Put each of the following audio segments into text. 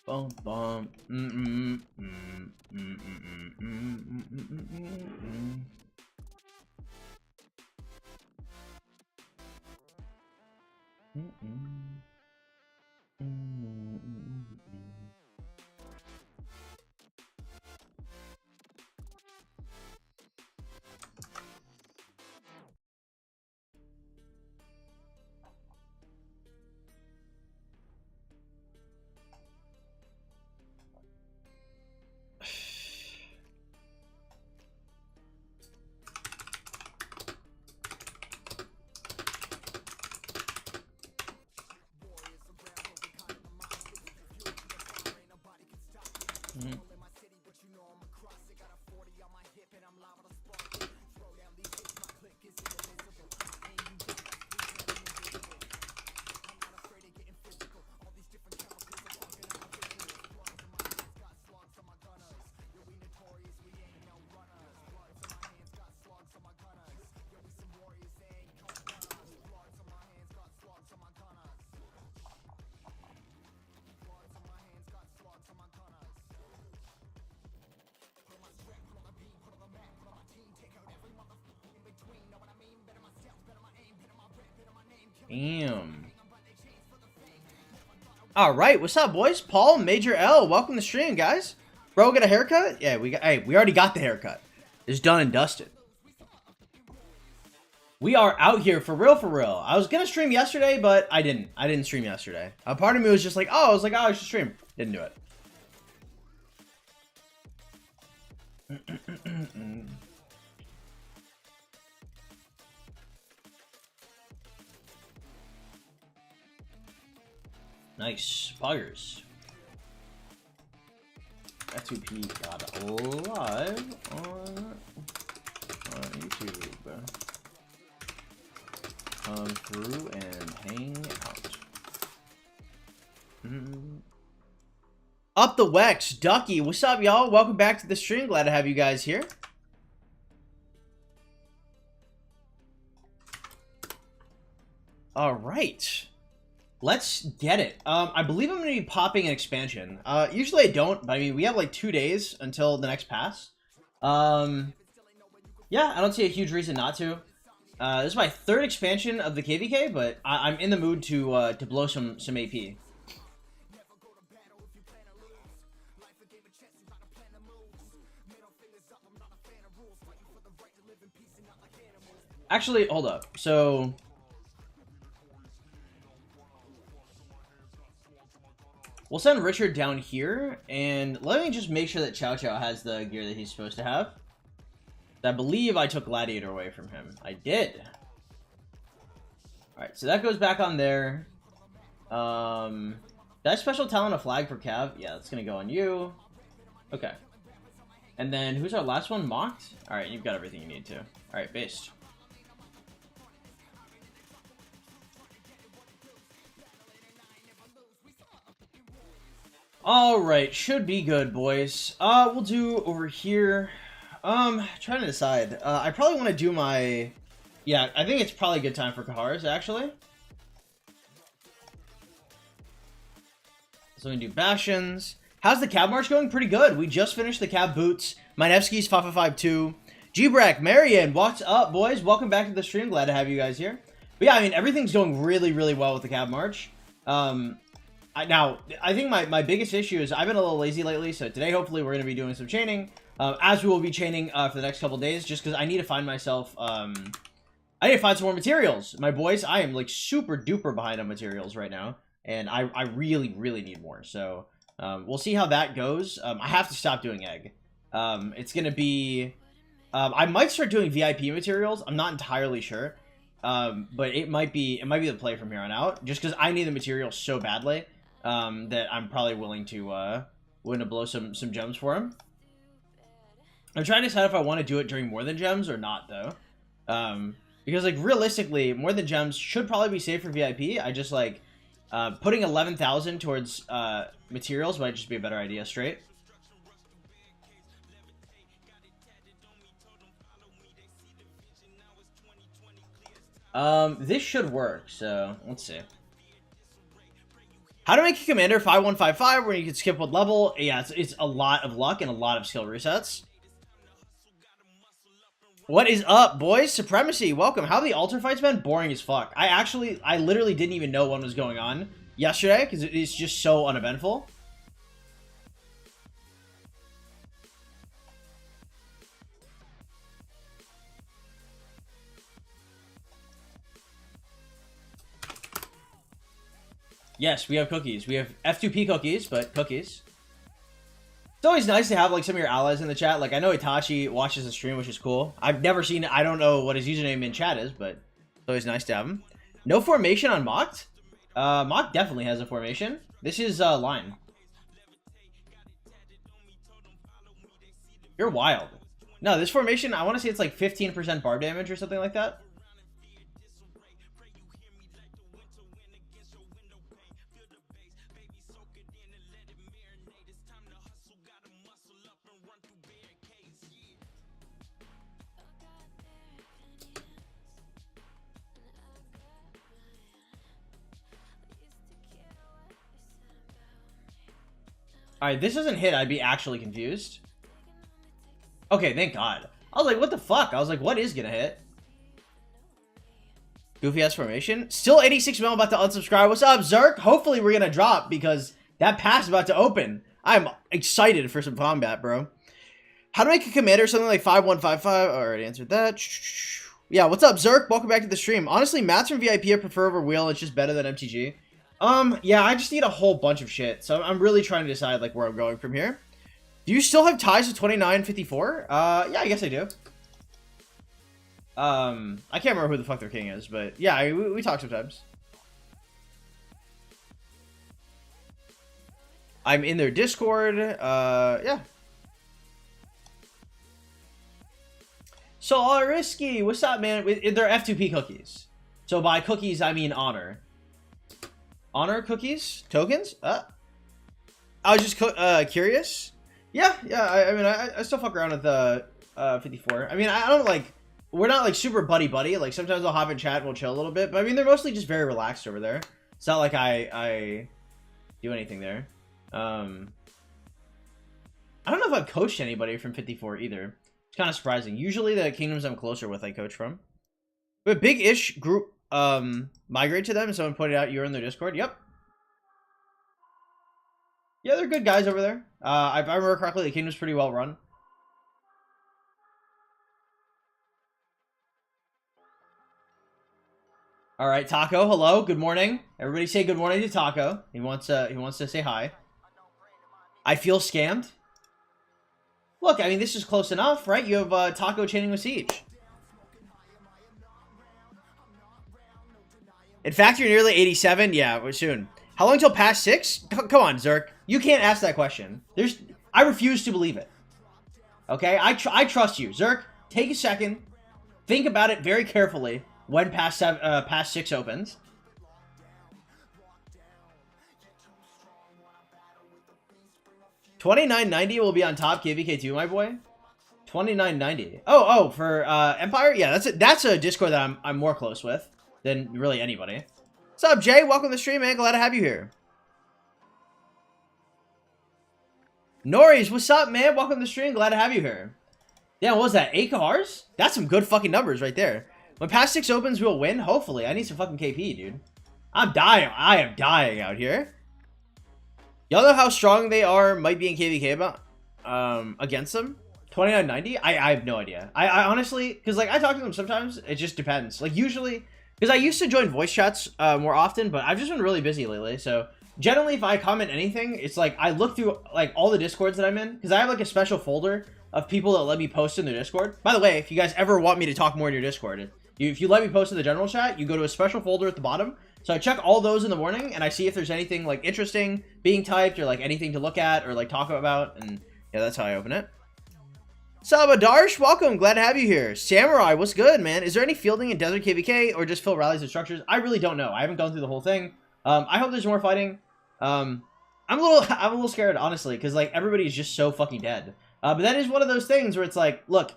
Bum, bum. Damn. All right, what's up, boys? Paul, Major L, welcome to the stream, guys. Bro, get a haircut? Yeah, we already got the haircut. It's done and dusted. We are out here for real, for real. I was gonna stream yesterday, but I didn't. I didn't stream yesterday. A part of me was just like, oh, I should stream. Didn't do it. Nice. Poggers. F2P got live on YouTube. Come through and hang out. Up the Wex. Ducky. What's up, y'all? Welcome back to the stream. Glad to have you guys here. All right. Let's get it. I believe I'm going to be popping an expansion. Usually I don't, but I mean, we have like 2 days until the next pass. Yeah, I don't see a huge reason not to. This is my 3rd expansion of the KVK, but I'm in the mood to blow some AP. Actually, hold up. So we'll send Richard down here, and let me just make sure that Chow Chow has the gear that he's supposed to have. I believe I took Gladiator away from him. I did. Alright, so that goes back on there. That special talent a flag for Cav? Yeah, that's gonna go on you. Okay. And then, who's our last one? Mocked? Alright, you've got everything you need to. Alright, based. Alright, should be good, boys. We'll do over here. Trying to decide. I probably want to do my... Yeah, I think it's probably a good time for Kahars, actually. So we can do Bastions. How's the cab march going? Pretty good. We just finished the cab boots. My NEVSKY's 5552. G-Brack, Marion, what's up, boys? Welcome back to the stream. Glad to have you guys here. But yeah, I mean, everything's going really, really well with the cab march. Now, I think my biggest issue is I've been a little lazy lately, so today hopefully we're going to be doing some chaining, as we will be chaining for the next couple days, just because I need to find myself, I need to find some more materials. My boys, I am like super duper behind on materials right now, and I really, really need more, so we'll see how that goes. I have to stop doing egg. It's going to be, I might start doing VIP materials, I'm not entirely sure, but it might be the play from here on out, just because I need the materials so badly. That I'm probably willing to blow some gems for him. I'm trying to decide if I want to do it during more than gems or not, though. Because like realistically, more than gems should probably be safe for VIP. I just like putting 11,000 towards materials might just be a better idea straight. This should work, so let's see. How to make a commander 5155 where you can skip one level. Yeah, it's a lot of luck and a lot of skill resets. What is up, boys? Supremacy, welcome. How have the altar fights been? Boring as fuck. I literally didn't even know what was going on yesterday because it's just so uneventful. Yes, we have cookies. We have F2P cookies, but cookies. It's always nice to have, like, some of your allies in the chat. Like, I know Itachi watches the stream, which is cool. I've never seen it. I don't know what his username in chat is, but it's always nice to have him. No formation on Mocked? Mock definitely has a formation. This is, line. You're wild. No, this formation, I want to say it's like 15% bar damage or something like that. Alright, this doesn't hit. I'd be actually confused. Okay, thank God. I was like, what the fuck? I was like, what is gonna hit? Goofy ass formation. Still 86 mil, about to unsubscribe. What's up, Zerk? Hopefully we're gonna drop because that pass is about to open. I'm excited for some combat, bro. How to make a commander something like 5155. Already answered that. Yeah, what's up, Zerk? Welcome back to the stream. Honestly, mats from VIP I prefer over wheel. It's just better than MTG. Yeah, I just need a whole bunch of shit. So I'm really trying to decide, like, where I'm going from here. Do you still have ties to 2954? Yeah, I guess I do. I can't remember who the fuck their king is, but yeah, we talk sometimes. I'm in their Discord. Yeah. So, Risky, what's up, man? They're F2P cookies. So by cookies, I mean honor. Honor cookies? Tokens? I was just curious. Yeah, I mean, I still fuck around with the 54. I mean, I don't, like, we're not, like, super buddy-buddy. Like, sometimes I'll hop in chat and we'll chill a little bit. But, I mean, they're mostly just very relaxed over there. It's not like I do anything there. I don't know if I've coached anybody from 54 either. It's kind of surprising. Usually the kingdoms I'm closer with, I coach from. But big-ish group migrate to them. Someone pointed out you're in their Discord. Yep. Yeah, they're good guys over there. If I remember correctly, the kingdom's pretty well run. All right, Taco. Hello. Good morning. Everybody say good morning to Taco. He wants to say hi. I feel scammed. Look, I mean, this is close enough, right? You have Taco chaining with Siege. In fact, you're nearly 87. Yeah, we're soon. How long till past 6? Come on, Zerk. You can't ask that question. I refuse to believe it. Okay, I trust you, Zerk. Take a second, think about it very carefully when past 6 opens. $29.90 will be on top KVK2, my boy. $29.90. Oh, for Empire? Yeah, that's a Discord that I'm more close with than really anybody. What's up, Jay? Welcome to the stream, man. Glad to have you here. Norris, what's up, man? Welcome to the stream. Glad to have you here. Yeah, what was that? 8 cars? That's some good fucking numbers right there. When past 6 opens, we'll win. Hopefully. I need some fucking KP, dude. I'm dying. I am dying out here. Y'all know how strong they are, might be in KVK about, against them? 29.90? I have no idea. I honestly, because, like, I talk to them sometimes. It just depends. Like, usually, because I used to join voice chats more often, but I've just been really busy lately, so generally, if I comment anything, it's like I look through like all the Discords that I'm in because I have like a special folder of people that let me post in their Discord. By the way, if you guys ever want me to talk more in your Discord, if you let me post in the general chat, you go to a special folder at the bottom. So I check all those in the morning and I see if there's anything like interesting being typed or like anything to look at or like talk about, and yeah, that's how I open it. Sabadarsh, welcome. Glad to have you here. Samurai, what's good, man? Is there any fielding in Desert KVK or just fill rallies and structures? I really don't know. I haven't gone through the whole thing. I hope there's more fighting. I'm a little scared, honestly, because like everybody's just so fucking dead. But that is one of those things where it's like, look,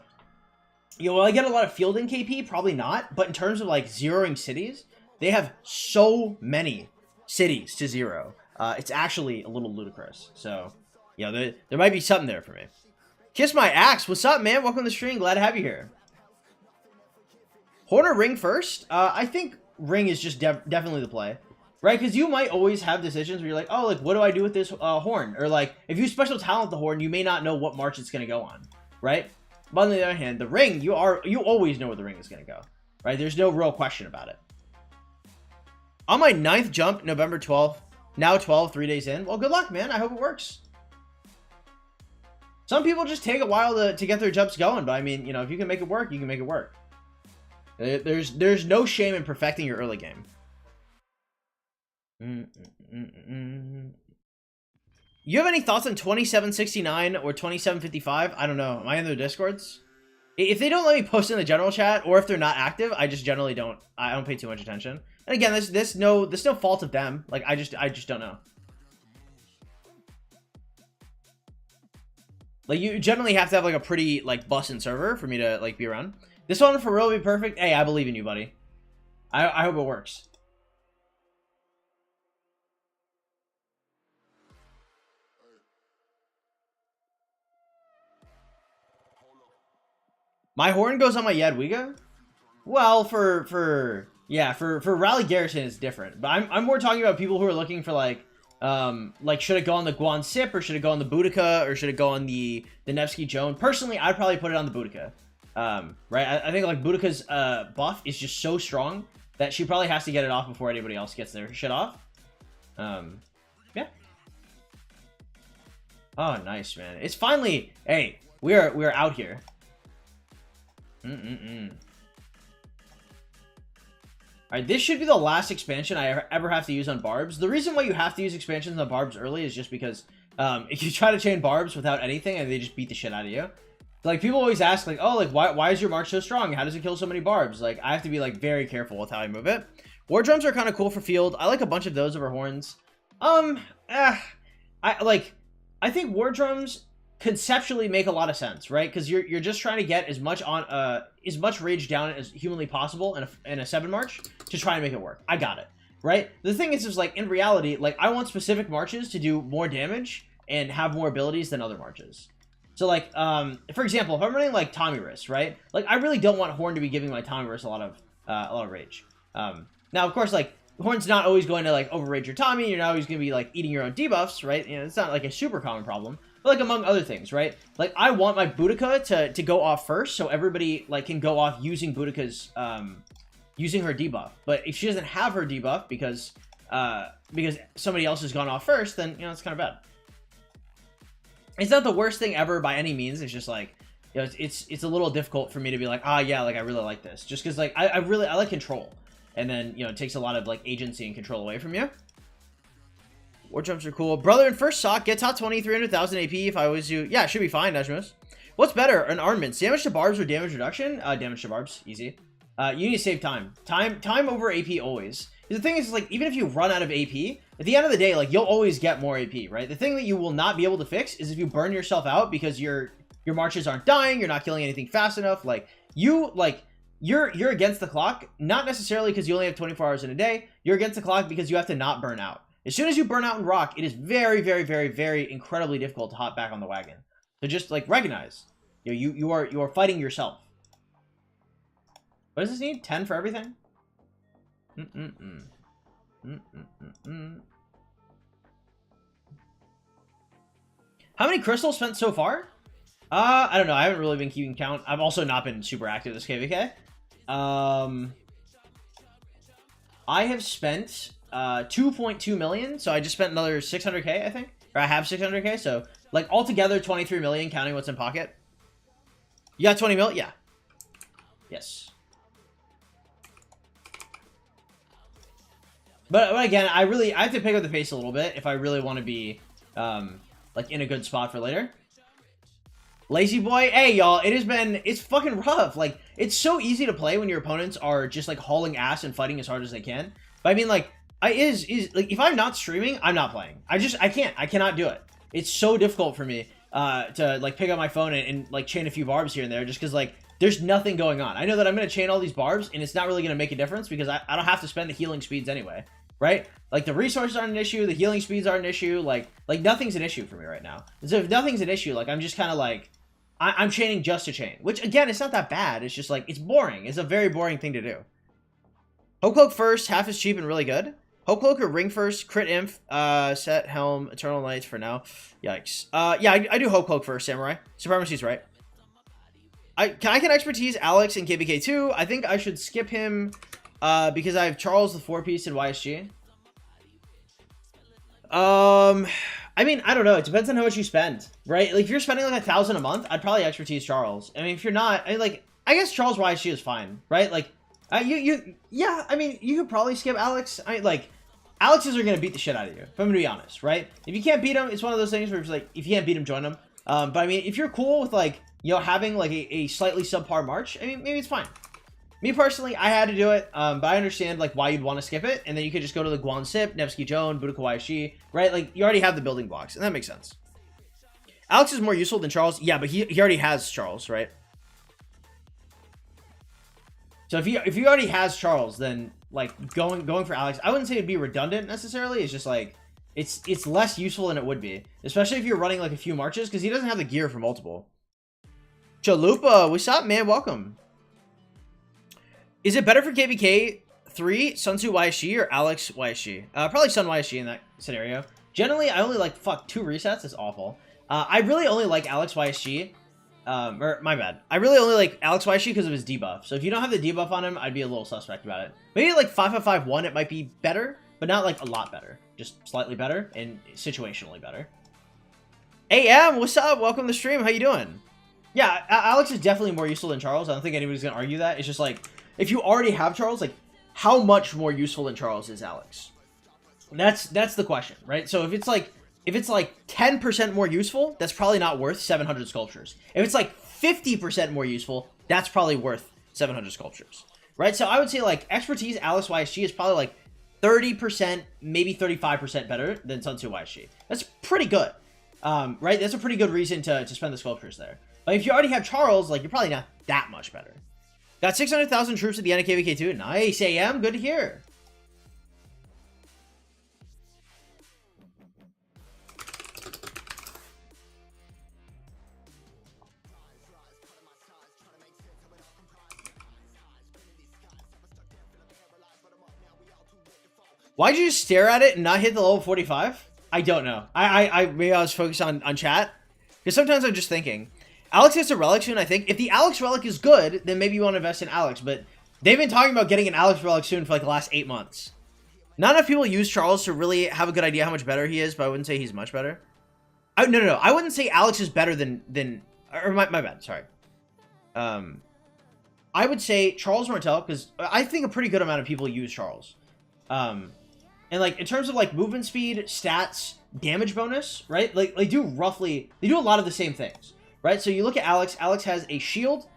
You know, will I get a lot of fielding KP? Probably not. But in terms of like zeroing cities, they have so many cities to zero. It's actually a little ludicrous. So, you know, there might be something there for me. Kiss my axe. What's up, man? Welcome to the stream. Glad to have you here. Horn or ring first? I think ring is just definitely the play. Right? Because you might always have decisions where you're like, oh, like, what do I do with this horn? Or like, if you special talent the horn, you may not know what march it's going to go on. Right? But on the other hand, the ring, you always know where the ring is going to go. Right? There's no real question about it. On my 9th jump, November 12th. Now 12, 3 days in. Well, good luck, man. I hope it works. Some people just take a while to get their jumps going. But I mean, you know, if you can make it work, you can make it work. There's no shame in perfecting your early game. You have any thoughts on 2769 or 2755? I don't know. Am I in their discords? If they don't let me post in the general chat, or if they're not active, I just generally don't. I don't pay too much attention. And again, there's no fault of them. Like I just don't know. Like you generally have to have like a pretty like bussin' server for me to like be around. This one for real will be perfect. Hey, I believe in you, buddy. I hope it works. My horn goes on my Yadwiga? Well, for Rally Garrison it's different. But I'm more talking about people who are looking for like should it go on the Guan Sip, or should it go on the Boudica, or should it go on the NEVSKY Joan? Personally, I'd probably put it on the Boudica. Right? I think like Boudica's buff is just so strong that she probably has to get it off before anybody else gets their shit off. Yeah. Oh, nice, man. It's finally, hey, we're out here. Alright, this should be the last expansion I ever have to use on Barbs. The reason why you have to use expansions on Barbs early is just because if you try to chain Barbs without anything and they just beat the shit out of you. Like, people always ask, like, oh, like, why is your march so strong? How does it kill so many Barbs? Like, I have to be, like, very careful with how I move it. War drums are kind of cool for field. I like a bunch of those over horns. I think war drums conceptually make a lot of sense, right? Because you're just trying to get as much rage down as humanly possible in a 7 march to try and make it work. I got it, right? The thing is like, in reality, like, I want specific marches to do more damage and have more abilities than other marches. So like, for example, if I'm running like Tommy Wrist, right? Like, I really don't want Horn to be giving my Tommy Wrist a lot of rage. Now, of course, like, Horn's not always going to like overrage your Tommy. You're not always going to be like eating your own debuffs, right? You know, it's not like a super common problem. But like, among other things, right? Like, I want my Boudica to go off first, so everybody like can go off using Boudica's using her debuff. But if she doesn't have her debuff because somebody else has gone off first, then, you know, it's kind of bad. It's not the worst thing ever by any means. It's just like, you know, it's a little difficult for me to be like, ah, yeah, like, I really like this, just because like I like control, and then, you know, it takes a lot of like agency and control away from you. War drums are cool. Brother in first SOC, get top 20, 300,000 AP if I was you. Yeah, it should be fine, Najmus. What's better, an armaments? Damage to barbs or damage reduction? Damage to barbs, easy. You need to save time. Time over AP always. The thing is, like, even if you run out of AP, at the end of the day, like, you'll always get more AP, right? The thing that you will not be able to fix is if you burn yourself out because your marches aren't dying, you're not killing anything fast enough. Like, you're against the clock, not necessarily because you only have 24 hours in a day. You're against the clock because you have to not burn out. As soon as you burn out in rock, it is very, very, very, very incredibly difficult to hop back on the wagon. So just like recognize, you are fighting yourself. What does this need? 10 for everything? How many crystals spent so far? I don't know. I haven't really been keeping count. I've also not been super active this KVK. I have spent 2.2 million, so I just spent another 600k, I think, or I have 600k, so like altogether 23 million counting what's in pocket. You got 20 mil? Yeah. Yes. But again, I have to pick up the pace a little bit if I really want to be like in a good spot for later. Lazy boy, hey y'all, it's fucking rough. Like, it's so easy to play when your opponents are just like hauling ass and fighting as hard as they can. But I mean, like, like, if I'm not streaming, I'm not playing. I cannot do it. It's so difficult for me to like pick up my phone and like chain a few barbs here and there, just because like there's nothing going on. I know that I'm going to chain all these barbs, and it's not really going to make a difference because I don't have to spend the healing speeds anyway, right? Like, the resources aren't an issue, the healing speeds aren't an issue, like nothing's an issue for me right now. And so if nothing's an issue, like, I'm just kind of like, I'm chaining just to chain, which, again, it's not that bad. It's just, like, it's boring. It's a very boring thing to do. Hope Cloak first, half is cheap and really good. Hope Cloak or Ring first, crit inf, set, helm, Eternal Knights for now. Yikes. Yeah, I do Hope Cloak first, Samurai. Supremacy's right. I can expertise Alex in KBK2. I think I should skip him because I have Charles the 4-piece in YSG. I mean, I don't know. It depends on how much you spend, right? Like, if you're spending like 1,000 a month, I'd probably expertise Charles. I mean, if you're not, I guess Charles YSG is fine, right? Like, yeah, I mean, you could probably skip Alex. Alex's are going to beat the shit out of you, if I'm going to be honest, right? If you can't beat him, it's one of those things where it's like, if you can't beat him, join him. But I mean, if you're cool with, like, you know, having like a slightly subpar March, I mean, maybe it's fine. Me personally, I had to do it, but I understand like why you'd want to skip it, and then you could just go to the Guan Sip, NEVSKY Joan, Budoka YSG, right? Like, you already have the building blocks, and that makes sense. Alex is more useful than Charles, yeah, but he already has Charles, right? So if he already has Charles, then like going for Alex, I wouldn't say it'd be redundant necessarily. It's just like it's less useful than it would be, especially if you're running like a few marches, because he doesn't have the gear for multiple. Chalupa, what's up, man? Welcome. Is it better for KBK 3, Sun Tzu YSG, or Alex YSG? Probably Sun YSG in that scenario. Generally, I only like, 2 resets. It's awful. I really only like Alex YSG. Or, my bad. I really only like Alex YSG because of his debuff. So if you don't have the debuff on him, I'd be a little suspect about it. Maybe like 5.5.1, it might be better, but not like a lot better. Just slightly better and situationally better. AM, what's up? Welcome to the stream. How you doing? Yeah, Alex is definitely more useful than Charles. I don't think anybody's going to argue that. It's just like, if you already have Charles, like, how much more useful than Charles is Alex? That's the question, right? So if it's like 10% more useful, that's probably not worth 700 sculptures. If it's like 50% more useful, that's probably worth 700 sculptures, right? So I would say like expertise Alex YSG is probably like 30%, maybe 35% better than Sun Tzu YSG. That's pretty good, right? That's a pretty good reason to spend the sculptures there. But if you already have Charles, like, you're probably not that much better. Got 600,000 troops at the end of KVK2. Nice, AM. Good to hear. Why'd you just stare at it and not hit the level 45? I don't know. Maybe I was focused on chat. Because sometimes I'm just thinking. Alex gets a relic soon, I think. If the Alex relic is good, then maybe you want to invest in Alex. But they've been talking about getting an Alex relic soon for like the last 8 months. Not enough people use Charles to really have a good idea how much better he is, but I wouldn't say he's much better. No. I wouldn't say Alex is better than or my bad, sorry. I would say Charles Martel, because I think a pretty good amount of people use Charles. And like in terms of like movement speed, stats, damage bonus, right? Like they do a lot of the same things. Right, so you look at Alex. Alex has a shield,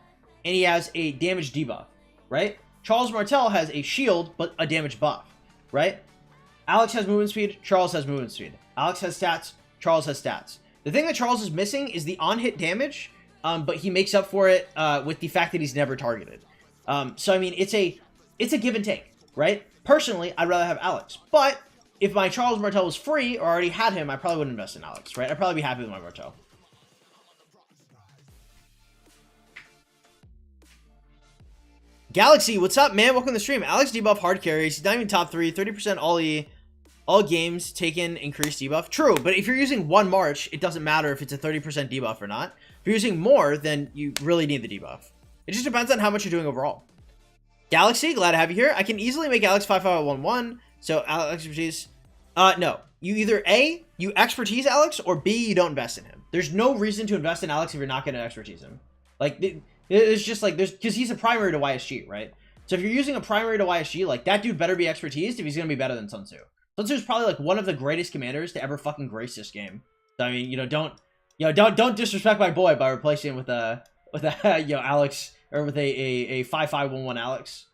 and he has a damage debuff, right? Charles Martel has a shield, but a damage buff, right? Alex has movement speed. Charles has movement speed. Alex has stats. Charles has stats. The thing that Charles is missing is the on-hit damage, but he makes up for it with the fact that he's never targeted. So I mean, it's a give and take, right? Personally, I'd rather have Alex, but if my Charles Martel was free or already had him, I probably wouldn't invest in Alex, right? I'd probably be happy with my Martel. Galaxy, what's up, man? Welcome to the stream. Alex debuff hard carries. He's not even top 3. 30% all E. All games taken increased debuff. True, but if you're using one March, it doesn't matter if it's a 30% debuff or not. If you're using more, then you really need the debuff. It just depends on how much you're doing overall. Galaxy, glad to have you here. I can easily make Alex 5511. So Alex expertise. No. You either A, you expertise Alex, or B, you don't invest in him. There's no reason to invest in Alex if you're not going to expertise him. Like, it's just like, because he's a primary to YSG, right? So if you're using a primary to YSG, like, that dude better be expertised if he's going to be better than Sun Tzu. Sun Tzu is probably, like, one of the greatest commanders to ever fucking grace this game. So, I mean, don't disrespect my boy by replacing him with a Alex, or with a 5511 Alex.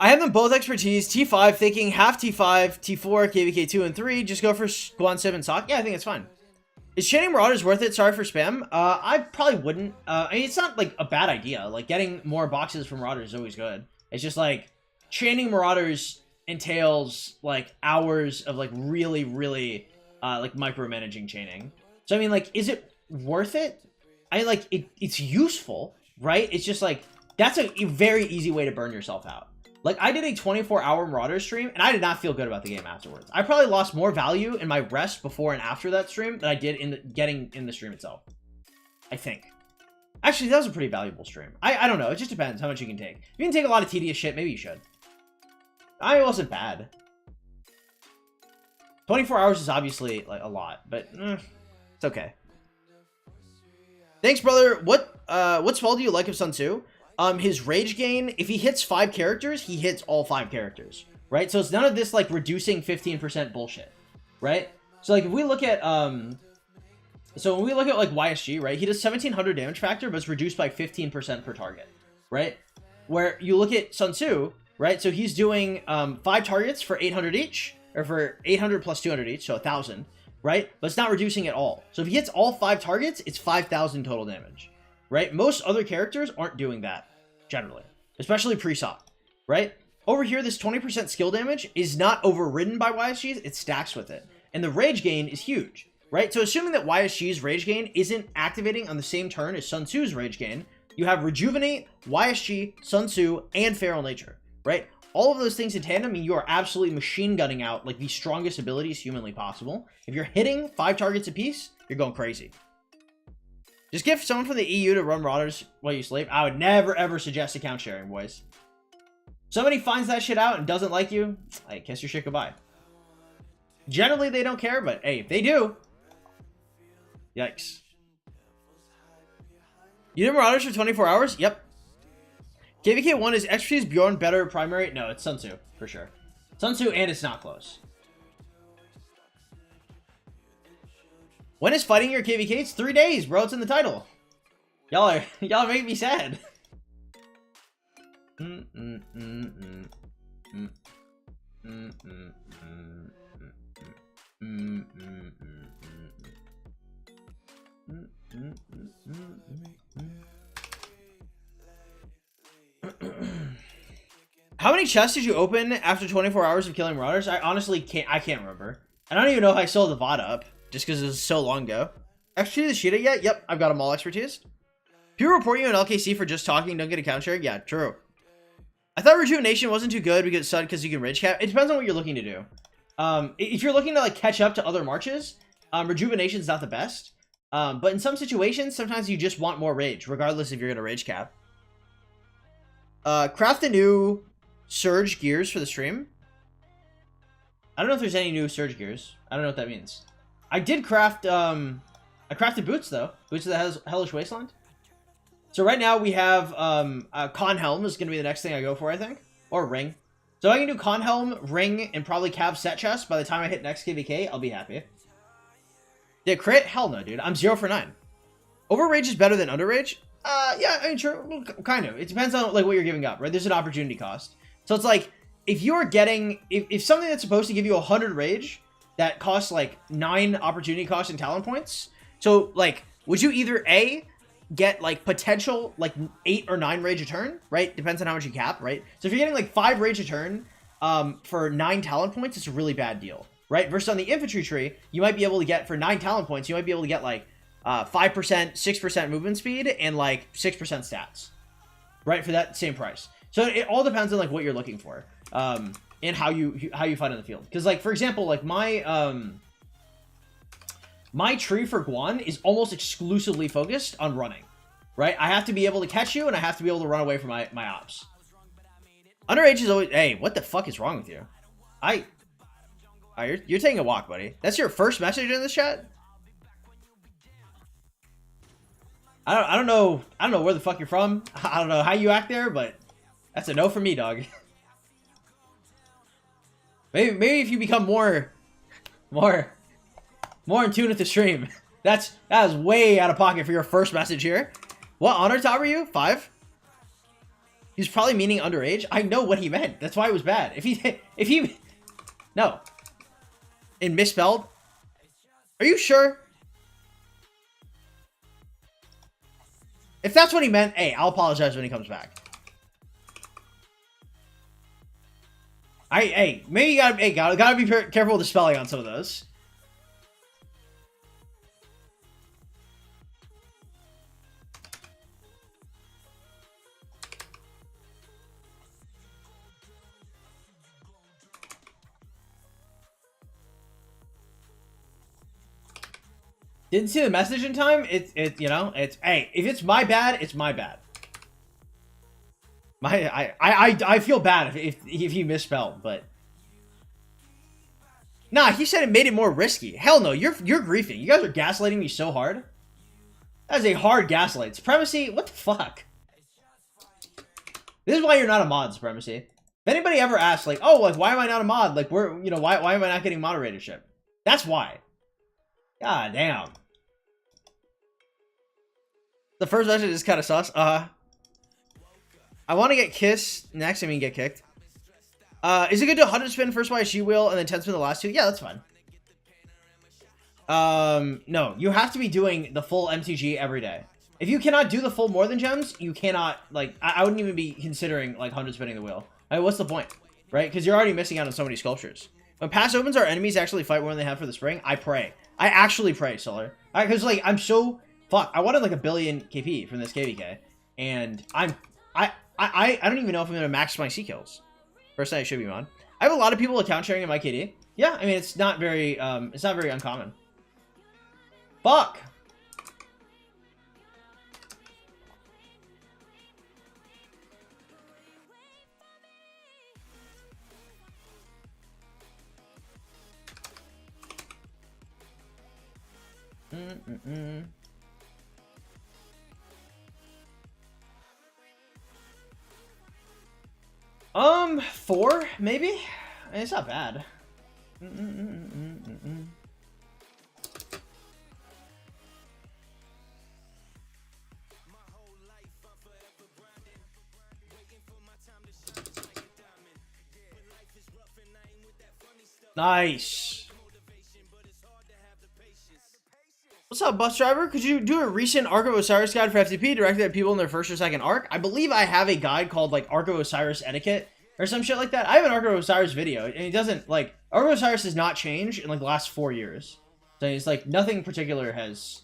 I have them both expertise. T5, thinking half T5, T4, KVK 2 and 3. Just go for Guan Sim and SOC. Yeah, I think it's fine. Is chaining Marauders worth it? Sorry for spam. I probably wouldn't. I mean, it's not like a bad idea. Like getting more boxes from Marauders is always good. It's just like chaining Marauders entails like hours of like really like micromanaging chaining. So I mean, like, is it worth it? I mean, like it's useful, right? It's just like that's a very easy way to burn yourself out. Like, I did a 24-hour Marauder stream, and I did not feel good about the game afterwards. I probably lost more value in my rest before and after that stream than I did in getting in the stream itself. I think. Actually, that was a pretty valuable stream. I don't know. It just depends how much you can take. If you can take a lot of tedious shit, maybe you should. I wasn't bad. 24 hours is obviously, like, a lot, but it's okay. Thanks, brother. What spell do you like of Sun Tzu? His rage gain, if he hits 5 characters, he hits all 5 characters, right? So it's none of this like reducing 15% bullshit, right? So like if we look at so when we look at like YSG, right, he does 1700 damage factor, but it's reduced by 15% per target, right? Where you look at Sun Tzu, right, so he's doing 5 targets for 800 each, or for 800 plus 200 each, so 1000, right? But it's not reducing at all. So if he hits all 5 targets, it's 5000 total damage, right? Most other characters aren't doing that generally, especially pre-SOC, right? Over here, this 20% skill damage is not overridden by YSGs, it stacks with it. And the rage gain is huge, right? So assuming that YSG's rage gain isn't activating on the same turn as Sun Tzu's rage gain, you have Rejuvenate, YSG, Sun Tzu, and Feral Nature, right? All of those things in tandem mean you are absolutely machine gunning out like the strongest abilities humanly possible. If you're hitting 5 targets apiece, you're going crazy. Just get someone from the EU to run Marauders while you sleep. I would never, ever suggest account sharing, boys. Somebody finds that shit out and doesn't like you, hey, kiss your shit goodbye. Generally, they don't care, but hey, if they do, yikes. You did Marauders for 24 hours? Yep. KVK 1 is expertise, Bjorn, better primary? No, it's Sun Tzu, for sure. Sun Tzu, and it's not close. When is fighting your KVK? It's 3 days, bro. It's in the title. Y'all make me sad. How many chests did you open after 24 hours of killing Marauders? I honestly can't remember. I don't even know if I sold the VOD up, just because it was so long ago. Expertise Sheeta yet? Yep, I've got them all expertise. People report you in LKC for just talking, don't get account sharing? Yeah, true. I thought Rejuvenation wasn't too good because you can rage cap. It depends on what you're looking to do. If you're looking to like catch up to other marches, Rejuvenation's not the best. But in some situations, sometimes you just want more rage, regardless if you're gonna rage cap. Craft the new Surge gears for the stream. I don't know if there's any new Surge gears. I don't know what that means. I did craft, I crafted boots though. Boots of the Hellish Wasteland. So right now we have, Con Helm is going to be the next thing I go for, I think. Or Ring. So I can do Con Helm, Ring, and probably Cav set chest. By the time I hit next KVK, I'll be happy. Did crit? Hell no, dude. I'm 0 for 9. Overrage is better than underrage? Yeah, I mean, sure. Well, kind of. It depends on, like, what you're giving up, right? There's an opportunity cost. So it's like, if you're getting, if something that's supposed to give you 100 rage, that costs, like, 9 opportunity costs and talent points. So, like, would you either A, get like potential like 8 or 9 rage a turn, right? Depends on how much you cap, right? So if you're getting like 5 rage a turn for 9 talent points, it's a really bad deal, right? Versus on the infantry tree, you might be able to get for 9 talent points, you might be able to get like 5%, 6% movement speed and like 6% stats, right? For that same price. So it all depends on like what you're looking for and how you fight on the field. Because like for example, like my tree for Guan is almost exclusively focused on running, right? I have to be able to catch you, and I have to be able to run away from my ops. Underage is always... Hey, what the fuck is wrong with you? You're taking a walk, buddy. That's your first message in this chat? I don't know where the fuck you're from. I don't know how you act there, but that's a no for me, dog. Maybe if you become more in tune with the stream. That is way out of pocket for your first message here. What honor top are you? 5? He's probably meaning underage. I know what he meant. That's why it was bad. If he, no. And misspelled? Are you sure? If that's what he meant, hey, I'll apologize when he comes back. Hey, maybe you gotta be careful with the spelling on some of those. Didn't see the message in time. You know, hey, if it's my bad, it's my bad. I feel bad if he misspelled, but nah, he said it made it more risky. Hell no, you're griefing. You guys are gaslighting me so hard. That is a hard gaslight. Supremacy, what the fuck? This is why you're not a mod, Supremacy. If anybody ever asks, like, oh, like, why am I not a mod? Like, you know, why am I not getting moderatorship? That's why. God damn. The first message is kind of sus. I want to get kissed next. I mean, get kicked. Is it good to 100 spin first by a she wheel and then 10 spin the last two? Yeah, that's fine. No, you have to be doing the full MTG every day. If you cannot do the full more than gems, you cannot, like, I wouldn't even be considering, like, 100 spinning the wheel. I mean, what's the point, right? Because you're already missing out on so many sculptures. When pass opens, our enemies actually fight more than they have for the spring. I pray. I actually pray, Solar. Because, like, I'm so... Fuck, I wanted, like, 1 billion KP from this KVK. And I don't even know if I'm going to max my C kills. First I should be on. I have a lot of people account sharing in my KD. Yeah, I mean, it's not very uncommon. Fuck! Mm-mm-mm. 4 maybe. I mean, it's not bad. Nice. What's up, bus driver? Could you do a recent Arc of Osiris guide for F2P directed at people in their first or second arc? I believe I have a guide called, like, Arc of Osiris etiquette or some shit like that. I have an Arc of Osiris video, and it doesn't, like, Arc of Osiris has not changed in, like, the last 4 years. So it's, like, nothing particular has,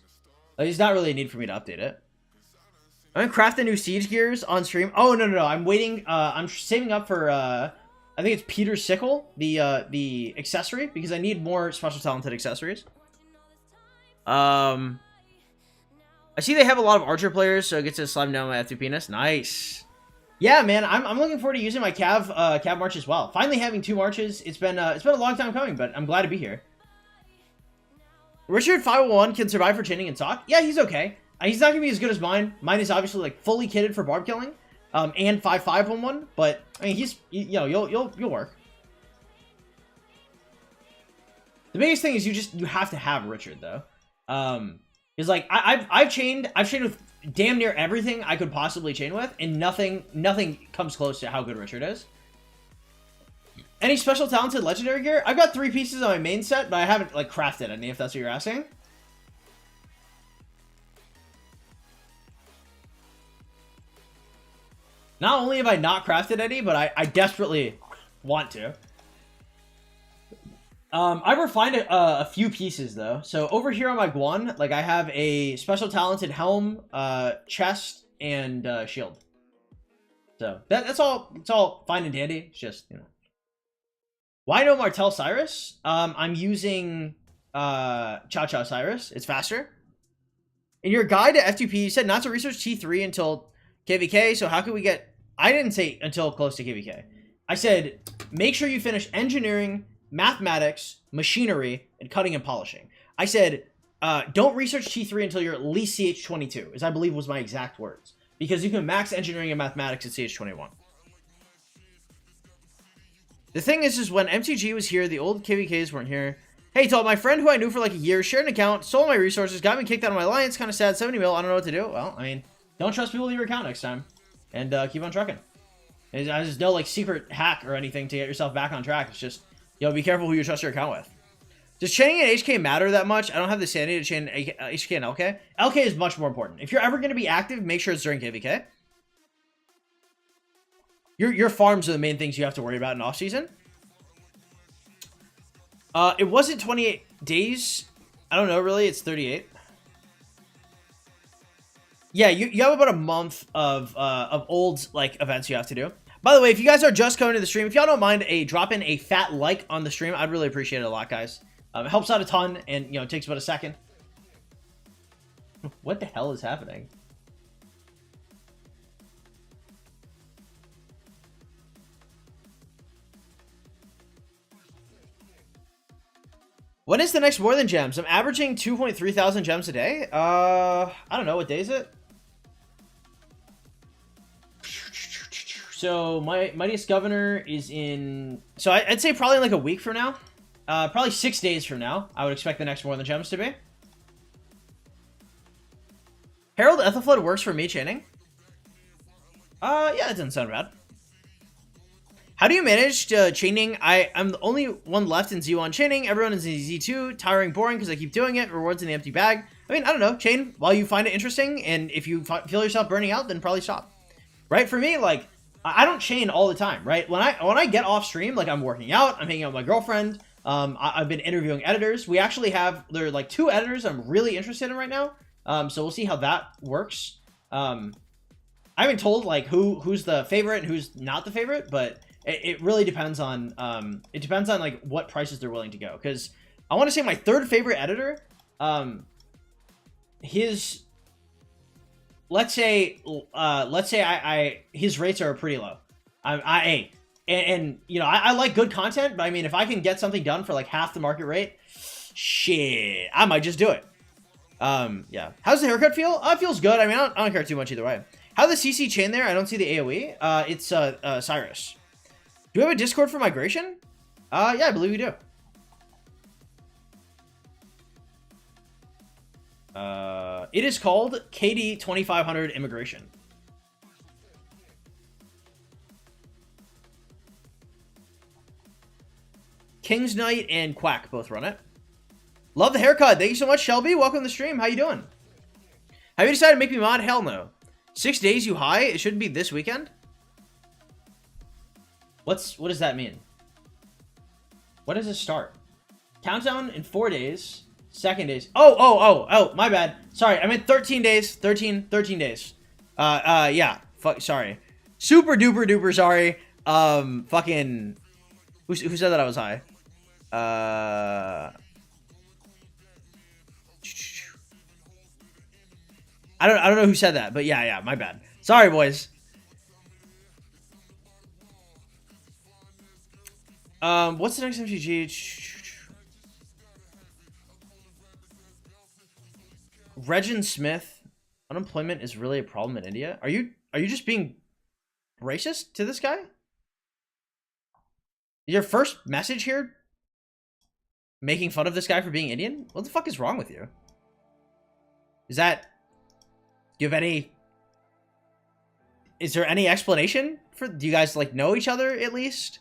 like, there's not really a need for me to update it. I'm gonna craft the new siege gears on stream. Oh, no. I'm waiting, I'm saving up for, I think it's Peter's Sickle, the accessory, because I need more special talented accessories. I see they have a lot of archer players, so it gets to slime down my F2P-ness. Nice. Yeah, man, I'm looking forward to using my cav march as well. Finally having 2 marches. It's been a long time coming, but I'm glad to be here. Richard 501 can survive for chaining and SOC. Yeah, he's okay. He's not gonna be as good as mine. Mine is obviously, like, fully kitted for barb killing, and 5-5-1-1. But I mean, you know, you'll work. The biggest thing is you have to have Richard though. Is like I've chained with damn near everything I could possibly chain with, and nothing comes close to how good Richard is. Any special talented legendary gear? I've got 3 pieces on my main set, but I haven't, like, crafted any, if that's what you're asking. Not only have I not crafted any, but I desperately want to. I've refined a few pieces though. So over here on my Guan, like, I have a special talented helm, chest, and shield. So that's all. It's all fine and dandy. It's just, you know. Why no Martel Cyrus? I'm using Cha-Cha Cyrus. It's faster. In your guide to F2P, you said not to research T3 until KVK. So how can we get? I didn't say until close to KVK. I said make sure you finish engineering, mathematics, machinery, and cutting and polishing. I said, don't research T3 until you're at least CH22, as I believe was my exact words. Because you can max engineering and mathematics at CH21. The thing is when MTG was here, the old KVKs weren't here. Hey, told my friend who I knew for like a year, shared an account, sold my resources, got me kicked out of my alliance, kind of sad, 70 mil, I don't know what to do. Well, I mean, don't trust people with your account next time. And keep on trucking. There's no like secret hack or anything to get yourself back on track. It's just, be careful who you trust your account with. Does chaining an HK matter that much? I don't have the sanity to chain HK and LK. LK is much more important. If you're ever going to be active, make sure it's during KVK. Your farms are the main things you have to worry about in off season. It wasn't 28 days. I don't know, really. It's 38. Yeah, you have about a month of old like events you have to do. By the way, if you guys are just coming to the stream, if y'all don't mind drop in a fat like on the stream, I'd really appreciate it a lot, guys. It helps out a ton, and it takes about a second. What the hell is happening? When is the next More Than Gems? I'm averaging 2.3 thousand gems a day. I don't know. What day is it? So, my Mightiest Governor is in... So, I'd say probably like a week from now. Probably 6 days from now, I would expect the next More Than Gems to be. Herald Ethelflood works for me chaining. Yeah, it doesn't sound bad. How do you manage chaining? I'm the only one left in Z1 chaining. Everyone is in Z2. Tiring, boring because I keep doing it. Rewards in the empty bag. I mean, I don't know. Chain while you find it interesting. And if you feel yourself burning out, then probably stop. Right? For me, like, I don't chain all the time, right? When I get off stream, like I'm working out, I'm hanging out with my girlfriend. I've been interviewing editors. We actually there are like 2 editors I'm really interested in right now. So we'll see how that works. I haven't told like who's the favorite and who's not the favorite, but it really depends on like what prices they're willing to go. Because I want to say my 3rd favorite editor, his let's say his rates are pretty low. I like good content, but I mean if I can get something done for like half the market rate, shit, I might just do it. Yeah. How's the haircut feel? It feels good. I mean, I don't care too much either way. How the CC chain there? I don't see the AoE. It's Cyrus. Do we have a Discord for migration? Yeah, I believe we do. It is called KD 2500 Immigration. King's Knight and Quack both run it. Love the haircut. Thank you so much, Shelby. Welcome to the stream. How you doing? Have you decided to make me mod? Hell no. 6 days you high? It shouldn't be this weekend. What does that mean? What does it start? Countdown in 4 days. 2nd days. Oh, my bad. Sorry, I meant 13 days. 13 days. Yeah. Sorry. Super duper duper sorry. Fucking... Who said that I was high? I don't know who said that, but yeah, my bad. Sorry, boys. What's the next MTG? Regin Smith. Unemployment is really a problem in India. Are you just being racist to this guy? Your first message here? Making fun of this guy for being Indian? What the fuck is wrong with you? Do you have any... Is there any explanation for... Do you guys, like, know each other, at least?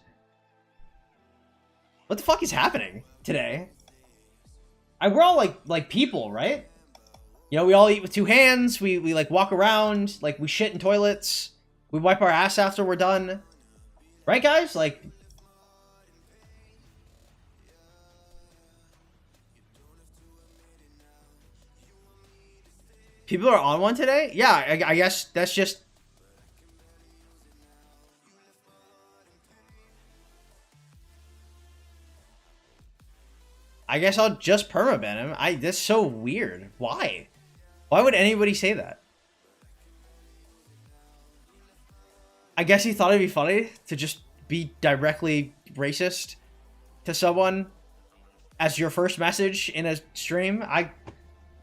What the fuck is happening today? We're all, like people, right? You know, we all eat with 2 hands. We like, walk around. Like, we shit in toilets. We wipe our ass after we're done. Right, guys? Like... People are on one today? Yeah, I guess that's just... I guess I'll just permaban him. That's so weird. Why? Why would anybody say that? I guess he thought it'd be funny to just be directly racist to someone as your first message in a stream.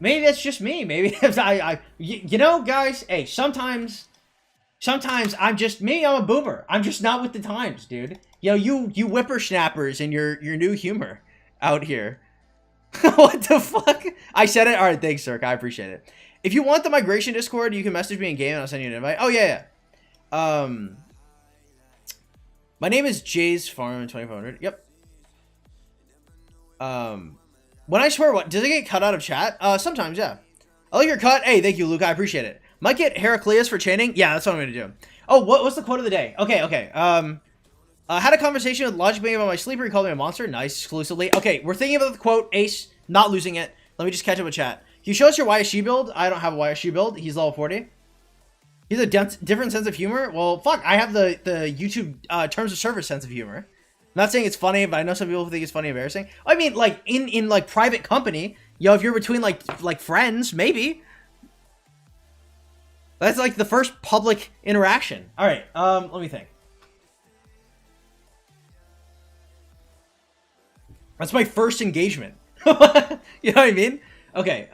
Maybe that's just me. Maybe you know, guys. Hey, sometimes I'm just me. I'm a boomer. I'm just not with the times, dude. You know, you whippersnappers and your new humor out here. What the fuck? I said it. All right, thanks, Cirque. I appreciate it. If you want the migration Discord, you can message me in game and I'll send you an invite. Oh yeah. My name is Jay's Farm 2400. Yep. When I swear, what does it get cut out of chat? Sometimes, yeah. I like your cut. Hey, thank you, Luke. I appreciate it. Might get Heraclius for chaining. Yeah, that's what I'm gonna do. Oh, what's the quote of the day? Okay. Had a conversation with Logic Being about my sleeper. He called me a monster. Nice, exclusively. Okay, we're thinking about the quote. Ace, not losing it. Let me just catch up with chat. Can you show us your YSG build? I don't have a YSG build. He's level 40. He's a different sense of humor. Well, fuck, I have the YouTube terms of service sense of humor. I'm not saying it's funny, but I know some people think it's funny and embarrassing. I mean, like in like private company, yo, if you're between like friends, maybe. That's like the first public interaction. All right, let me think. That's my first engagement. You know what I mean? Okay.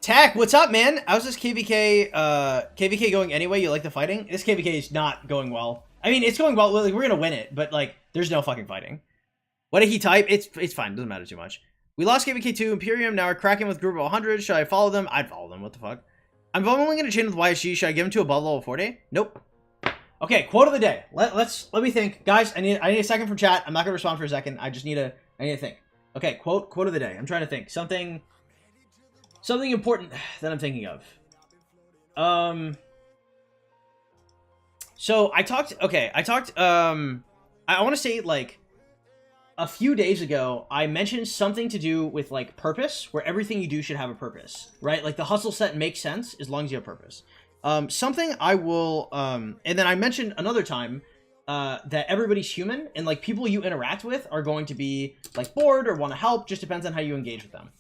Tack, what's up, man? How's this KVK going anyway? You like the fighting? This KVK is not going well. I mean, it's going well. Like, we're gonna win it, but like, there's no fucking fighting. What did he type? It's fine. Doesn't matter too much. We lost KVK2 Imperium. Now we're cracking with group of 100. Should I follow them? I'd follow them. What the fuck? I'm only gonna chain with YSG. Should I give him to above level 40? Nope. Okay, quote of the day. Let me think, guys. I need a second from chat. I'm not gonna respond for a second. I need to think. Okay, quote of the day. I'm trying to think something important that I'm thinking of. So I talked. I want to say like a few days ago, I mentioned something to do with like purpose, where everything you do should have a purpose, right? Like the hustle set makes sense as long as you have purpose. Something I will, and then I mentioned another time, that everybody's human and like people you interact with are going to be like bored or want to help. Just depends on how you engage with them.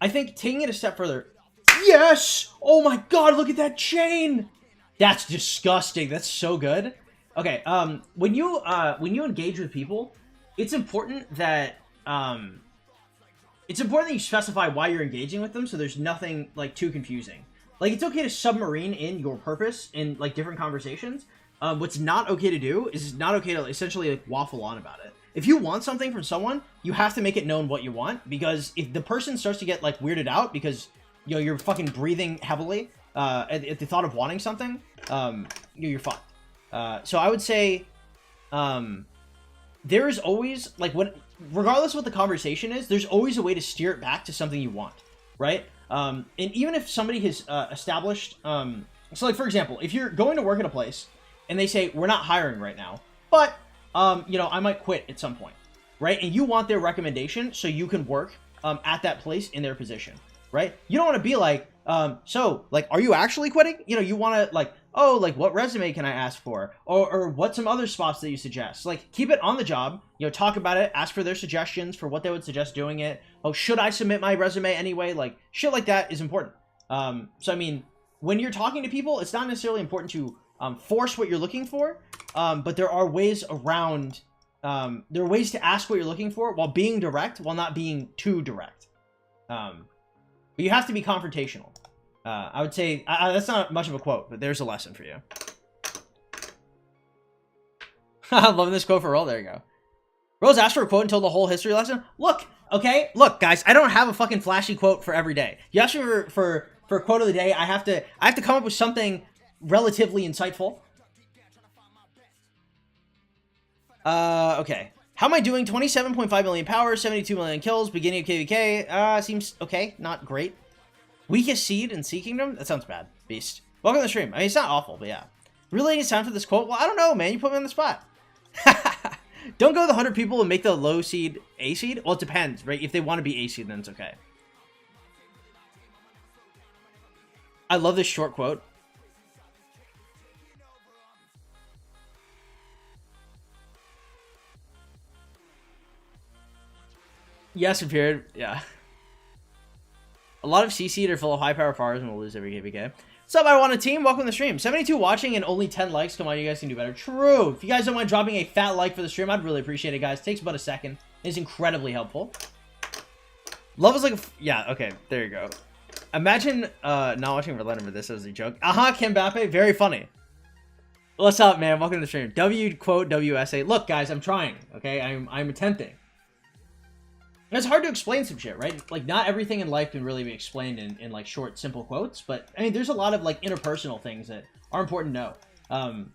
I think taking it a step further. Yes! Oh my god, look at that chain! That's disgusting. That's so good. Okay, when you engage with people, it's important that you specify why you're engaging with them so there's nothing like too confusing. Like, it's okay to submarine in your purpose in like different conversations. What's not okay to do is not okay to essentially like waffle on about it. If you want something from someone, you have to make it known what you want, because if the person starts to get like weirded out because you're fucking breathing heavily at the thought of wanting something, you're fucked. So I would say there is always like regardless of what the conversation is, there's always a way to steer it back to something you want, right? And even if somebody has established, so like for example, if you're going to work at a place and they say we're not hiring right now, but I might quit at some point, right? And you want their recommendation so you can work at that place in their position, right? You don't want to be like, so like, are you actually quitting? You want to like, oh, like what resume can I ask for? Or what some other spots that you suggest? Like keep it on the job, talk about it, ask for their suggestions for what they would suggest doing it. Oh, should I submit my resume anyway? Like shit like that is important. So I mean, when you're talking to people, it's not necessarily important to force what you're looking for, but there are ways around, there are ways to ask what you're looking for while being direct, while not being too direct. But you have to be confrontational. I would say, that's not much of a quote, but there's a lesson for you. I'm loving this quote for Roll. There you go. Rose asked for a quote until the whole history lesson. Look, okay, look, guys, I don't have a fucking flashy quote for every day. You asked me for a quote of the day. I have to come up with something relatively insightful. Okay. How am I doing? 27.5 million power, 72 million kills, beginning of KVK. Seems okay, not great. Weakest seed in Sea Kingdom? That sounds bad. Beast. Welcome to the stream. I mean, it's not awful, but yeah. Really it's time for this quote? Well, I don't know, man. You put me on the spot. Don't go to the 100 people and make the low seed A seed? Well, it depends, right? If they want to be A seed, then it's okay. I love this short quote. Yes, appeared. Yeah. A lot of CC are full of high power farms and we'll lose every KVK. What's up, I want a team? Welcome to the stream. 72 watching and only 10 likes. Come on, you guys can do better. True. If you guys don't mind dropping a fat like for the stream, I'd really appreciate it, guys. It takes about a second. It's incredibly helpful. Love is like a... Yeah, okay. There you go. Imagine not watching Verlander for this as a joke. Kim Mbappe. Very funny. What's up, man? Welcome to the stream. W quote WSA. Look, guys, I'm trying. Okay, I'm attempting. it's hard to explain some shit, right? Like, not everything in life can really be explained in like short, simple quotes. But I mean, there's a lot of like interpersonal things that are important to know.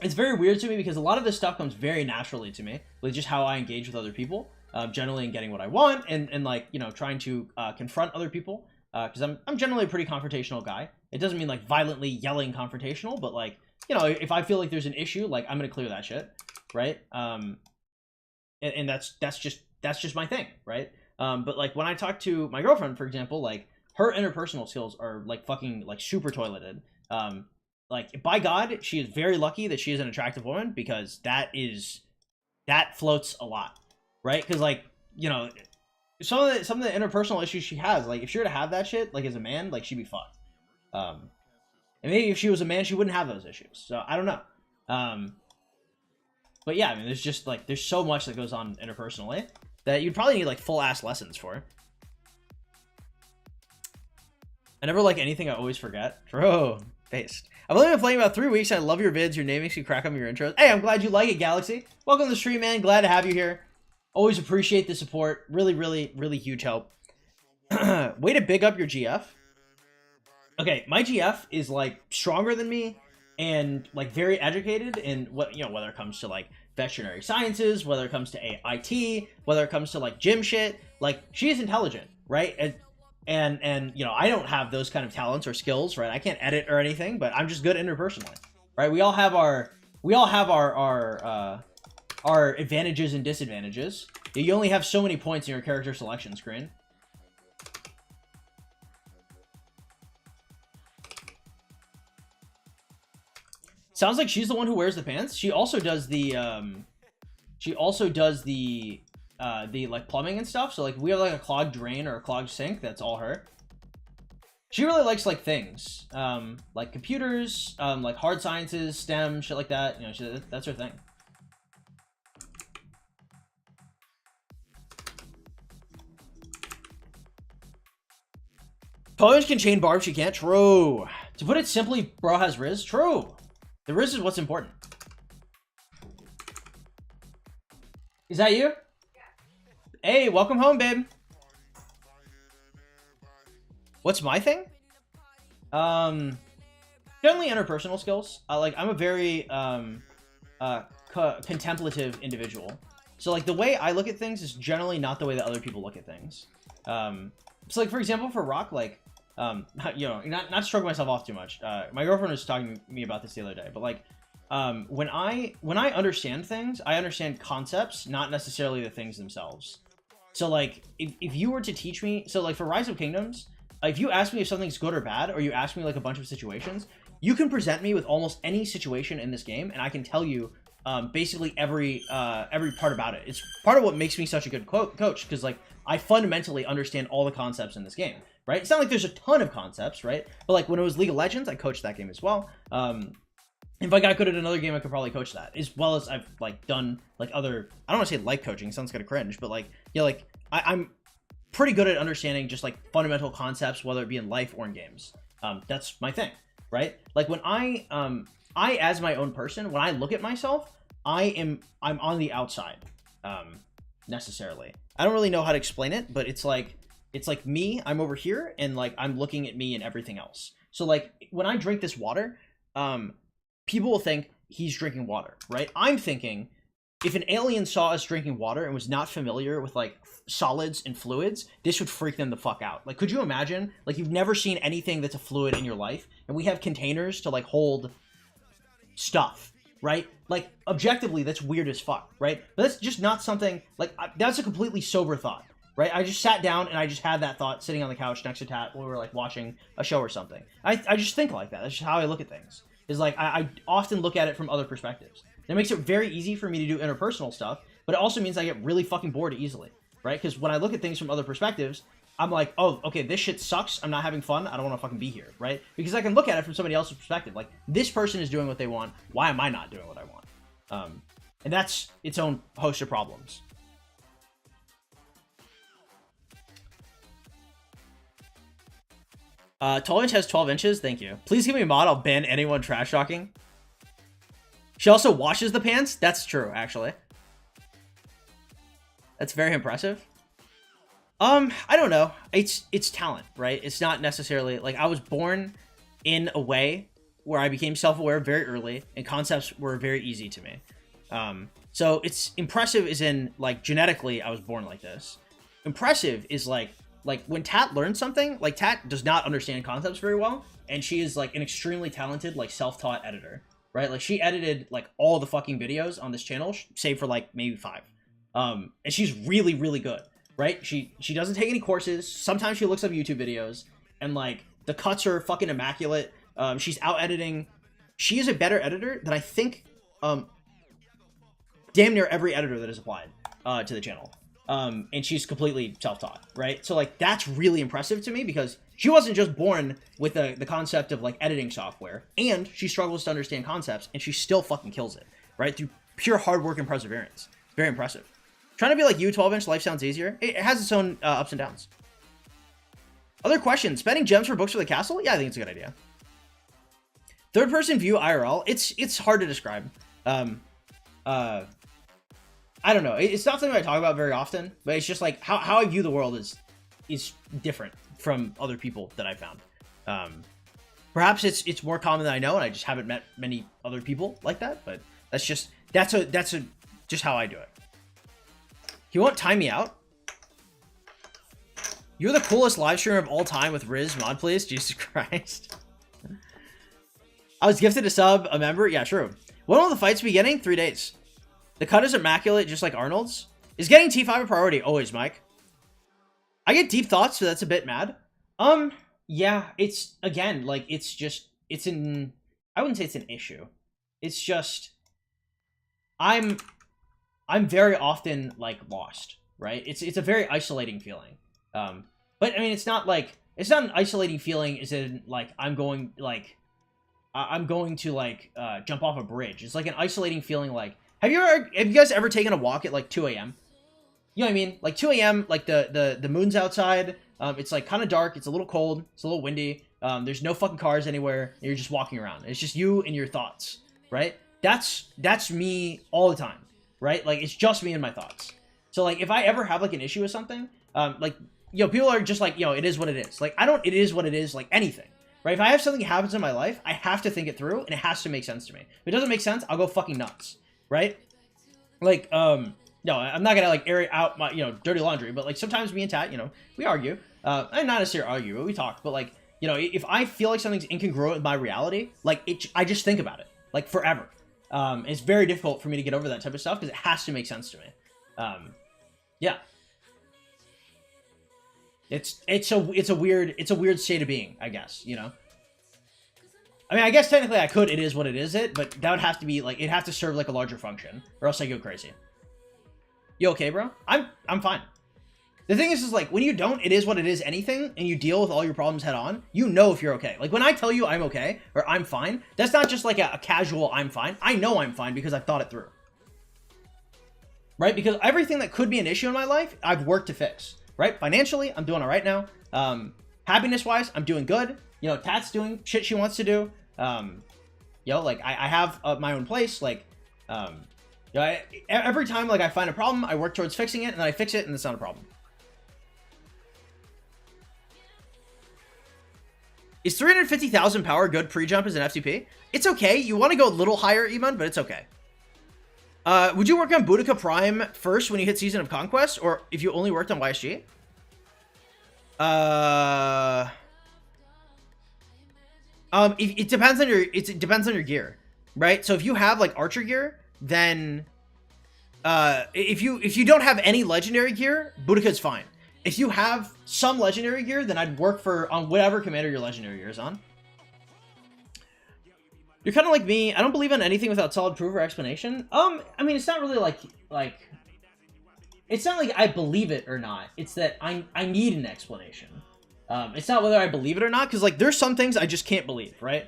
It's very weird to me because a lot of this stuff comes very naturally to me with just how I engage with other people, generally in getting what I want and like, you know, trying to confront other people. Because I'm generally a pretty confrontational guy. It doesn't mean like violently yelling confrontational, but like, you know, if I feel like there's an issue, like I'm gonna clear that shit, right? And that's just my thing, right? But like when I talk to my girlfriend, for example, like her interpersonal skills are like fucking like super toileted. Like by God, she is very lucky that she is an attractive woman because that floats a lot, right? Because like, you know, some of the interpersonal issues she has, like if she were to have that shit, like as a man, like she'd be fucked. And maybe if she was a man, she wouldn't have those issues. So I don't know. But yeah, I mean, there's just like there's so much that goes on interpersonally that you'd probably need like full ass lessons for. I never like anything I always forget. Bro, based. I've only been playing about 3 weeks. I love your vids. Your naming should crack on your intros. Hey, I'm glad you like it, Galaxy. Welcome to the stream, man. Glad to have you here. Always appreciate the support. Really, really, really huge help. Way to big up your GF. Okay, my GF is like stronger than me and like very educated in what, you know, whether it comes to like veterinary sciences, whether it comes to IT, whether it comes to like gym shit. Like she is intelligent, right? And you know, I don't have those kind of talents or skills, right? I can't edit or anything, but I'm just good interpersonally, right? We all have our advantages and disadvantages. You only have so many points in your character selection screen. Sounds like she's the one who wears the pants. She also does the like plumbing and stuff. So like we have like a clogged drain or a clogged sink. That's all her. She really likes like things, like computers, like hard sciences, STEM, shit like that. You know, that's her thing. Poems can chain barbs. She can't. True. To put it simply, bro has Riz. True. The Riz is what's important. Is that you? Yeah. Hey, welcome home, babe. What's my thing? Generally interpersonal skills. I'm a very contemplative individual. So like the way I look at things is generally not the way that other people look at things. So like for example, for Rock, like you know, not to stroke myself off too much. My girlfriend was talking to me about this the other day, but like when I understand things, I understand concepts, not necessarily the things themselves. So like if you were to teach me, so like for Rise of Kingdoms, if you ask me if something's good or bad, or you ask me like a bunch of situations, you can present me with almost any situation in this game, and I can tell you basically every part about it. It's part of what makes me such a good coach, because like I fundamentally understand all the concepts in this game, right? It's not like there's a ton of concepts, right? But like when it was League of Legends, I coached that game as well. If I got good at another game, I could probably coach that, as well as I've like done like other, I don't want to say like coaching, sounds kind of cringe, but like, yeah, like I'm pretty good at understanding just like fundamental concepts, whether it be in life or in games. That's my thing, right? Like when I as my own person, when I look at myself, I'm on the outside, necessarily. I don't really know how to explain it, but it's like me, I'm over here, and like I'm looking at me and everything else. So like when I drink this water, people will think he's drinking water, right? I'm thinking if an alien saw us drinking water and was not familiar with like solids and fluids, this would freak them the fuck out. Like, could you imagine? Like, you've never seen anything that's a fluid in your life, and we have containers to like hold stuff, right? Like, objectively, that's weird as fuck, right? But that's just not something, like, that's a completely sober thought, right? I just sat down and I just had that thought sitting on the couch next to Tat while we were like watching a show or something. I just think like that. That's just how I look at things. Is like, I often look at it from other perspectives. It makes it very easy for me to do interpersonal stuff, but it also means I get really fucking bored easily, right? Because when I look at things from other perspectives, I'm like, oh, okay, this shit sucks. I'm not having fun. I don't want to fucking be here, right? Because I can look at it from somebody else's perspective. Like, this person is doing what they want. Why am I not doing what I want? And that's its own host of problems. Tall inch has 12 inches. Thank you. Please give me a mod. I'll ban anyone trash talking. She also washes the pants. That's true, actually. That's very impressive. I don't know. It's talent, right? It's not necessarily like I was born in a way where I became self-aware very early and concepts were very easy to me. So it's impressive is in like genetically I was born like this. Impressive is like when Tat learns something, like Tat does not understand concepts very well, and she is like an extremely talented like self-taught editor, right? Like she edited like all the fucking videos on this channel, save for like maybe 5. And she's really, really good, right? She doesn't take any courses. Sometimes she looks up YouTube videos, and like the cuts are fucking immaculate. She's out editing. She is a better editor than I think damn near every editor that has applied to the channel. And she's completely self-taught, right? So like that's really impressive to me because she wasn't just born with the concept of like editing software, and she struggles to understand concepts, and she still fucking kills it, right? Through pure hard work and perseverance. Very impressive. Trying to be like you, 12-inch, life sounds easier. It has its own ups and downs. Other questions. Spending gems for books for the castle? Yeah, I think it's a good idea. Third-person view IRL. It's hard to describe. I don't know. It's not something I talk about very often, but it's just like how I view the world is different from other people that I've found. Perhaps it's more common than I know, and I just haven't met many other people like that. But that's just how I do it. You won't time me out. You're the coolest live streamer of all time with Riz mod, please. Jesus Christ. I was gifted a sub, a member. Yeah, true. When will the fights be getting? 3 days. The cut is immaculate, just like Arnold's. Is getting T5 a priority? Always, Mike. I get deep thoughts, so that's a bit mad. Yeah, it's, again, like, I wouldn't say it's an issue. It's just, I'm very often, like, lost, right? It's a very isolating feeling. But, I mean, it's not an isolating feeling as in, like, I'm going to, like, jump off a bridge. It's like an isolating feeling, like, have you guys ever taken a walk at, like, 2 a.m.? You know what I mean? Like, 2 a.m., like, the moon's outside, it's, like, kind of dark, it's a little cold, it's a little windy, there's no fucking cars anywhere, and you're just walking around. It's just you and your thoughts, right? That's me all the time, right? Like, it's just me and my thoughts. So, like, if I ever have, like, an issue with something, like, people are just like, it is what it is. Like, it is what it is, like, anything. Right? If I have something that happens in my life, I have to think it through, and it has to make sense to me. If it doesn't make sense, I'll go fucking nuts. Right? Like, no, I'm not gonna, like, air out my, dirty laundry, but, like, sometimes me and Tat, we argue. And not necessarily argue, but we talk. But, like, if I feel like something's incongruent with my reality, like, I just think about it. Like, forever. It's very difficult for me to get over that type of stuff, because it has to make sense to me. Yeah. It's a weird state of being, I guess, I mean, I guess technically I could, it is what it is, but that would have to be, like, it'd have to serve, like, a larger function, or else I go crazy. You okay, bro? I'm fine. The thing is like, when you don't, it is what it is anything, and you deal with all your problems head on, if you're okay. Like, when I tell you I'm okay, or I'm fine, that's not just, like, a casual I'm fine. I know I'm fine because I've thought it through. Right? Because everything that could be an issue in my life, I've worked to fix. Right? Financially, I'm doing all right now. Happiness-wise, I'm doing good. Tat's doing shit she wants to do. Like, I have my own place. Like, every time, like, I find a problem, I work towards fixing it, and then I fix it, and it's not a problem. Is 350,000 power good pre-jump as an F2P? It's okay. You want to go a little higher, Iman, but it's okay. Would you work on Boudica Prime first when you hit Season of Conquest, or if you only worked on YSG? It depends on your gear, right? So if you have, like, archer gear, then if you don't have any legendary gear, Boudica's fine. If you have some legendary gear, then I'd work on whatever commander your legendary gear is on. You're kind of like me. I don't believe in anything without solid proof or explanation. I mean, it's not really like it's not like I believe it or not. It's that I need an explanation. It's not whether I believe it or not, because, like, there's some things I just can't believe, right?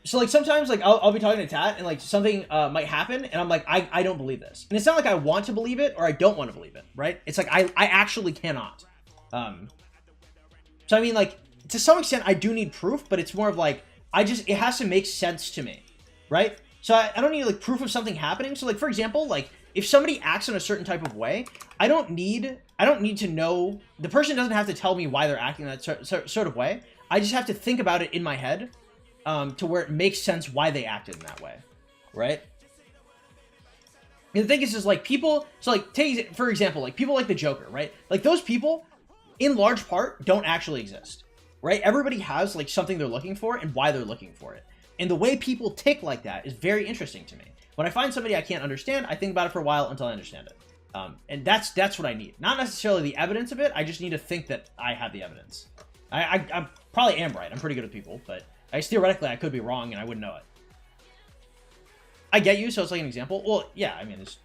So, like, sometimes, like, I'll be talking to Tat, and, like, something might happen, and I'm like, I don't believe this. And it's not like I want to believe it or I don't want to believe it, right? It's like I actually cannot. So I mean, like, to some extent, I do need proof, but it's more of like, it has to make sense to me, right? So I don't need, like, proof of something happening. So, like, for example, like, if somebody acts in a certain type of way, I don't need to know, the person doesn't have to tell me why they're acting that sort of way. I just have to think about it in my head to where it makes sense why they acted in that way, right? And the thing is like people, so like take for example, like people like the Joker, right? Like those people in large part don't actually exist, right? Everybody has like something they're looking for and why they're looking for it. And the way people tick like that is very interesting to me. When I find somebody I can't understand, I think about it for a while until I understand it. And that's what I need. Not necessarily the evidence of it. I just need to think that I have the evidence. I probably am right. I'm pretty good with people, but theoretically I could be wrong and I wouldn't know it. I get you, so it's like an example. Well, yeah, I mean, it's...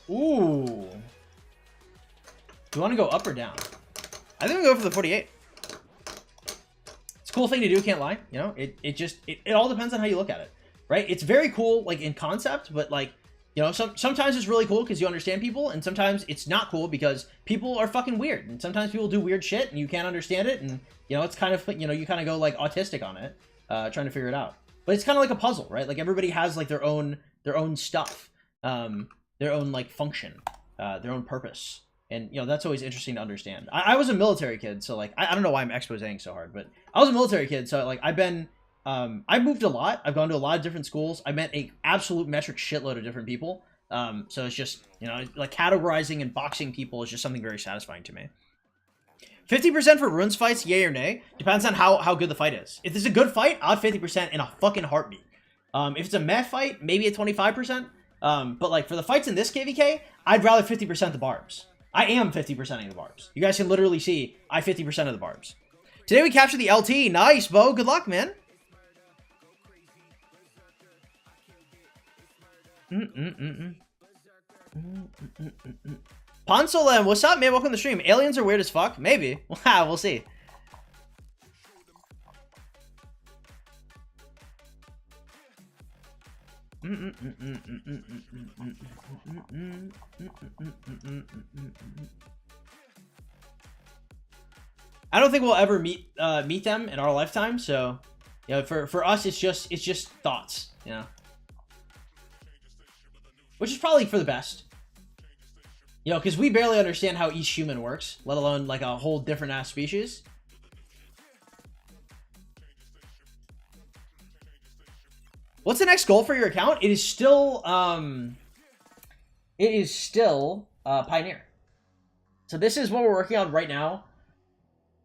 Ooh. Do you want to go up or down? I think we go for the 48. It's a cool thing to do, can't lie. You know, it all depends on how you look at it, right? It's very cool, like, in concept, but, like, you know, sometimes it's really cool because you understand people, and sometimes it's not cool because people are fucking weird, and sometimes people do weird shit, and you can't understand it, and, you know, it's kind of, you know, you kind of go, like, autistic on it, trying to figure it out. But it's kind of like a puzzle, right? Like, everybody has, like, their own stuff, their own, like, function, their own purpose. And, you know, that's always interesting to understand. I was a military kid, so, like, I don't know why I'm exposing so hard, but I was a military kid, so, like, I've moved a lot. I've gone to a lot of different schools. I met an absolute metric shitload of different people. So it's just, you know, like, categorizing and boxing people is just something very satisfying to me. 50% for ruins fights, yay or nay, depends on how good the fight is. If it's a good fight, I'll 50% in a fucking heartbeat. If it's a meh fight, maybe at 25%. But, like, for the fights in this KVK, I'd rather 50% the barbs. I am 50%ing the barbs. You guys can literally see I 50% of the barbs. Today we captured the LT. Nice, Bo. Good luck, man. Ponsolem, what's up, man? Welcome to the stream. Aliens are weird as fuck. Maybe. Wow, we'll see. I don't think we'll ever meet them in our lifetime, so, you know, for us it's just thoughts, you know, which is probably for the best, you know, because we barely understand how each human works, let alone like a whole different ass species. What's the next goal for your account? It is still Pioneer. So this is what we're working on right now.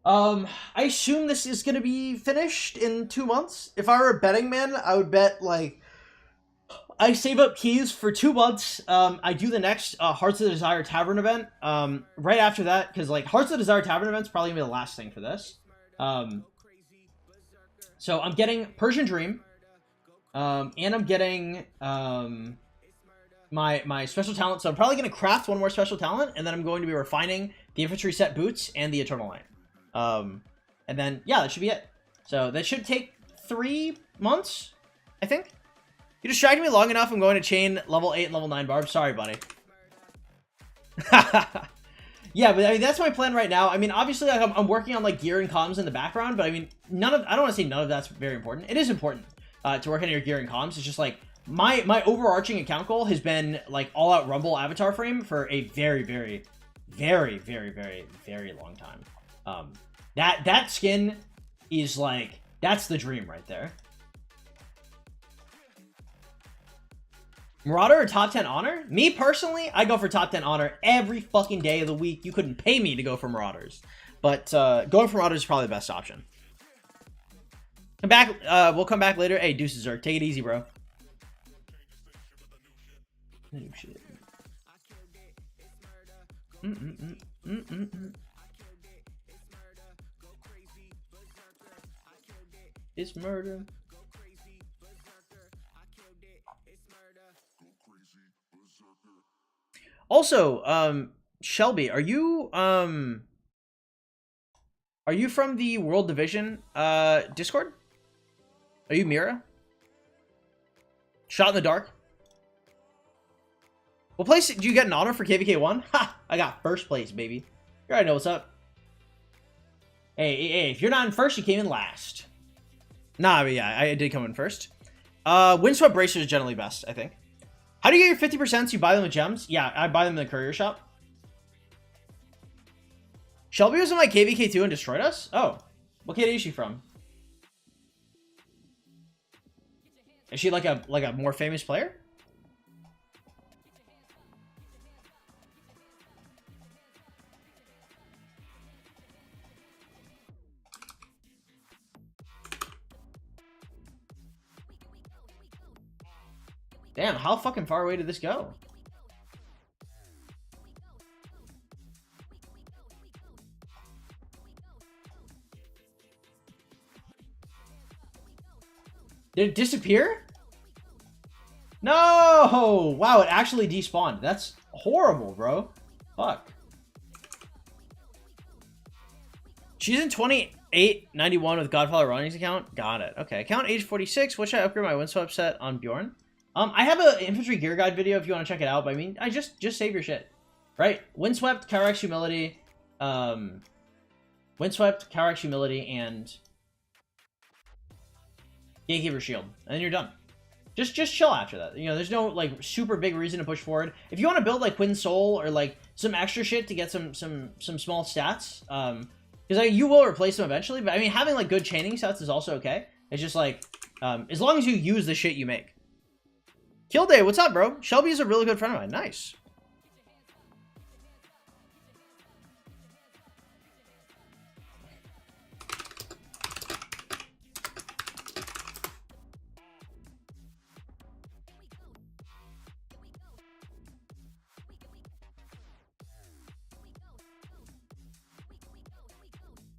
I assume this is gonna be finished in 2 months. If I were a betting man, I would bet, like, I save up keys for 2 months. I do the next Hearts of the Desire Tavern event right after that, because, like, Hearts of the Desire Tavern event's probably gonna be the last thing for this. So I'm getting Persian Dream. And I'm getting my special talent. So I'm probably going to craft one more special talent, and then I'm going to be refining the infantry set boots and the Eternal Light. And then, yeah, that should be it. So that should take 3 months, I think. You distracted me long enough. I'm going to chain level 8 and level 9 barbs. Sorry, buddy. Yeah, but I mean, that's my plan right now. I mean, obviously, like, I'm working on, like, gear and comms in the background, but I mean, I don't want to say none of that's very important. It is important. To work on your gear and comms. It's just like my overarching account goal has been like all out Rumble avatar frame for a very, very, very, very, very, very long time. That skin is like, that's the dream right there. Marauder or top 10 honor? Me personally, I go for top 10 honor every fucking day of the week. You couldn't pay me to go for Marauders, but going for Marauders is probably the best option. Come back, we'll come back later. Hey, deuces, Zerk. Take it easy, bro. Oh, shit. It's murder. Also, Shelby, are you from the World Division Discord? Are you Mira? Shot in the dark? What place did you get an honor for KVK1? Ha! I got first place, baby. You already know what's up. Hey, if you're not in first, you came in last. Nah, but yeah, I did come in first. Windswept Bracer is generally best, I think. How do you get your 50%? You buy them with gems? Yeah, I buy them in the courier shop. Shelby was in my KVK2 and destroyed us? Oh. What KD is she from? Is she like a more famous player? Damn, how fucking far away did this go? Did it disappear? No! Wow, it actually despawned. That's horrible, bro. Fuck. She's in 2891 with Godfather Ronnie's account. Got it. Okay, account age 46. What should I upgrade my windswept set on Bjorn? I have an infantry gear guide video if you want to check it out. But I mean, just save your shit, right? Windswept, Karax Humility, Windswept, Karax Humility, and Gatekeeper Shield, and then you're done. Just chill after that. You know, there's no like super big reason to push forward. If you want to build like Quinn Soul or like some extra shit to get some small stats, because like, you will replace them eventually. But I mean, having like good chaining stats is also okay. It's just like as long as you use the shit you make. Kill Day, what's up, bro? Shelby is a really good friend of mine. Nice.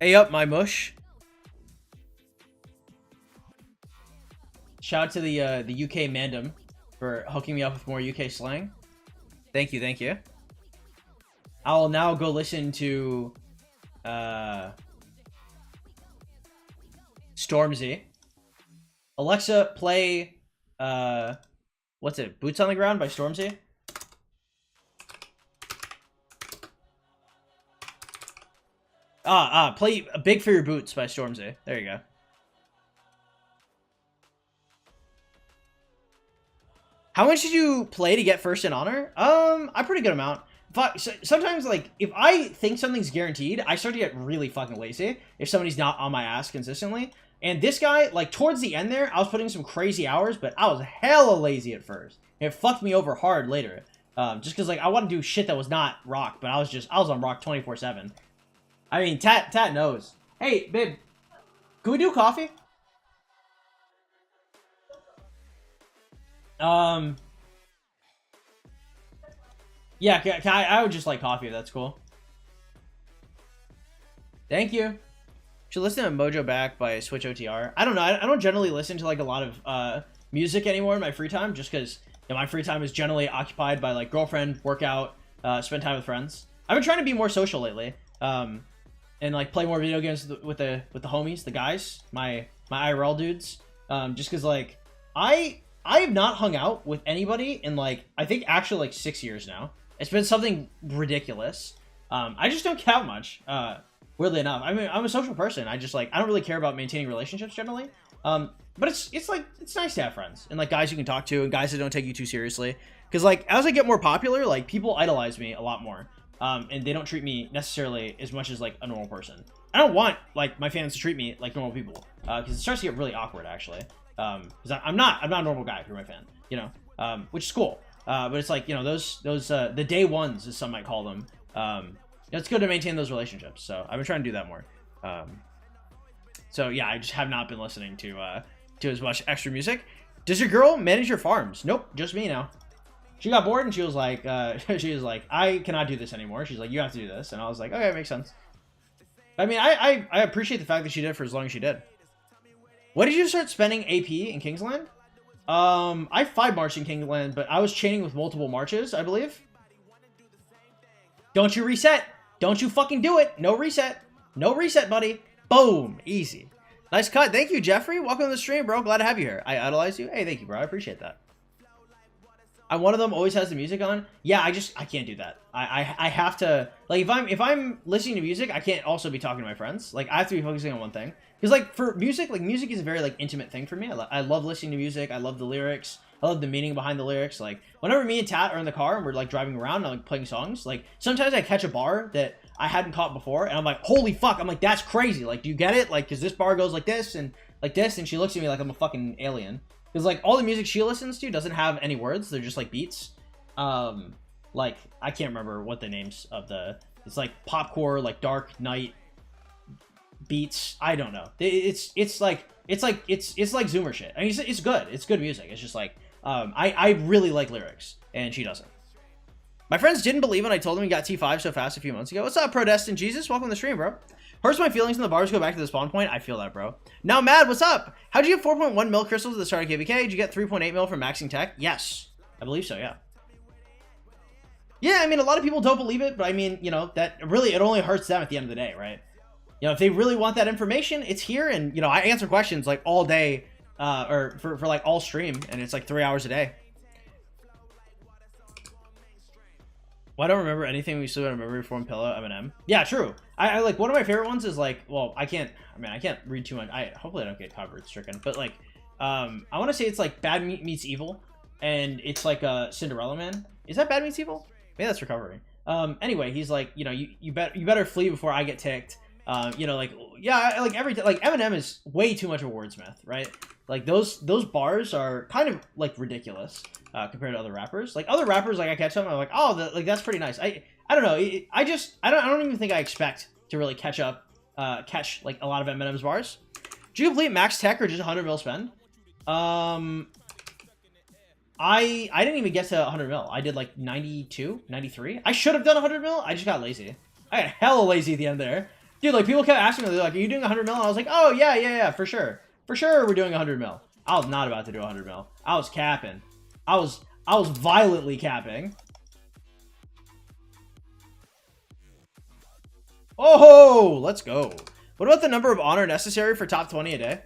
Hey up, my mush. Shout out to the UK Mandem for hooking me up with more UK slang. Thank you, thank you. I'll now go listen to Stormzy. Alexa, play what's it? Boots on the Ground by Stormzy. Play Big for Your Boots by Stormzy. There you go. How much did you play to get first in honor? A pretty good amount. But sometimes, like, if I think something's guaranteed, I start to get really fucking lazy if somebody's not on my ass consistently. And this guy, like, towards the end there, I was putting some crazy hours, but I was hella lazy at first. And it fucked me over hard later. Just because, like, I want to do shit that was not rock, but I was on rock 24/7. I mean, Tat knows. Hey, babe, can we do coffee? Yeah, I would just like coffee if that's cool. Thank you. Should listen to Mojo Back by Switch OTR. I don't know. I don't generally listen to like a lot of music anymore in my free time, just because you know, my free time is generally occupied by like girlfriend, workout, spend time with friends. I've been trying to be more social lately. And like play more video games with the homies, the guys, my IRL dudes. Just because like I have not hung out with anybody in like I think actually like 6 years now. It's been something ridiculous. I just don't get out much. Weirdly enough, I mean I'm a social person. I don't really care about maintaining relationships generally. But it's like it's nice to have friends and like guys you can talk to and guys that don't take you too seriously. Because like as I get more popular, like people idolize me a lot more. And they don't treat me necessarily as much as like a normal person. I don't want like my fans to treat me like normal people, because it starts to get really awkward actually. Because I'm not a normal guy if you're my fan, you know, which is cool. But it's like, you know, those the day ones, as some might call them. It's good to maintain those relationships. So I've been trying to do that more. So yeah, I just have not been listening to as much extra music. Does your girl manage your farms? Nope, just me now. She got bored and she was like, I cannot do this anymore. She's like, you have to do this. And I was like, okay, it makes sense. I mean, I appreciate the fact that she did it for as long as she did. When did you start spending AP in Kingsland? I 5 marched in Kingsland, but I was chaining with multiple marches, I believe. Don't you reset. Don't you fucking do it. No reset. No reset, buddy. Boom. Easy. Nice cut. Thank you, Jeffrey. Welcome to the stream, bro. Glad to have you here. I idolize you. Hey, thank you, bro. I appreciate that. one of them always has the music on. Yeah, I can't do that. I have to, like, if I'm listening to music, I can't also be talking to my friends. Like, I have to be focusing on one thing. Because, like, for music, like, music is a very, like, intimate thing for me. I love listening to music. I love the lyrics. I love the meaning behind the lyrics. Like, whenever me and Tat are in the car and we're, like, driving around and I'm, like, playing songs, like, sometimes I catch a bar that I hadn't caught before, and I'm like, holy fuck. I'm like, that's crazy. Like, do you get it? Like, because this bar goes like this, and she looks at me like I'm a fucking alien. Because, like, all the music she listens to doesn't have any words. They're just, like, beats. Like, I can't remember what the names of it's, like, popcore, like, dark night beats. I don't know. It's like Zoomer shit. I mean, it's good. It's good music. It's just, like, I really like lyrics, and she doesn't. My friends didn't believe when I told them we got T5 so fast a few months ago. What's up, Prodestin Jesus? Welcome to the stream, bro. Hurts my feelings when the bars go back to the spawn point. I feel that, bro. Now, Mad, what's up? How'd you get 4.1 mil crystals at the start of KVK? Did you get 3.8 mil from maxing tech? Yes. I believe so, yeah. Yeah, I mean, a lot of people don't believe it, but I mean, you know, that really, it only hurts them at the end of the day, right? You know, if they really want that information, it's here, and, you know, I answer questions, like, all day, or for like, all stream, and it's, like, 3 hours a day. Well, I don't remember anything. We still gotta remember Reform Pillow, Eminem. Yeah, true. I like, one of my favorite ones is, like, well, I can't read too much. Hopefully I don't get copyright stricken, but, like, I want to say it's, like, Bad Meets Evil, and it's, like, Cinderella Man. Is that Bad Meets Evil? Maybe that's Recovery. Anyway, he's like, you know, you better flee before I get ticked. You know, like, yeah, like, like, Eminem is way too much of a wordsmith, right? Like, those bars are kind of, like, ridiculous compared to other rappers. Like, other rappers, like, I catch them, I'm like, oh, like, that's pretty nice. I don't know. I don't even think I expect to really catch, like, a lot of Eminem's bars. Did you complete max tech or just 100 mil spend? I didn't even get to 100 mil. I did, like, 92, 93. I should have done 100 mil. I just got lazy. I got hella lazy at the end there. Dude, like, people kept asking me, they're like, are you doing 100 mil? And I was like, oh, yeah, for sure. For sure, we're doing 100 mil. I was not about to do 100 mil. I was capping. I was violently capping. Oh, let's go. What about the number of honor necessary for top 20 a day?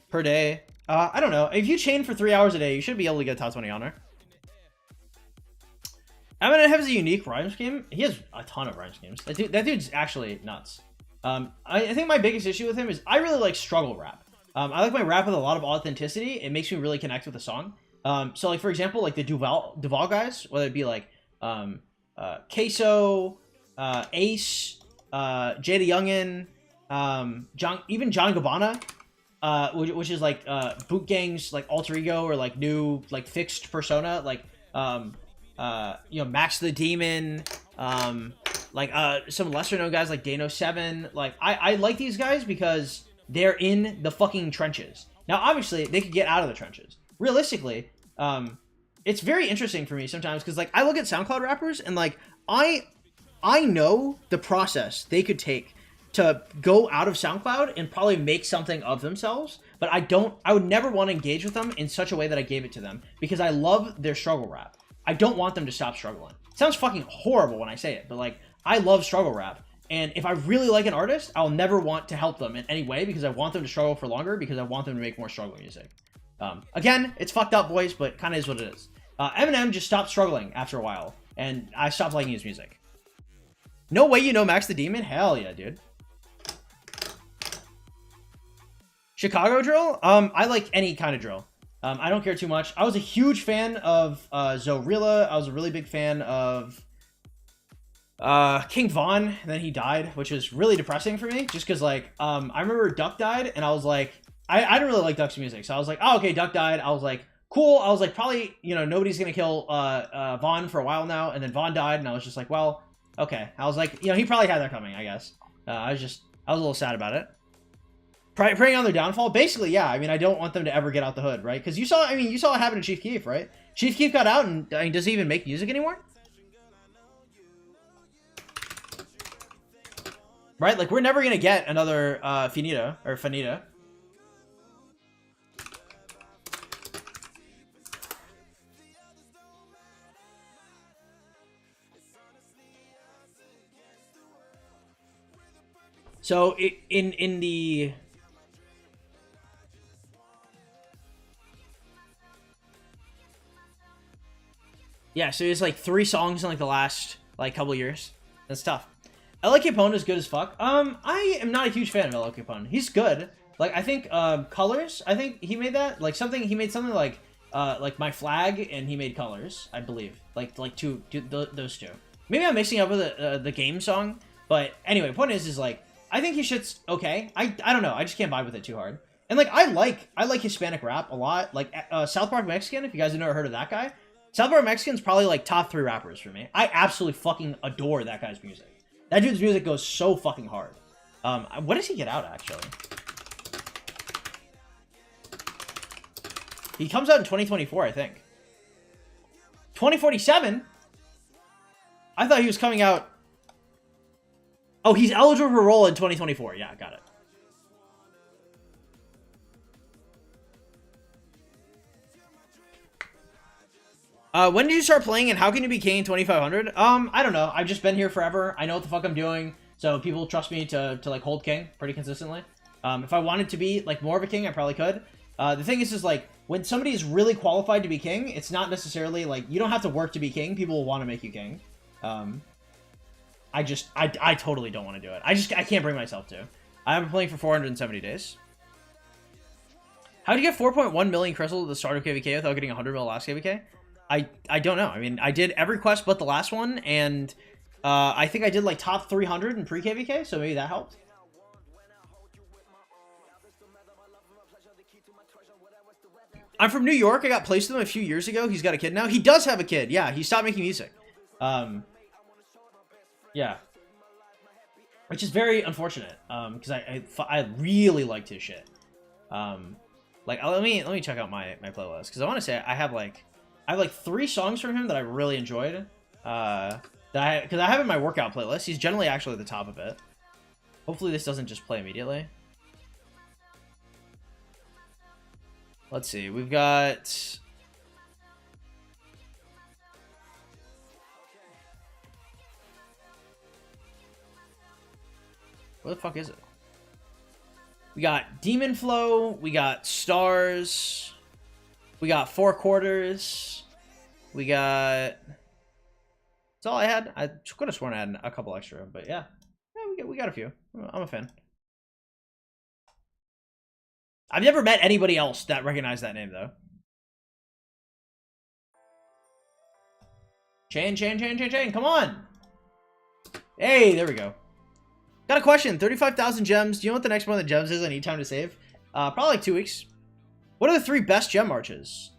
Per day? I don't know. If you chain for 3 hours a day, you should be able to get top 20 honor. Eminem has a unique rhyme scheme. He has a ton of rhyme schemes. That dude's actually nuts. I think my biggest issue with him is I really like struggle rap. I like my rap with a lot of authenticity. It makes me really connect with the song. So, like, for example, like the Duval guys, whether it be like Queso, Ace, Jada Youngin, even John Gabbana, which is like Boot Gang's like alter ego or like new like fixed persona, like you know, Max the Demon, like some lesser known guys like Dano 7. Like, I like these guys because they're in the fucking trenches. Now, obviously, they could get out of the trenches. Realistically, it's very interesting for me sometimes because, like, I look at SoundCloud rappers and, like, I know the process they could take to go out of SoundCloud and probably make something of themselves, but I would never want to engage with them in such a way that I gave it to them because I love their struggle rap. I don't want them to stop struggling. It sounds fucking horrible when I say it, but, like, I love struggle rap. And if I really like an artist, I'll never want to help them in any way because I want them to struggle for longer because I want them to make more struggle music. Again, it's fucked up, boys, but kind of is what it is. Eminem just stopped struggling after a while, and I stopped liking his music. No way you know Max the Demon? Hell yeah, dude. Chicago drill? I like any kind of drill. I don't care too much. I was a huge fan of Zorilla. I was a really big fan of King Von, and then he died, which was really depressing for me, just because, like, I remember Duck died, and I was like, I didn't really like Duck's music, so I was like, oh, okay, Duck died. I was like, cool. I was like, probably, you know, nobody's gonna kill Von for a while now, and then Von died, and I was just like, well, okay. I was like, you know, he probably had that coming, I guess. I was a little sad about it. Preying on their downfall? Basically, yeah. I mean, I don't want them to ever get out the hood, right? Because you saw what happened to Chief Keef, right? Chief Keef got out, and, I mean, does he even make music anymore? Right? Like, we're never gonna get another Finita. So in the Yeah, so it's like 3 songs in like the last like couple years. That's tough. LA Capone is good as fuck. I am not a huge fan of LA Capone. He's good. Like I think Colors. I think he made that like something. He made something like My Flag, and he made Colors. I believe like those two. Maybe I'm mixing up with the game song. But anyway, point is like I think his shit's okay. I don't know. I just can't vibe with it too hard. And like I like Hispanic rap a lot. Like South Park Mexican. If you guys have never heard of that guy. South Park Mexican's probably like top 3 rappers for me. I absolutely fucking adore that guy's music. That dude's music goes so fucking hard. What does he get out actually? He comes out in 2024, I think. 2047? I thought he was coming out. Oh, he's eligible for parole in 2024. Yeah, got it. When did you start playing and how can you be king in 2500? I don't know. I've just been here forever. I know what the fuck I'm doing. So people trust me to like hold king pretty consistently. If I wanted to be like more of a king, I probably could. The thing is like when somebody is really qualified to be king, it's not necessarily like you don't have to work to be king. People will want to make you king. I totally don't want to do it. I can't bring myself to. I've been playing for 470 days. How did you get 4.1 million crystals at the start of KVK without getting 100 mil last KVK? I don't know. I mean, I did every quest but the last one, and I think I did like top 300 in pre-KVK, so maybe that helped. I'm from New York. I got placed with him a few years ago. He's got a kid now. He does have a kid. Yeah, he stopped making music. Yeah. Which is very unfortunate, because I really liked his shit. Like, let me check out my playlist, because I want to say I have like 3 songs from him that I really enjoyed. Because I have in my workout playlist. He's generally actually at the top of it. Hopefully this doesn't just play immediately. Let's see. We've got... Where the fuck is it? We got Demon Flow. We got Stars. We got 4 Quarters. We got... That's all I had. I could have sworn I had a couple extra, but yeah. We got a few. I'm a fan. I've never met anybody else that recognized that name, though. Chain. Come on. Hey, there we go. Got a question. 35,000 gems. Do you know what the next one of the gems is I need time to save? Probably like 2 weeks. What are the 3 best gem marches?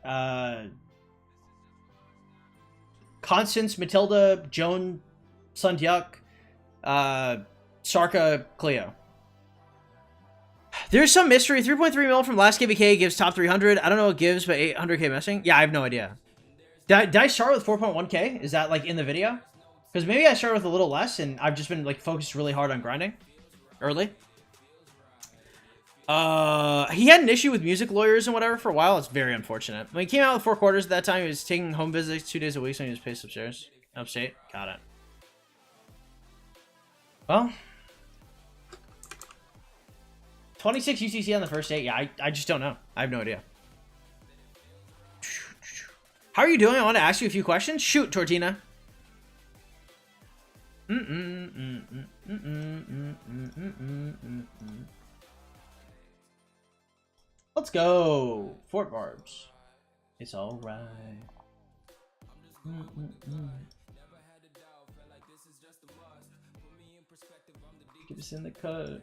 Constance, Matilda, Joan, Sundyuk, Sarka, Cleo. There's some mystery. 3.3 mil from last KVK gives top 300. I don't know what gives, but 800k missing. Yeah, I have no idea. Did I start with 4.1k? Is that like in the video? Because maybe I started with a little less, and I've just been like focused really hard on grinding early. He had an issue with music lawyers and whatever for a while. It's very unfortunate. When he came out with 4 Quarters at that time, he was taking home visits 2 days a week, so he was based upstate. Got it. Well, 26 UCC on the first day. Yeah, I just don't know. I have no idea. How are you doing? I want to ask you a few questions. Shoot, Tortina. Let's go. Fort Barbs. It's all right. Get us in the cut.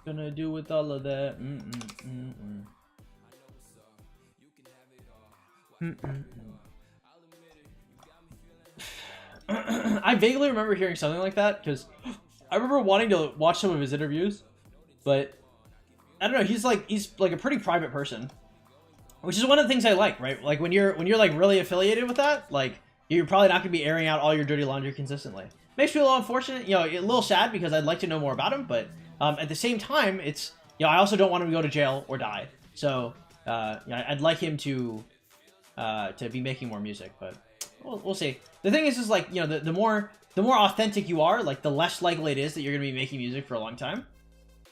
Gonna do with all of that. I vaguely remember hearing something like that because I remember wanting to watch some of his interviews, but I don't know. He's like a pretty private person, which is one of the things I like, right? Like when you're like really affiliated with that, like you're probably not gonna be airing out all your dirty laundry consistently. Makes me a little unfortunate, you know, a little sad because I'd like to know more about him, but at the same time, it's, you know, I also don't want him to go to jail or die. So, yeah, I'd like him to be making more music, but we'll see. The thing is like, you know, the more authentic you are, like the less likely it is that you're gonna be making music for a long time.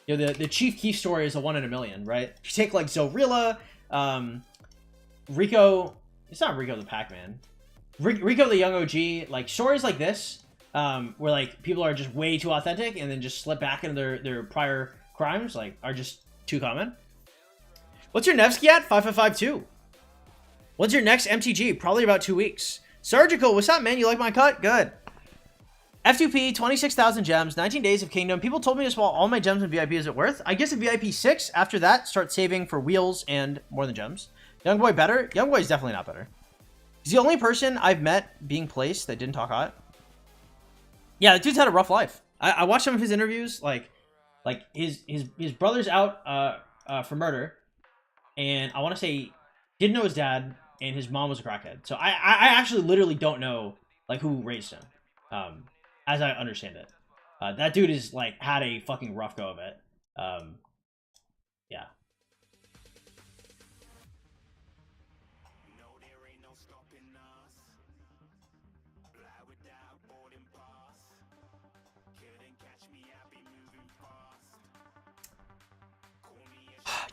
You know, the Chief Keef story is a 1 in a million, right? If you take like Zorilla, Rico, it's not Rico the Pac-Man, Rico the Young OG, like stories like this, where like people are just way too authentic and then just slip back into their prior crimes, like are just too common. What's your NEVSKY at? 5552. When's your next MTG? Probably about 2 weeks. Surgical, what's up, man? You like my cut? Good. F2P, 26,000 gems, 19 days of Kingdom. People told me to swallow all my gems in VIP. Is it worth? I guess a VIP 6. After that, start saving for wheels and more than gems. Young boy better? Young boy is definitely not better. He's the only person I've met being placed that didn't talk hot. Yeah, the dude's had a rough life. I watched some of his interviews. Like his brother's out for murder, and I want to say didn't know his dad, and his mom was a crackhead. So I actually literally don't know like who raised him. As I understand it, that dude is like had a fucking rough go of it. Yeah.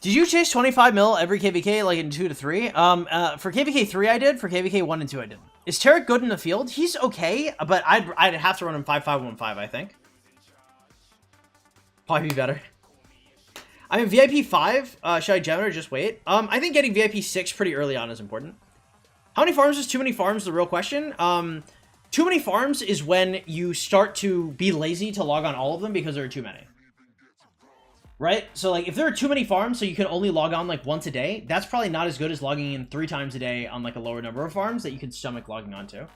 Did you chase 25 mil every KVK like in 2 to 3? For KVK 3 I did. For KVK 1 and 2 I didn't. Is Tarek good in the field? He's okay, but I'd have to run him 5-5-1-5, I think. Probably be better. I mean, VIP 5, should I gem it or just wait? I think getting VIP 6 pretty early on is important. How many farms is too many farms? The real question. Too many farms is when you start to be lazy to log on all of them because there are too many. Right? So, like, if there are too many farms so you can only log on, like, once a day, that's probably not as good as logging in 3 times a day on, like, a lower number of farms that you can stomach logging on to.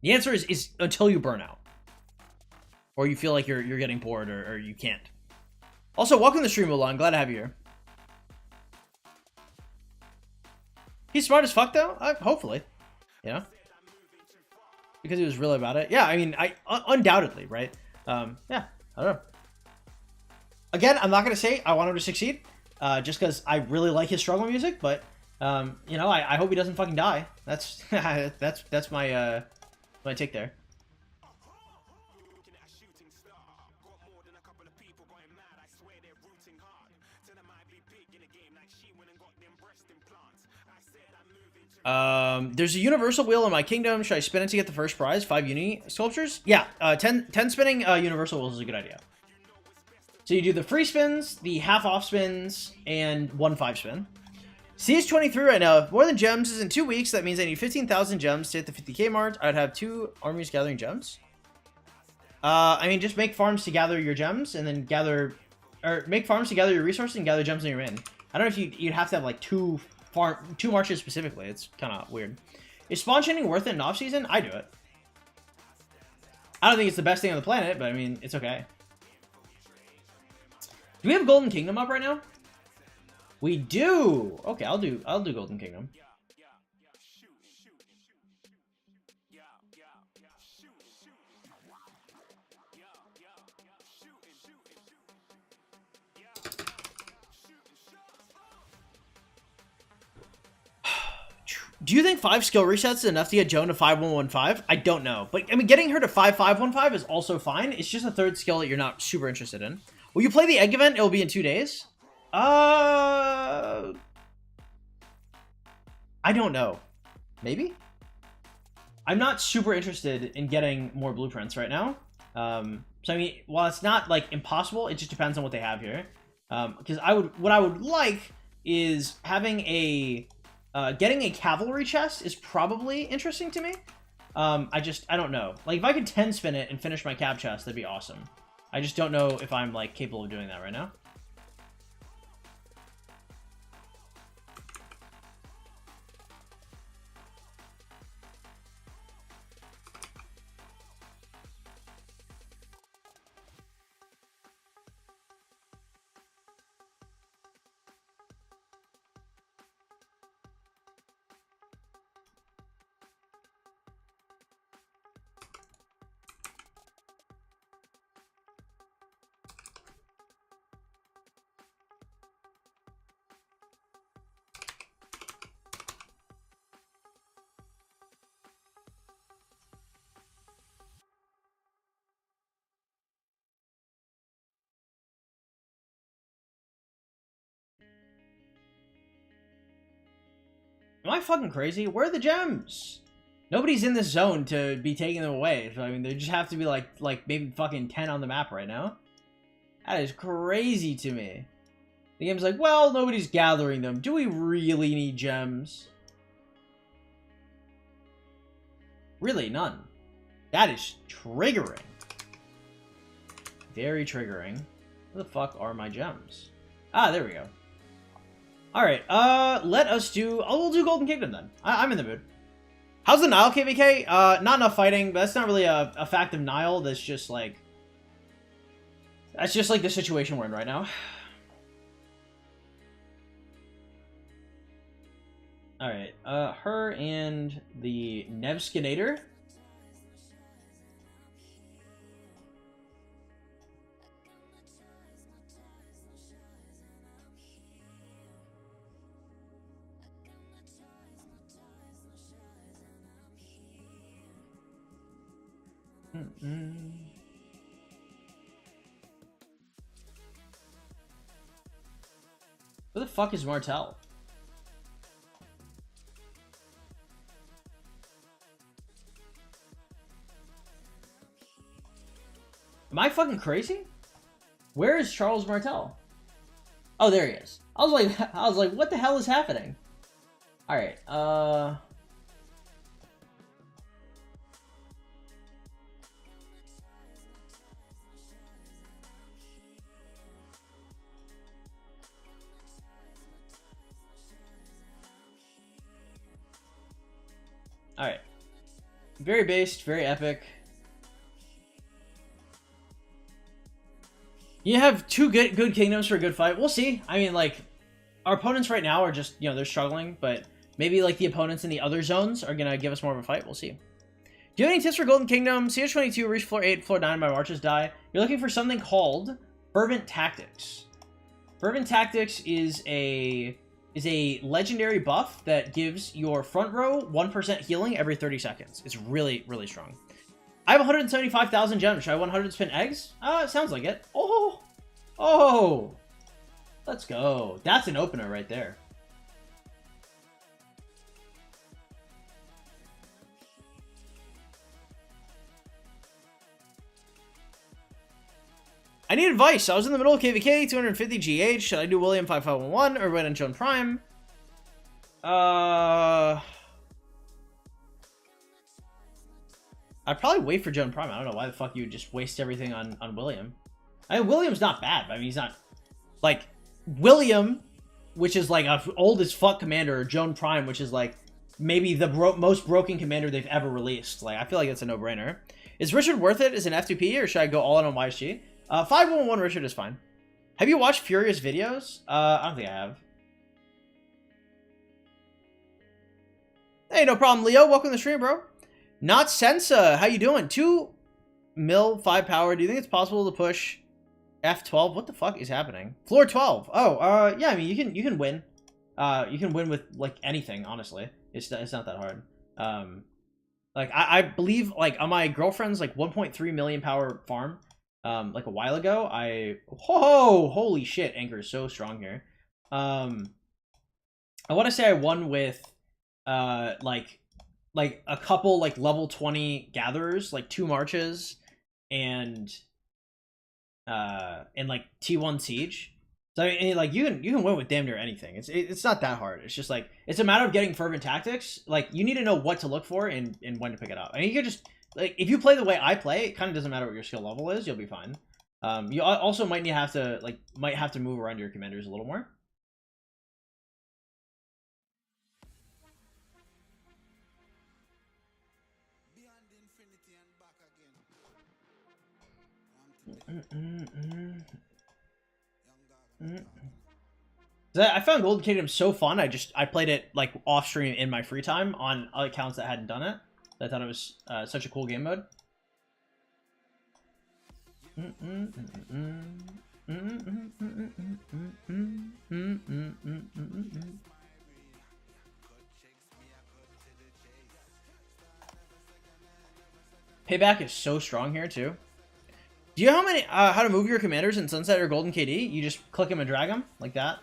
The answer is until you burn out. Or you feel like you're getting bored or you can't. Also, welcome to the stream, Mulan. Glad to have you here. He's smart as fuck, though? Hopefully. Yeah. Because he was real about it. Yeah, I mean, undoubtedly, right? Yeah. I don't know. Again, I'm not going to say I want him to succeed, just because I really like his struggle music, but, you know, I hope he doesn't fucking die. That's, that's my take there. There's a universal wheel in my kingdom. Should I spin it to get the first prize? 5 uni sculptures? Yeah, 10 spinning universal wheels is a good idea. So you do the free spins, the half off spins, and 1 5 spin. CS 23 right now. If more than gems is in 2 weeks, that means I need 15,000 gems to hit the 50k mark. I'd have 2 armies gathering gems. I mean, just make farms to gather your gems, and then gather, or make farms to gather your resources and gather gems in your in. I don't know if you'd have to have like 2 marches specifically. It's kind of weird. Is spawn chaining worth it in off season? I do it. I don't think it's the best thing on the planet, but I mean, it's okay. Do we have Golden Kingdom up right now? We do. Okay, I'll do Golden Kingdom. Do you think 5 skill resets is enough to get Joan to 5115? I don't know. But, I mean, getting her to 5515 is also fine. It's just a 3rd skill that you're not super interested in. Will you play the egg event? It'll be in 2 days. I don't know. Maybe? I'm not super interested in getting more blueprints right now. So, I mean, while it's not, like, impossible, it just depends on what they have here. Because what I would like is having a... getting a cavalry chest is probably interesting to me. I don't know. Like, if I could 10 spin it and finish my cab chest, that'd be awesome. I just don't know if I'm, like, capable of doing that right now. Am I fucking crazy? Where are the gems? Nobody's in this zone to be taking them away. So, I mean, they just have to be like maybe fucking 10 on the map right now. That is crazy to me. The game's like, well, nobody's gathering them. Do we really need gems? Really, none. That is triggering. Very triggering. Where the fuck are my gems? Ah, there we go. Alright, let us do... Oh, we'll do Golden Kingdom then. I'm in the mood. How's the Nile KVK? Not enough fighting, but that's not really a fact of Nile. That's just like... That's just like the situation we're in right now. Alright, her and the NEVSKY. Where the fuck is Martel? Am I fucking crazy? Where is Charles Martel? Oh, there he is. I was like, what the hell is happening? All right. All right. Very based, very epic. You have two good kingdoms for a good fight. We'll see. I mean, like, our opponents right now are just, you know, they're struggling, but maybe, like, the opponents in the other zones are going to give us more of a fight. We'll see. Do you have any tips for Golden Kingdom? CH22, reach floor 8, floor 9, my marches die. You're looking for something called Fervent Tactics. Fervent Tactics is a legendary buff that gives your front row 1% healing every 30 seconds. It's really, really strong. I have 175,000 gems. Should I 100 spin eggs? It sounds like it. Oh! Let's go. That's an opener right there. I need advice. I was in the middle of KVK, 250 GH. Should I do William 5511 or wait on Joan Prime? I'd probably wait for Joan Prime. I don't know why the fuck you would just waste everything on William. I mean, William's not bad. I mean, he's not... Like, William, which is like a old as fuck commander, or Joan Prime, which is like maybe the most broken commander they've ever released. Like, I feel like it's a no-brainer. Is Richard worth it as an F2P, or should I go all in on YSG? 511 Richard is fine. Have you watched Furious videos? I don't think I have. Hey, no problem, Leo. Welcome to the stream, bro. Not Sensa, how you doing? 2 mil, 5 power. Do you think it's possible to push F12? What the fuck is happening? Floor 12. Oh, yeah. I mean, you can win. You can win with like anything. Honestly, it's not that hard. Like I believe like on my girlfriend's like 1.3 million power farm, like a while ago. Holy shit, Anchor is so strong here. I want to say I won with like a couple like level 20 gatherers, like 2 marches and like T1 siege. So I mean, like you can win with damn near anything. It's not that hard. It's just like it's a matter of getting Fervent Tactics. Like you need to know what to look for and when to pick it up. I mean, you can just like if you play the way I play, it kind of doesn't matter what your skill level is. You'll be fine. You also might have to move around your commanders a little more. I found Golden Kingdom so fun. I played it like off stream in my free time on other accounts that hadn't done it. I thought it was such a cool game mode. Payback is so strong here too. Do you know how to move your commanders in Sunset or Golden KD? You just click them and drag them like that.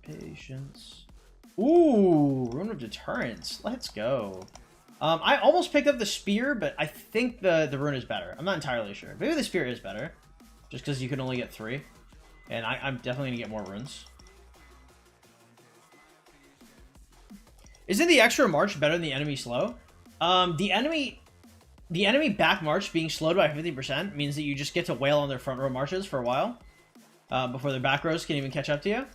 Patience. Ooh, Rune of Deterrence. Let's go. I almost picked up the Spear, but I think the Rune is better. I'm not entirely sure. Maybe the Spear is better. Just because you can only get 3. And I'm definitely going to get more runes. Isn't the extra march better than the enemy slow? The enemy back march being slowed by 50% means that you just get to wail on their front row marches for a while. Before their back rows can even catch up to you.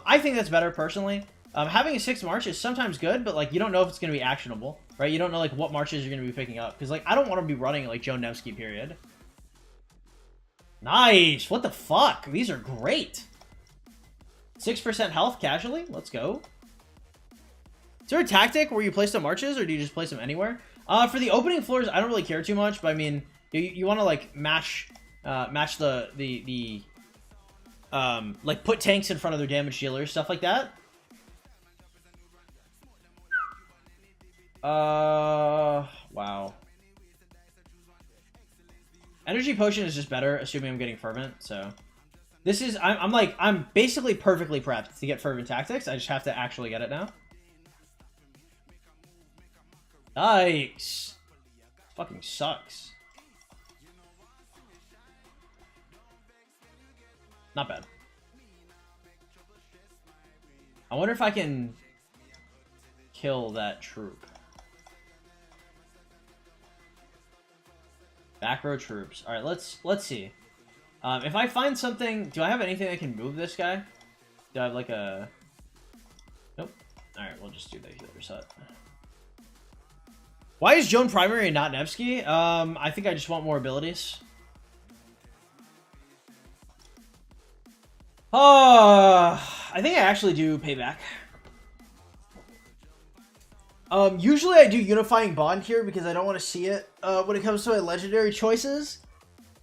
I think that's better personally. Having a 6th march is sometimes good, but like you don't know if it's going to be actionable, right? You don't know like what marches you're going to be picking up. Because like I don't want to be running like Joe NEVSKY period. Nice! What the fuck? These are great. 6% health casually. Let's go. Is there a tactic where you place the marches, or do you just place them anywhere? For the opening floors, I don't really care too much, but I mean, you want to like match the like put tanks in front of their damage dealers, stuff like that. Wow. Energy potion is just better, assuming I'm getting fervent. So this is I'm basically perfectly prepped to get fervent tactics. I just have to actually get it now. Nice. Fucking sucks. Not bad. I wonder if I can kill that troop. Back row troops. All right, let's see. If I find something, do I have anything that can move this guy? Do I have like a? Nope. All right, we'll just do the healer's hut. Why is Joan primary and not NEVSKY? I think I just want more abilities. I think I actually do payback. Usually I do unifying bond here because I don't want to see it when it comes to my legendary choices.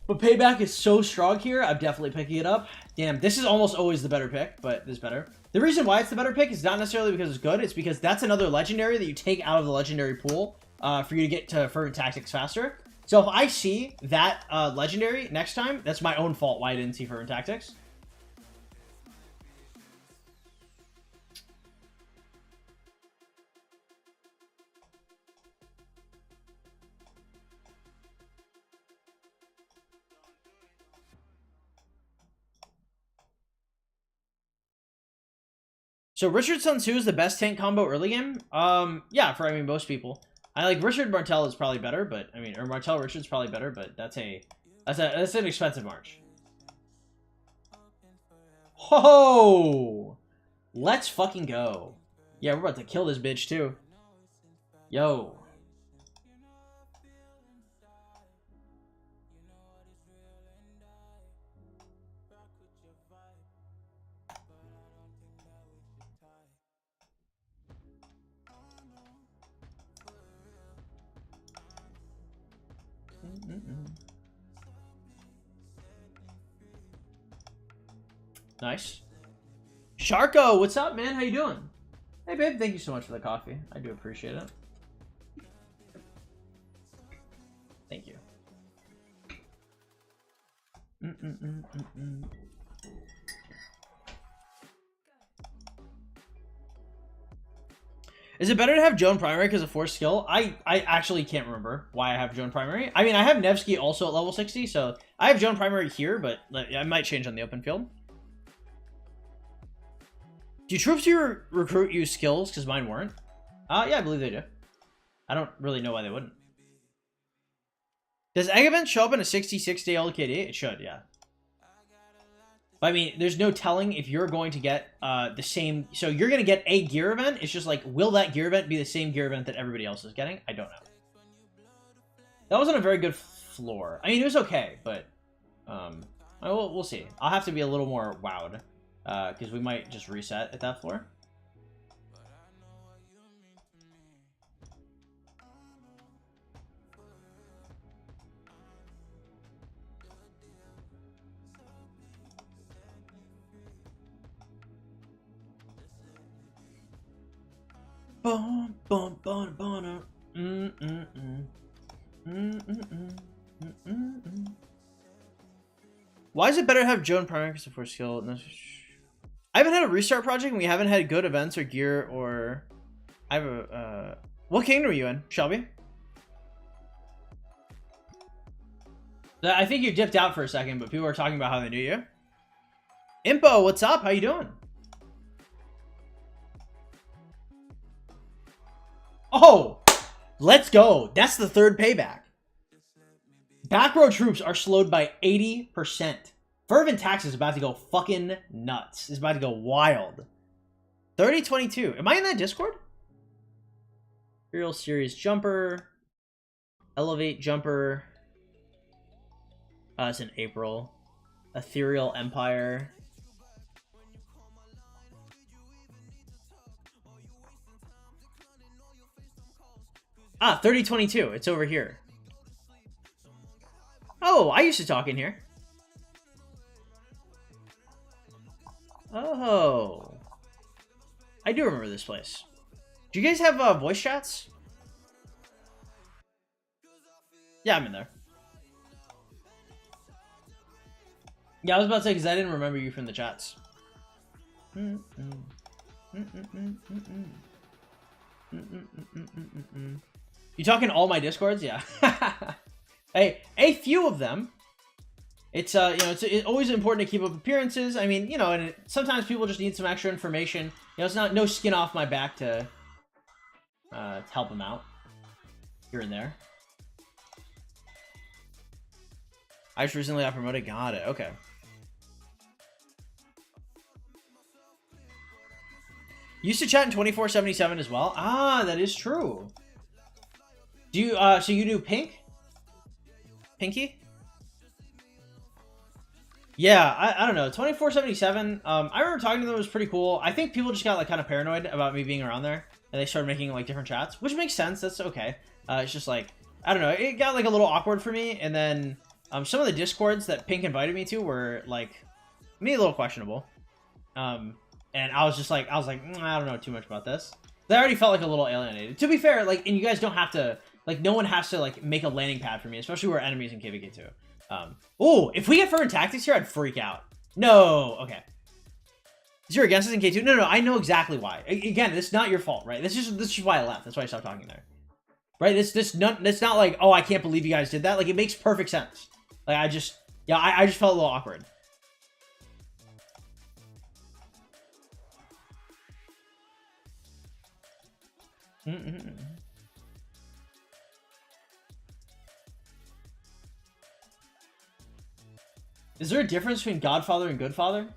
But payback is so strong here, I'm definitely picking it up. Damn, this is almost always the better pick, but this is better. The reason why it's the better pick is not necessarily because it's good, it's because that's another legendary that you take out of the legendary pool for you to get to fervent tactics faster. So if I see that legendary next time, that's my own fault why I didn't see fervent tactics. So Richard Sun Tzu is the best tank combo early game? Yeah, for I mean most people. I like Richard Martel is probably better, but I mean, or Martel Richard's probably better, but that's an expensive march. Ho! Let's fucking go. Yeah, we're about to kill this bitch too. Yo. Nice. Sharko, what's up, man? How you doing? Hey, babe, thank you so much for the coffee. I do appreciate it. Thank you. Is it better to have Joan primary because of force skill? I actually can't remember why I have Joan primary. I mean, I have NEVSKY also at level 60, so I have Joan primary here, but I might change on the open field. Do troops you recruit use skills? Because mine weren't. Yeah, I believe they do. I don't really know why they wouldn't. Does Egg Event show up in a 66-day LKD? It should, yeah. But I mean, there's no telling if you're going to get the same... So you're going to get a gear event. It's just like, will that gear event be the same gear event that everybody else is getting? I don't know. That wasn't a very good floor. I mean, it was okay, but... we'll see. I'll have to be a little more wowed. Because we might just reset at that floor. Bum, bum, bum, bum, Why is it better to have Joan primary because of force skill? I haven't had a restart project, and we haven't had good events or gear or... I have a... What kingdom are you in, Shelby? I think you dipped out for a second, but people were talking about how they knew you. Impo, what's up? How you doing? Oh, let's go. That's the third payback. Back row troops are slowed by 80%. Fervent Tax is about to go fucking nuts. It's about to go wild. 3022. Am I in that Discord? Imperial Series Jumper. Elevate Jumper. It's in April. Ethereal Empire. Ah, 3022. It's over here. Oh, I used to talk in here. Oh. I do remember this place. Do you guys have voice chats? Yeah, I'm in there. Yeah, I was about to say, because I didn't remember you from the chats. You talking all my Discords? Yeah. Hey, a few of them. It's, you know, it's always important to keep up appearances. I mean, you know, and sometimes people just need some extra information. You know, it's not no skin off my back to help them out here and there. I just recently got promoted. Got it. Okay. Used to chat in 2477 as well. Ah, that is true. Do you, so you do Pink? Pinky? Yeah, I don't know. 2477, I remember talking to them, it was pretty cool. I think people just got, like, kind of paranoid about me being around there. And they started making, like, different chats, which makes sense. That's okay. It's just, like, I don't know. It got, like, a little awkward for me. And then some of the Discords that Pink invited me to were, like, maybe a little questionable. And I was just like, I don't know too much about this. They already felt like a little alienated. To be fair, like, and you guys don't have to, like, no one has to, like, make a landing pad for me, especially where enemies in KVK 2. Oh, if we get Fervent Tactics here, I'd freak out. No, okay. Zero against us in K2? No, I know exactly why. Again, it's not your fault, right? This is why I left. That's why I stopped talking there. Right? It's not like, oh, I can't believe you guys did that. Like, it makes perfect sense. Like, I just felt a little awkward. Is there a difference between Godfather and Goodfather?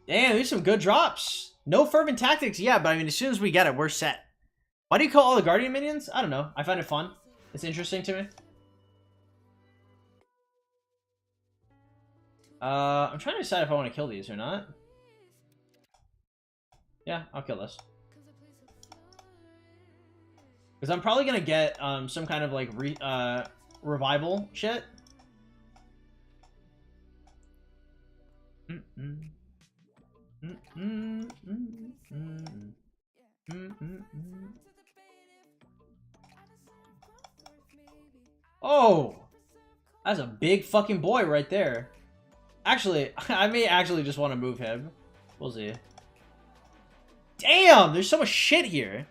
Damn, there's some good drops. No Fervent Tactics, yeah, but I mean, as soon as we get it, we're set. Why do you call all the Guardian minions? I don't know. I find it fun. It's interesting to me. I'm trying to decide if I want to kill these or not. Yeah, I'll kill this. Because I'm probably going to get some kind of, like, revival shit. Oh! That's a big fucking boy right there. Actually, I may actually just want to move him. We'll see. Damn! There's so much shit here.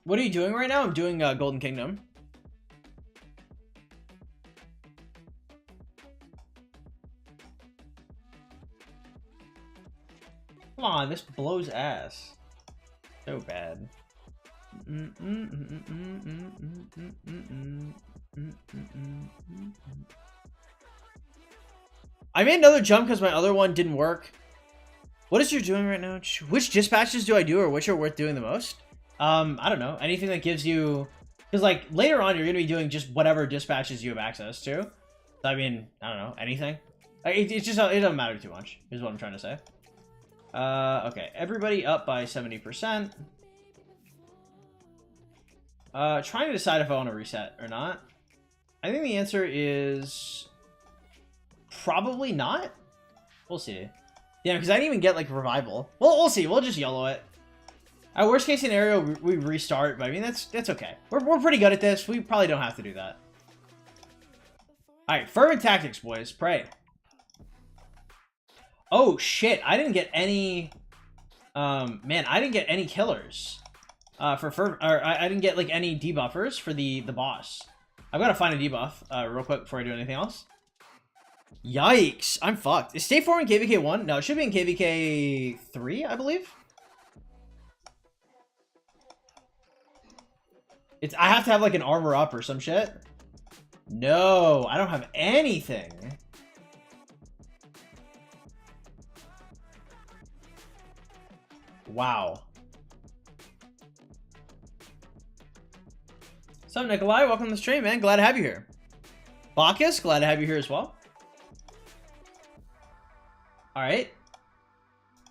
What are you doing right now? I'm doing Golden Kingdom. Come on, this blows ass. So bad. I made another jump because my other one didn't work. What is you doing right now? Which dispatches do I do, or which are worth doing the most? I don't know. Anything that gives you... Because, like, later on, you're going to be doing just whatever dispatches you have access to. So, I mean, I don't know. Anything. It doesn't matter too much, is what I'm trying to say. Okay. Everybody up by 70%. Trying to decide if I want to reset or not. I think the answer is... Probably not. We'll see. Yeah, because I didn't even get, like, revival. Well, we'll see. We'll just YOLO it. Our worst case scenario, we restart, but I mean, that's okay. We're pretty good at this. We probably don't have to do that. Alright, fervent tactics, boys. Pray. Oh, shit. I didn't get any... man, I didn't get any killers. I didn't get, like, any debuffers for the boss. I've got to find a debuff, real quick before I do anything else. Yikes. I'm fucked. Is State 4 in KVK 1? No, it should be in KVK 3, I believe. I have to have, like, an armor up or some shit. No, I don't have anything. Wow. What's up, Nikolai? Welcome to the stream, man. Glad to have you here. Bacchus, glad to have you here as well. Alright.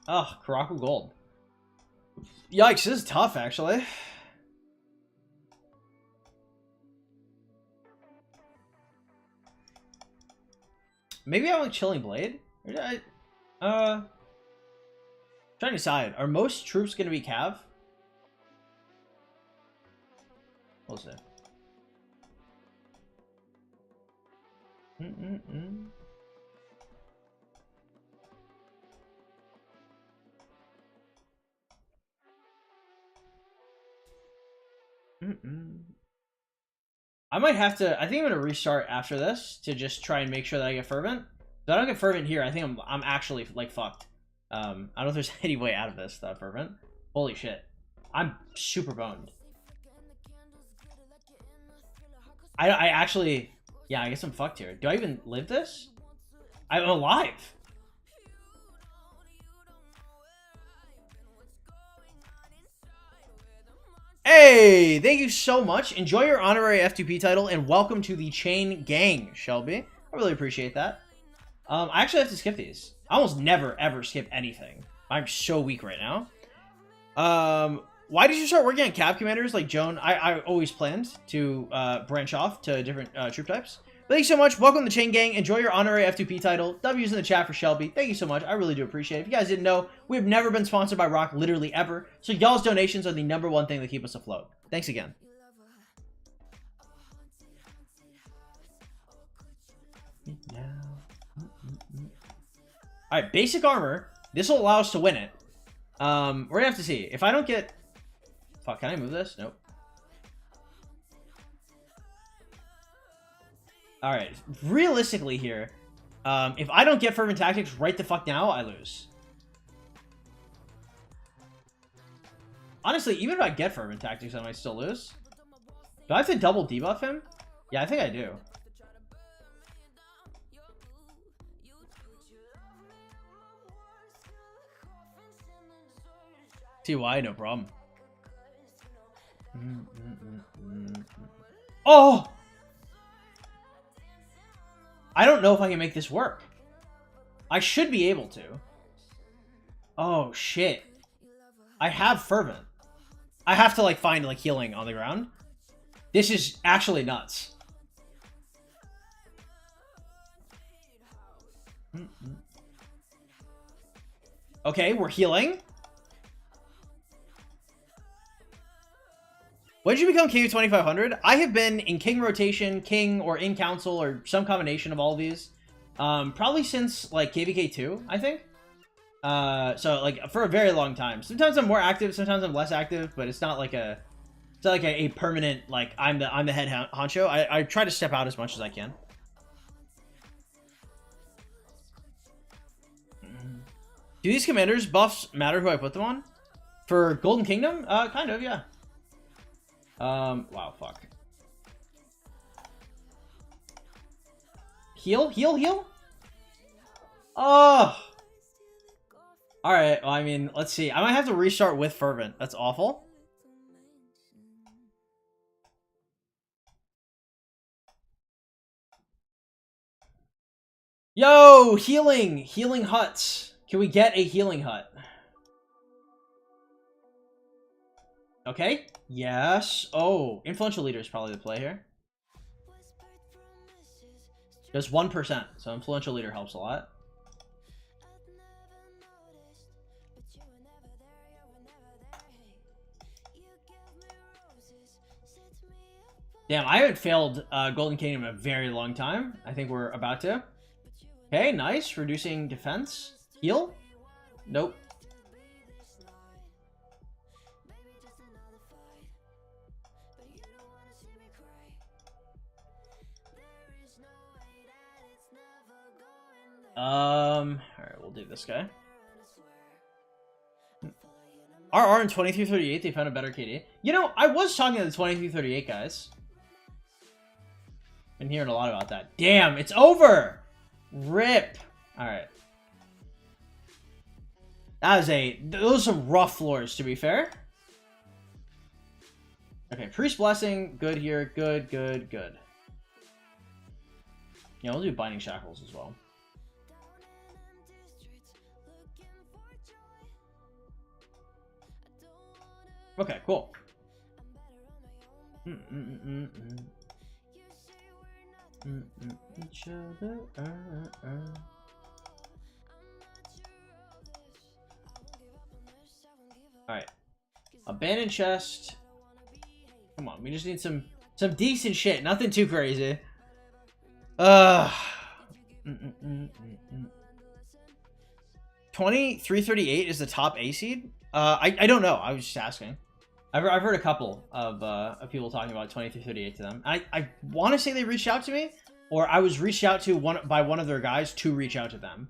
Oh, Karaku Gold. Yikes, this is tough, actually. Maybe I want Chilling Blade? Or did trying to decide. Are most troops going to be Cav? We'll see. I might have to... I think I'm going to restart after this to just try and make sure that I get Fervent. If I don't get Fervent here, I think I'm actually, like, fucked. I don't know if there's any way out of this without Fervent. Holy shit. I'm super boned. I actually... Yeah, I guess I'm fucked here. Do I even live this? I'm alive! Hey, thank you so much. Enjoy your honorary F2P title, and welcome to the Chain Gang, Shelby. I really appreciate that. I actually have to skip these. I almost never, ever skip anything. I'm so weak right now. Why did you start working on Cav Commanders like Joan? I always planned to branch off to different troop types. But thank you so much. Welcome to the Chain Gang. Enjoy your honorary F2P title. W's in the chat for Shelby. Thank you so much. I really do appreciate it. If you guys didn't know, we've never been sponsored by Rock, literally ever. So y'all's donations are the #1 thing that keep us afloat. Thanks again. Alright, basic armor. This will allow us to win it. We're gonna have to see. If I don't get... Fuck, can I move this? Nope. Alright, realistically here, if I don't get Fervent Tactics right the fuck now, I lose. Honestly, even if I get Fervent Tactics, I might still lose. Do I have to double debuff him? Yeah, I think I do. TY, no problem. Oh! I don't know if I can make this work. I should be able to. Oh, shit. I have Fervent. I have to, like, find, like, healing on the ground. This is actually nuts. Okay, we're healing. When did you become King of 2500? I have been in King rotation, King, or in Council, or some combination of all of these. Probably since, like, KVK 2, I think. So, like, for a very long time. Sometimes I'm more active, sometimes I'm less active, but it's not like a... It's not like a permanent, like, I'm the head honcho. I try to step out as much as I can. Do these commanders buffs matter who I put them on? For Golden Kingdom? Kind of, yeah. Wow, fuck. Heal, heal, heal? Oh! Alright, well, I mean, let's see. I might have to restart with Fervent. That's awful. Yo, healing! Healing huts. Can we get a healing hut? Okay. Yes. Oh, influential leader is probably the play here. Just 1%. So influential leader helps a lot. Damn, I haven't failed Golden Kingdom in a very long time. I think we're about to. Okay, nice. Reducing defense. Heal? Nope. Alright, we'll do this guy. RR in 2338, they found a better KD. You know, I was talking to the 2338 guys. Been hearing a lot about that. Damn, it's over! RIP. Alright. Those are some rough floors, to be fair. Okay, Priest Blessing, good here. Good, good, good. Yeah, we'll do Binding Shackles as well. Okay, cool. Each other. Alright. Abandoned chest. Come on, we just need some decent shit. Nothing too crazy. 2338 is the top A seed? I don't know. I was just asking. I've heard a couple of people talking about 2338 to them. I want to say they reached out to me, or I was reached out to by one of their guys to reach out to them.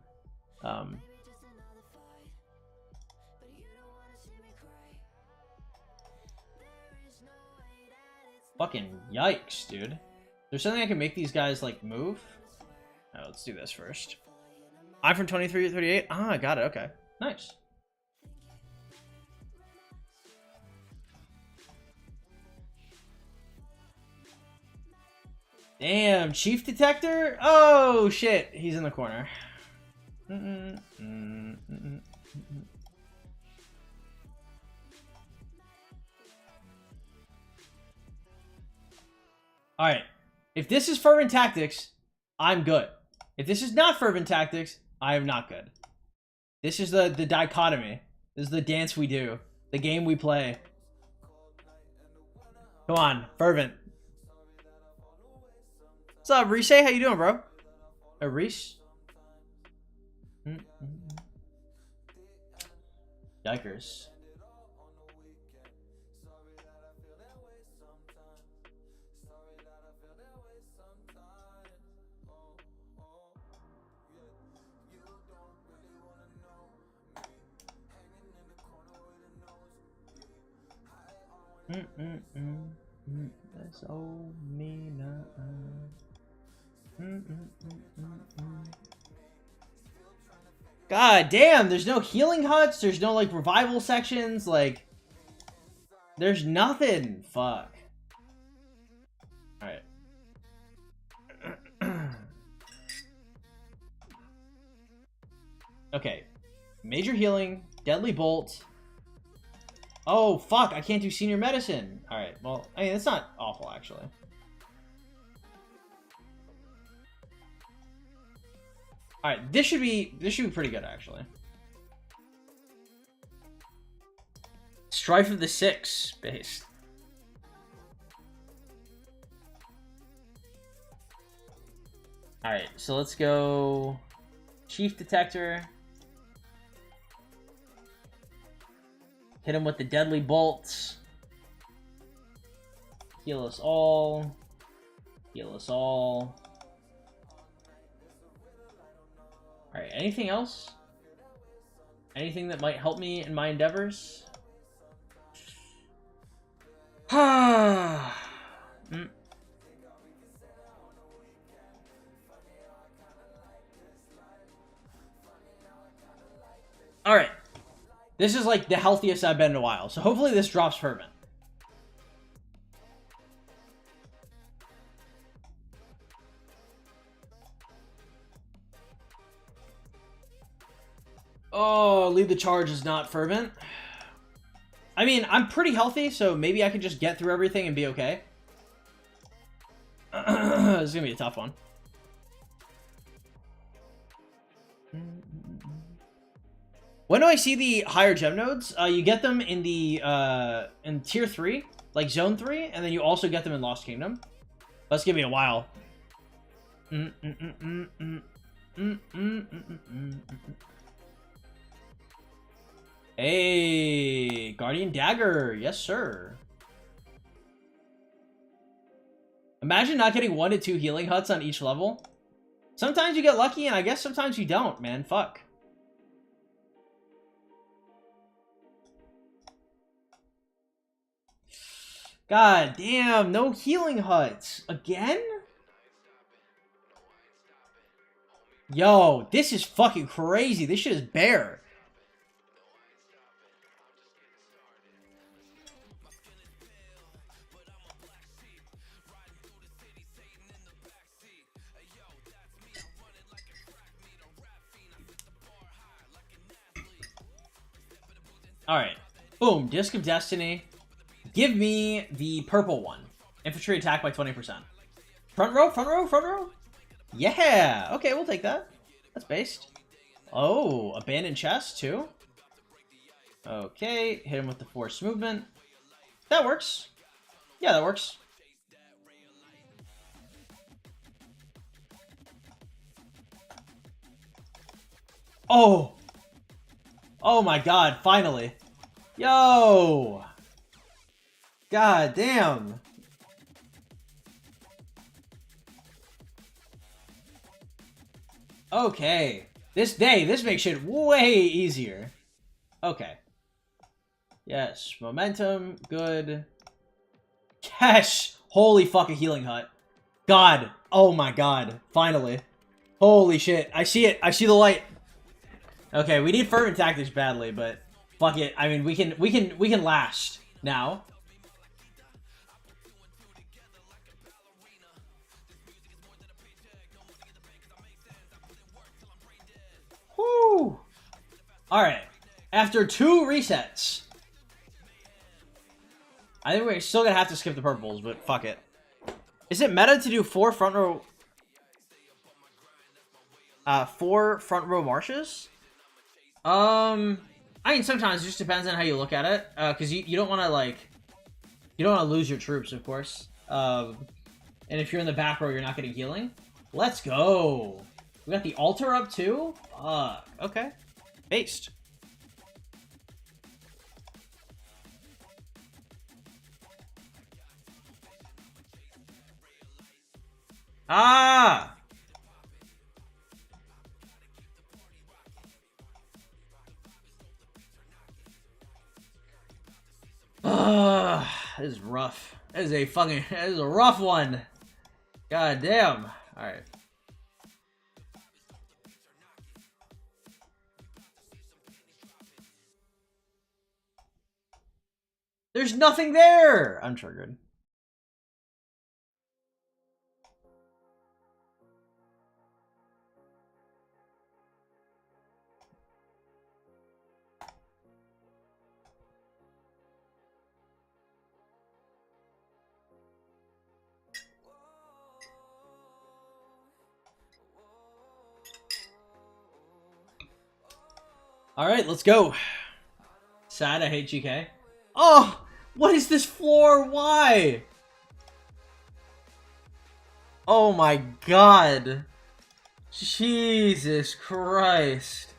Fucking yikes, dude. There's something I can make these guys like move. Oh, let's do this first. I'm from 2338. Ah, I got it. Okay, nice. Damn, Chief Detector? Oh, shit. He's in the corner. Alright. If this is Fervent Tactics, I'm good. If this is not Fervent Tactics, I am not good. This is the dichotomy. This is the dance we do. The game we play. Come on, Fervent. What's up, Reese? How you doing, bro? Reese? Yikers. That's all me now. God damn, there's no healing huts, there's no like revival sections, like there's nothing. Fuck. Alright. Okay. Major healing, deadly bolt. Oh fuck, I can't do senior medicine. Alright, well, I mean it's not awful actually. Alright, this should be pretty good actually. Strife of the Six base. Alright, so let's go Chief Detector. Hit him with the deadly bolts. Heal us all. Heal us all. Alright, anything else? Anything that might help me in my endeavors? Alright. This is like the healthiest I've been in a while, so hopefully this drops Fervent. Oh, lead the charge is not Fervent. I mean, I'm pretty healthy, so maybe I can just get through everything and be okay. This is gonna be a tough one. When do I see the higher gem nodes? You get them in the in tier 3, like zone 3, and then you also get them in Lost Kingdom. Let's give me a while. Hey, Guardian Dagger, yes sir. Imagine not getting 1 to 2 healing huts on each level. Sometimes you get lucky, and I guess sometimes you don't, man. Fuck. God damn, no healing huts. Again? Yo, this is fucking crazy. This shit is bare. Alright. Boom, Disc of Destiny. Give me the purple one. Infantry attack by 20%. Front row, front row, front row? Yeah! Okay, we'll take that. That's based. Oh, abandoned chest, too? Okay, hit him with the force movement. That works. Yeah, that works. Oh! Oh my god, finally. Yo! God damn. Okay. This makes shit way easier. Okay. Yes, momentum, good. Cash! Holy fucking healing hut. God. Oh my god. Finally. Holy shit. I see it. I see the light. Okay, we need fervent tactics badly, but fuck it. I mean, we can last now. Whoo! Alright. After 2 resets. I think we're still gonna have to skip the purples, but fuck it. Is it meta to do 4 front row... 4 front row marches? I mean, sometimes it just depends on how you look at it. Because you don't want to, like... You don't want to lose your troops, of course. And if you're in the back row, you're not getting healing. Let's go! We got the altar up, too? Fuck. Okay. Based. Ah! This is rough. This is a rough one. God damn. Alright. There's nothing there! I'm triggered. Alright, let's go. Sad, I hate GK. Oh! What is this floor? Why? Oh my god. Jesus Christ.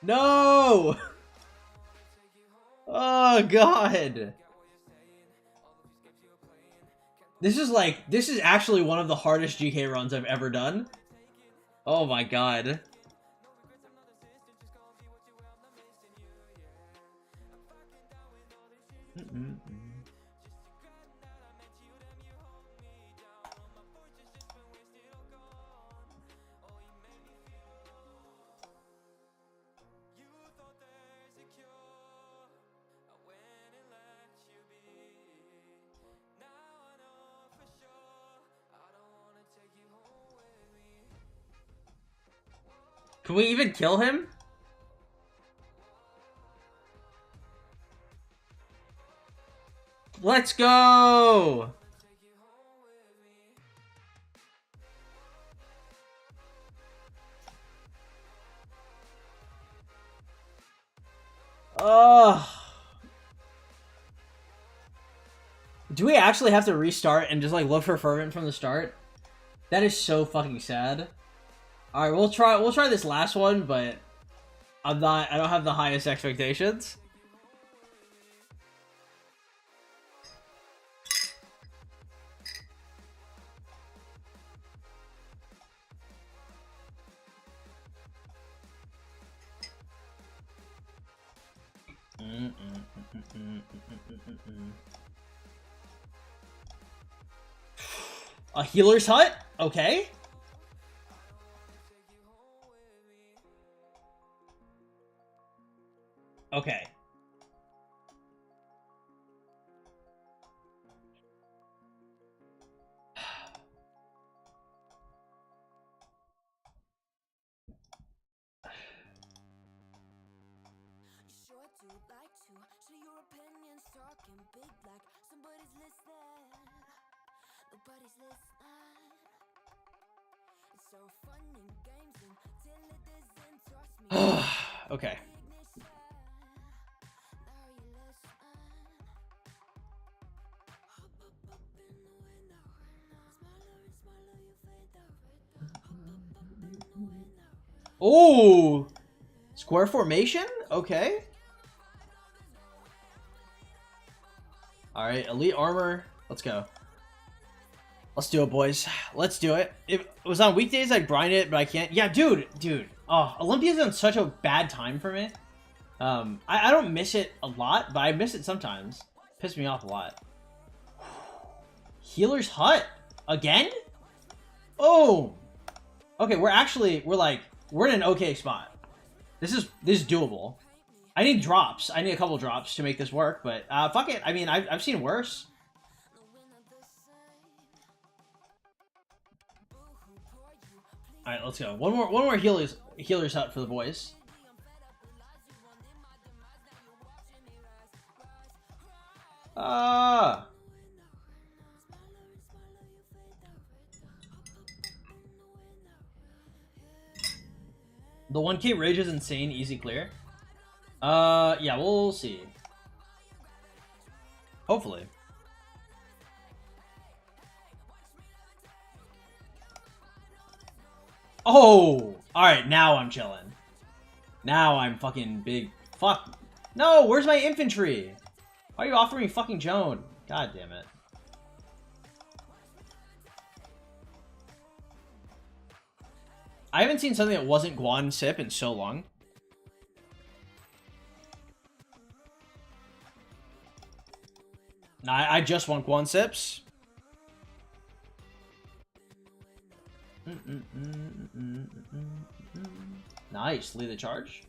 No! Oh god. This is actually one of the hardest GK runs I've ever done. Oh my god. Can we even kill him? Let's go! Do we actually have to restart and just like look for fervent from the start? That is so fucking sad. All right, we'll try this last one, but I don't have the highest expectations. A healer's hut? Okay. Okay. Okay. Oh, square formation? Okay. All right, elite armor. Let's go. Let's do it, boys. Let's do it. If it was on weekdays, I'd grind it, but I can't. Yeah, dude. Oh, Olympia's on such a bad time for me. I don't miss it a lot, but I miss it sometimes. Pissed me off a lot. Healer's Hut again? Oh. Okay, we're in an okay spot. This is doable. I need drops. I need a couple drops to make this work, but fuck it. I mean, I've seen worse. All right, let's go. One more healer's hut for the boys. The 1K rage is insane, easy clear. Yeah, we'll see. Hopefully. Oh! Alright, now I'm chilling. Now I'm fucking big. Fuck. No, where's my infantry? Why are you offering me fucking Joan? God damn it. I haven't seen something that wasn't Guan Sip in so long. I just want Guan Sips. Nice, lead the charge.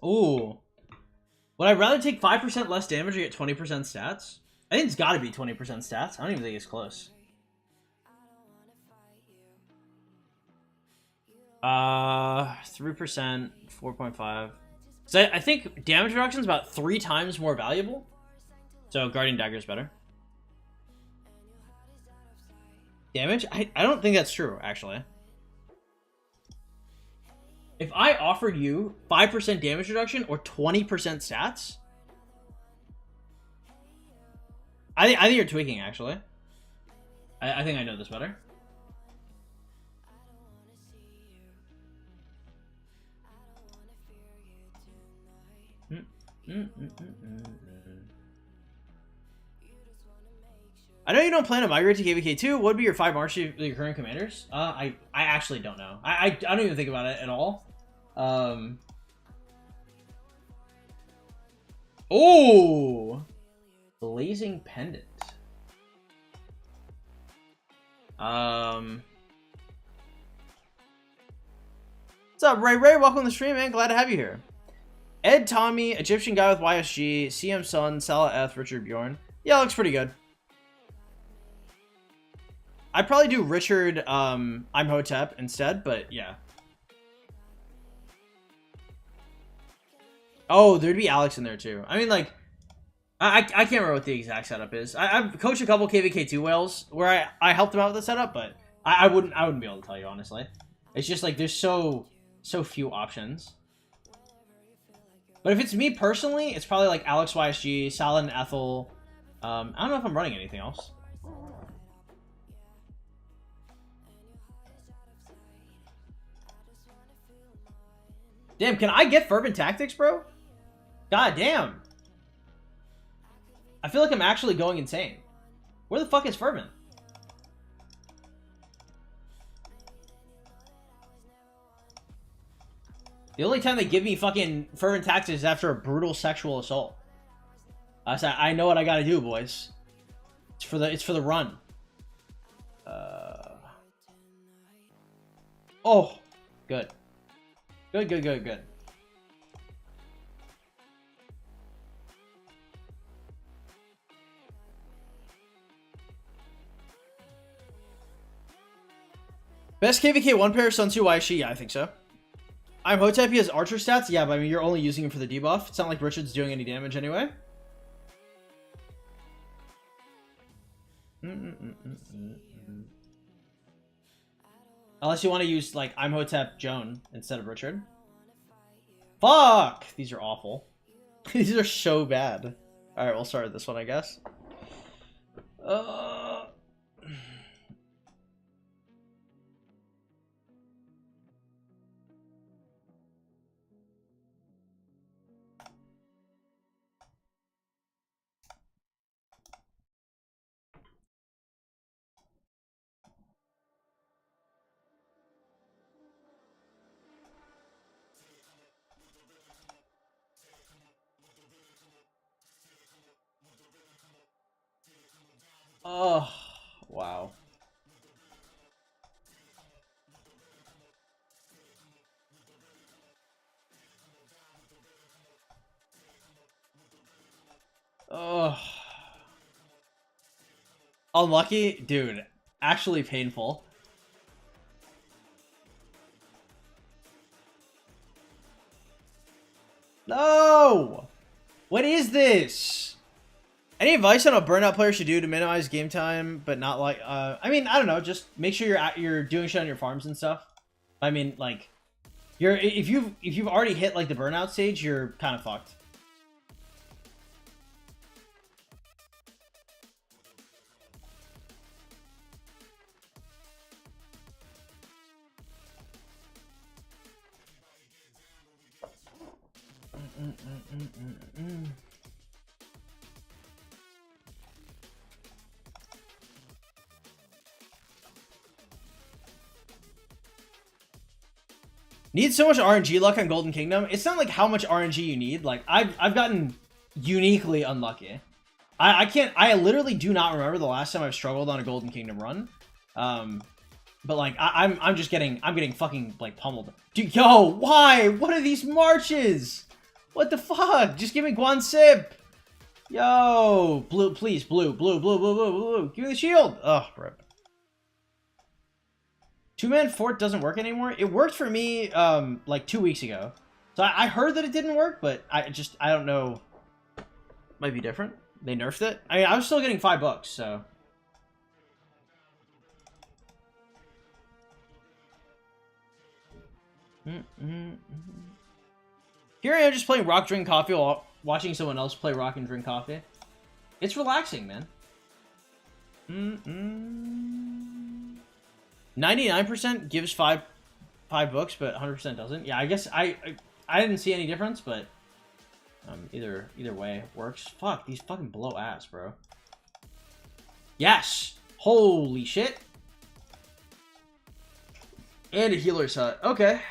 Ooh. Would I rather take 5% less damage or get 20% stats? I think it's gotta be 20% stats. I don't even think it's close. 3%, 4.5. So I think damage reduction is about 3 times more valuable. So Guardian Dagger is better. Damage? I don't think that's true, actually. If I offered you 5% damage reduction or 20% stats, I think you're tweaking, actually. I think I know this better. I know you don't plan to migrate to KVK2. What would be your 5 march of your current commanders? I actually don't know. I don't even think about it at all. Oh, blazing pendant. What's up, Ray Ray? Welcome to the stream, man. Glad to have you here. Ed Tommy, Egyptian guy with YSG, CM Sun, Salah F, Richard Bjorn. Yeah, looks pretty good. I'd probably do Richard I'm Hotep instead, but yeah. Oh, there'd be Alex in there too. I mean, like, I can't remember what the exact setup is. I've coached a couple KVK2 whales where I helped them out with the setup, but I wouldn't be able to tell you honestly. It's just like there's so few options. But if it's me personally, it's probably like Alex YSG, Salah and Ethel. I don't know if I'm running anything else. Damn, can I get Fervent Tactics, bro? God damn. I feel like I'm actually going insane. Where the fuck is Fervent? The only time they give me fucking Fervent Tactics is after a brutal sexual assault. I said, I know what I gotta do, boys. It's for the run. Oh, good. Good. Best KVK 1 pair, Sun Tzu YSG? Yeah, I think so. I'm Hotep, he has archer stats? Yeah, but I mean, you're only using him for the debuff. It's not like Richard's doing any damage anyway. Unless you want to use, like, I'm Hotep Joan instead of Richard. Fuck! These are awful. These are so bad. Alright, we'll start with this one, I guess. Oh, wow. Oh. Unlucky? Dude, actually painful. No! What is this? Any advice on what burnout players should do to minimize game time, but not like, I mean, I don't know, just make sure you're doing shit on your farms and stuff. I mean, like, if you've already hit like the burnout stage, you're kind of fucked. Need so much RNG luck on Golden Kingdom. It's not like how much RNG you need. Like I've gotten uniquely unlucky. I literally do not remember the last time I've struggled on a Golden Kingdom run. But like I'm getting fucking like pummeled. Dude, yo, why? What are these marches? What the fuck? Just give me Guan Sip. Yo, blue, please, blue. Give me the shield. Oh, rip. Two-man fort doesn't work anymore. It worked for me like 2 weeks ago. So I heard that it didn't work, but I don't know. Might be different. They nerfed it. I mean, I was still getting $5, so. Here I am just playing Rock, Drink Coffee while watching someone else play Rock and Drink Coffee. It's relaxing, man. 99% gives five books, but 100% doesn't. Yeah, I guess I didn't see any difference, but Either way works. Fuck, these fucking blow ass, bro. Yes! Holy shit! And a healer's hut. Okay.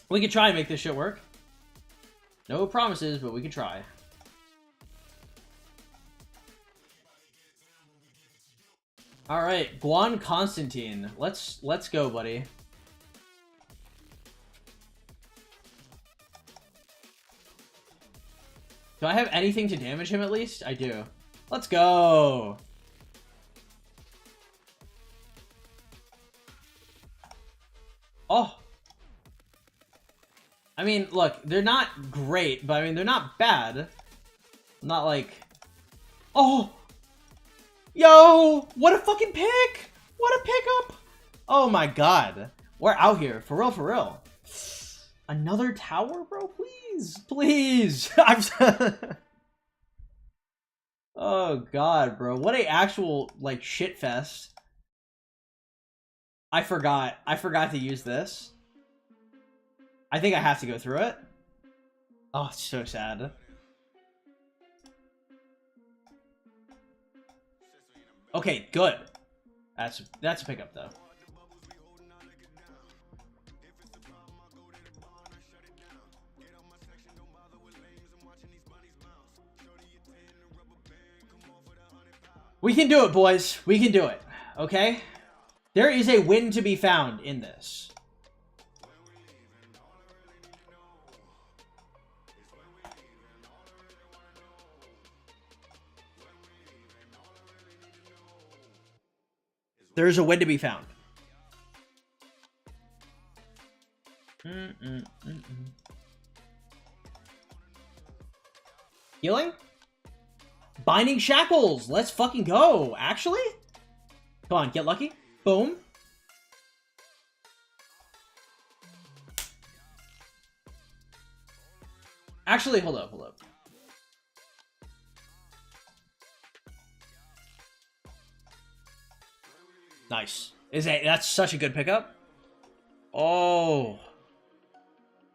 We can try and make this shit work. No promises, but we can try. All right, Guan Constantine. Let's go, buddy. Do I have anything to damage him at least? I do. Let's go. Oh. I mean, look, they're not great, but I mean, they're not bad. Not like... Oh! Yo! What a fucking pick! What a pickup! Oh my god. We're out here. For real, for real. Another tower, bro? Please. Please. Oh god, bro. What a actual, like, shit fest. I forgot to use this. I think I have to go through it. Oh, it's so sad. Okay, good. That's a pickup though. We can do it, boys. We can do it. Okay? There is a win to be found in this. There's a win to be found. Healing? Binding Shackles! Let's fucking go! Actually? Come on, get lucky. Boom. Actually, hold up, hold up. Nice. That's such a good pickup. Oh.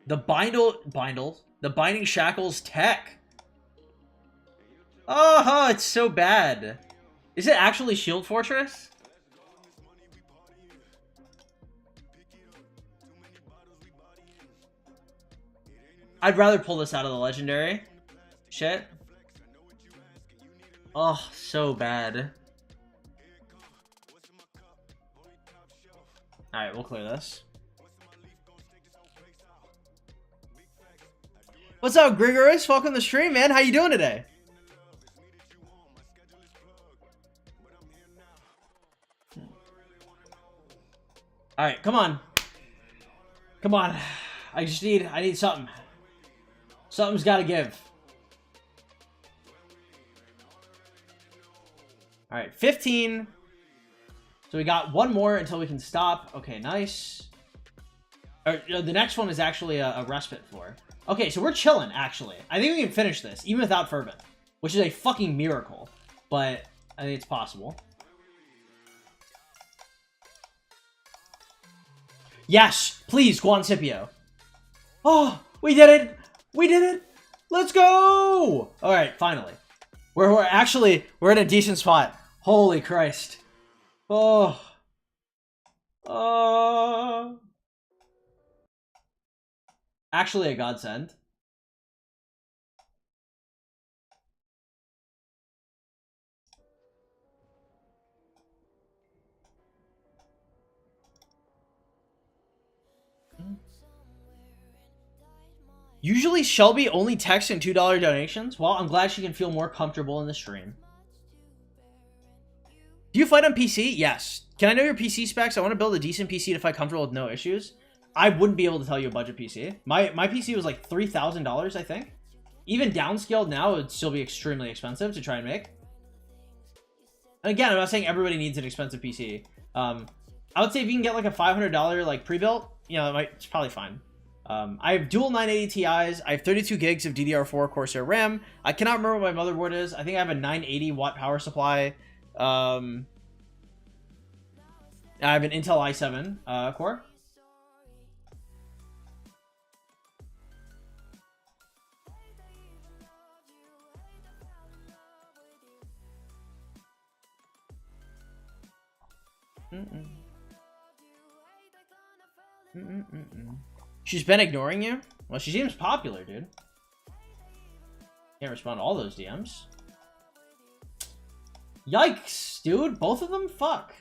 The Binding Shackles tech. Oh, it's so bad. Is it actually Shield Fortress? I'd rather pull this out of the legendary. Shit. Oh, so bad. Alright, we'll clear this. What's up, Grigorous? Welcome to the stream, man. How you doing today? Alright, come on. Come on. I need something. Something's gotta give. Alright, 15. So we got one more until we can stop. Okay, nice. The next one is actually a respite floor. Okay, so we're chilling, actually. I think we can finish this, even without Fervent. Which is a fucking miracle. But I think it's possible. Yes! Please, Guan Scipio. Oh! We did it! We did it! Let's go! Alright, finally. We're in a decent spot. Holy Christ. Oh. Actually a godsend. Usually Shelby only texts in $2 donations. Well, I'm glad she can feel more comfortable in the stream. Do you fight on PC? Yes. Can I know your PC specs? I want to build a decent PC to fight comfortable with no issues. I wouldn't be able to tell you a budget PC. My PC was like $3,000, I think. Even downscaled now, it would still be extremely expensive to try and make. And again, I'm not saying everybody needs an expensive PC. I would say if you can get like a $500 like pre-built, you know, it's probably fine. I have dual 980 Ti's. I have 32 gigs of DDR4 Corsair RAM. I cannot remember what my motherboard is. I think I have a 980 watt power supply. I have an Intel i7 core. She's been ignoring you? Well, she seems popular, dude. Can't respond to all those DMs. Yikes, dude. Both of them? Fuck.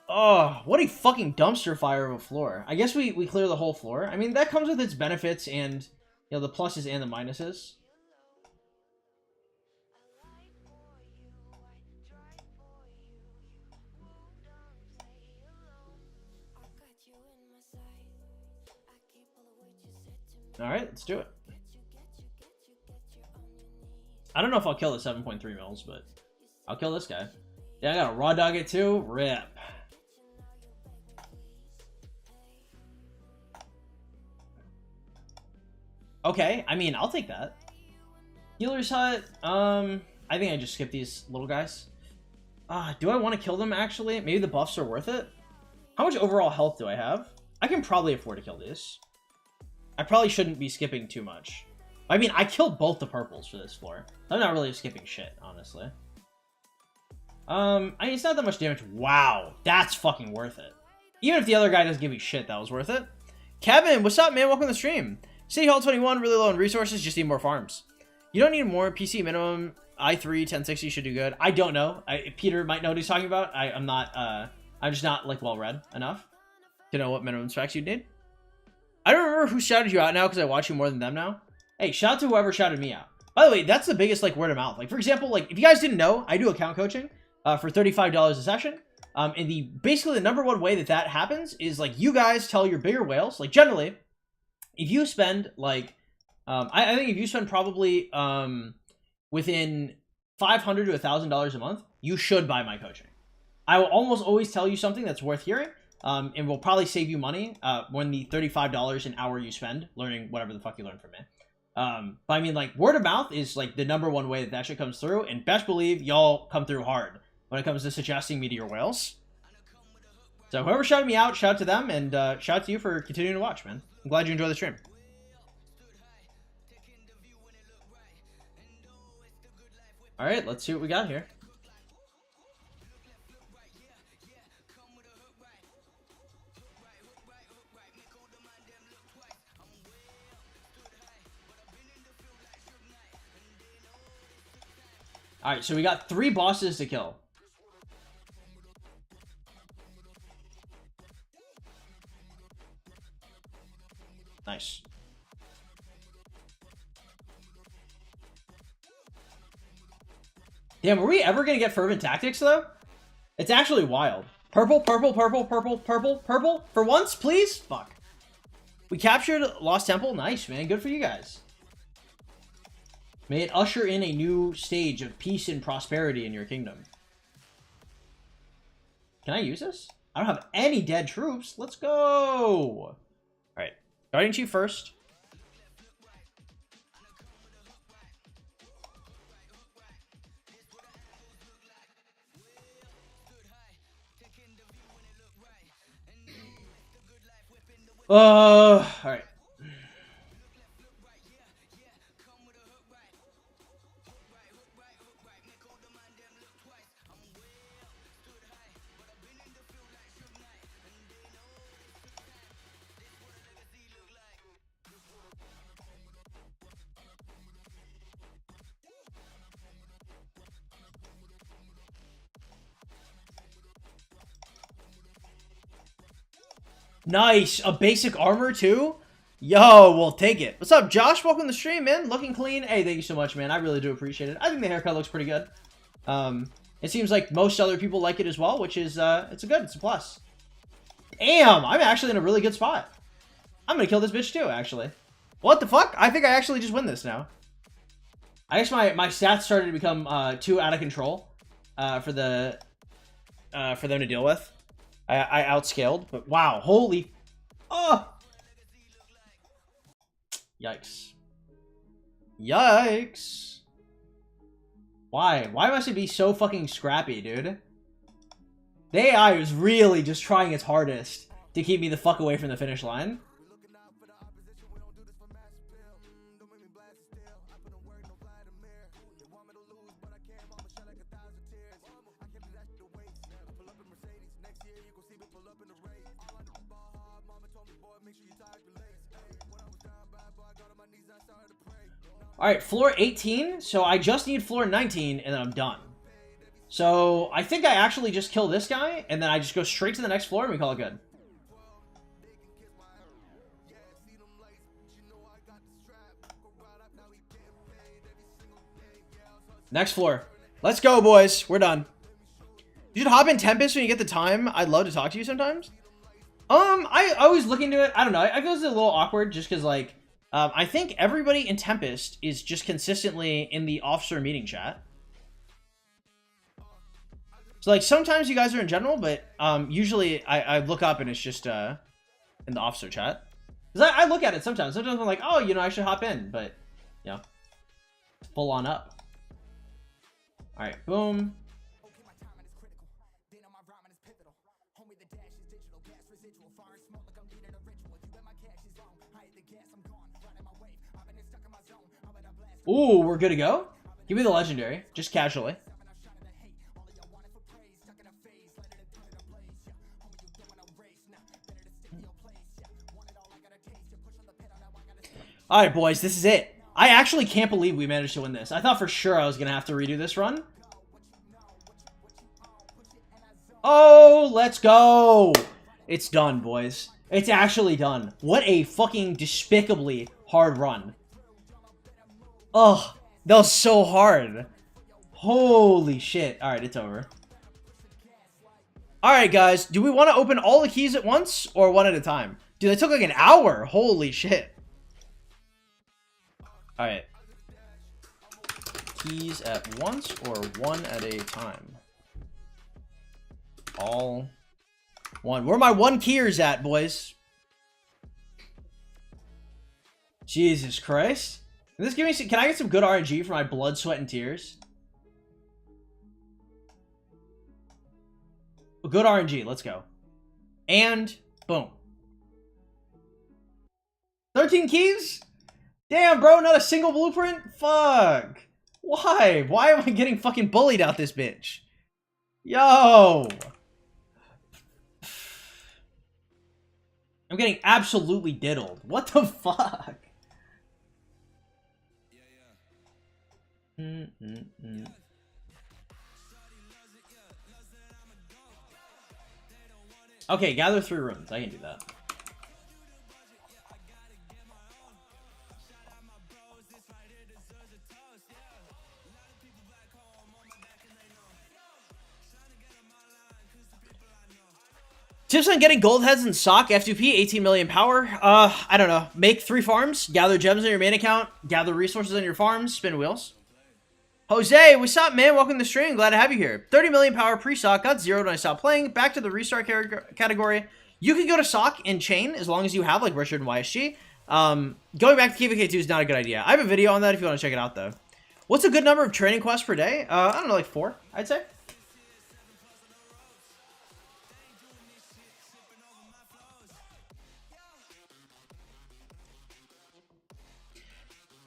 Oh, what a fucking dumpster fire of a floor. I guess we clear the whole floor. I mean, that comes with its benefits and, you know, the pluses and the minuses. Alright, let's do it. I don't know if I'll kill the 7.3 mils, but I'll kill this guy. Yeah, I got a raw dog it too. Rip. Okay, I mean, I'll take that. Healer's Hut. I think I just skip these little guys. Do I want to kill them, actually? Maybe the buffs are worth it? How much overall health do I have? I can probably afford to kill these. I probably shouldn't be skipping too much. I mean, I killed both the purples for this floor. I'm not really skipping shit, honestly. I mean, it's not that much damage. Wow, that's fucking worth it. Even if the other guy doesn't give me shit, that was worth it. Kevin, what's up, man? Welcome to the stream. City Hall 21, really low on resources, just need more farms. You don't need more. PC minimum, i3, 1060 should do good. I don't know. Peter might know what he's talking about. I'm just not, like, well-read enough to know what minimum specs you'd need. I don't remember who shouted you out now because I watch you more than them now. Hey, shout out to whoever shouted me out. By the way, that's the biggest, like, word of mouth. Like, for example, like, if you guys didn't know, I do account coaching for $35 a session. And basically the number one way that happens is, like, you guys tell your bigger whales, like, generally, if you spend, like, I think if you spend probably within $500 to $1,000 a month, you should buy my coaching. I will almost always tell you something that's worth hearing. And will probably save you money when the $35 an hour you spend learning whatever the fuck you learn from me. But I mean, like, word of mouth is, like, the number one way that shit comes through, and best believe y'all come through hard when it comes to suggesting me to your whales. So whoever shouted me out, shout out to them, and shout out to you for continuing to watch, man. I'm glad you enjoy the stream. Alright, let's see what we got here. Alright, so we got 3 bosses to kill. Nice. Damn, were we ever gonna get Fervent Tactics, though? It's actually wild. Purple, purple, purple, purple, purple, purple. For once, please? Fuck. We captured Lost Temple. Nice, man. Good for you guys. May it usher in a new stage of peace and prosperity in your kingdom. Can I use this? I don't have any dead troops. Let's go. Alright. Guardian Chief first. Alright. Nice. A basic armor, too? Yo, we'll take it. What's up, Josh? Welcome to the stream, man. Looking clean. Hey, thank you so much, man. I really do appreciate it. I think the haircut looks pretty good. It seems like most other people like it as well, which is, it's a plus. Damn, I'm actually in a really good spot. I'm gonna kill this bitch, too, actually. What the fuck? I think I actually just win this now. I guess my stats started to become, too out of control, for them to deal with. I outscaled, but wow, holy... Oh! Yikes. Yikes. Why? Why must it be so fucking scrappy, dude? The AI was really just trying its hardest to keep me the fuck away from the finish line. Alright, floor 18. So I just need floor 19, and then I'm done. So I think I actually just kill this guy, and then I just go straight to the next floor, and we call it good. Next floor. Let's go, boys. We're done. You should hop in Tempest when you get the time. I'd love to talk to you sometimes. I always look into it. I don't know. I feel it's a little awkward just because, like, I think everybody in Tempest is just consistently in the officer meeting chat. So, like, sometimes you guys are in general, but usually I look up and it's just in the officer chat. Because I look at it sometimes. Sometimes I'm like, oh, you know, I should hop in. But, you know, full on up. All right, boom. Ooh, we're good to go? Give me the legendary, just casually. Alright, boys, this is it. I actually can't believe we managed to win this. I thought for sure I was going to have to redo this run. Oh, let's go. It's done, boys. It's actually done. What a fucking despicably hard run. Oh, that was so hard. Holy shit. Alright, it's over. Alright, guys. Do we want to open all the keys at once or one at a time? Dude, it took like an hour. Holy shit. Alright. Keys at once or one at a time? All one. Where are my one keyers at, boys? Jesus Christ. This give me some, can I get some good RNG for my blood, sweat, and tears? Good RNG, let's go. And boom. 13 keys? Damn, bro, not a single blueprint? Fuck. Why? Why am I getting fucking bullied out this bitch? Yo. I'm getting absolutely diddled. What the fuck? Okay, gather 3 rooms. I can do that. Tips on getting gold heads in SOC, F2P, 18 million power. I don't know. Make 3 farms, gather gems on your main account, gather resources on your farms, spin wheels. Jose, what's up, man? Welcome to the stream. Glad to have you here. 30 million power pre-SOC, got zeroed when I stopped playing. Back to the restart category. You can go to SOC and chain as long as you have like Richard and YSG. Going back to KVK2 is not a good idea. I have a video on that if you want to check it out though. What's a good number of training quests per day? I don't know, like 4, I'd say.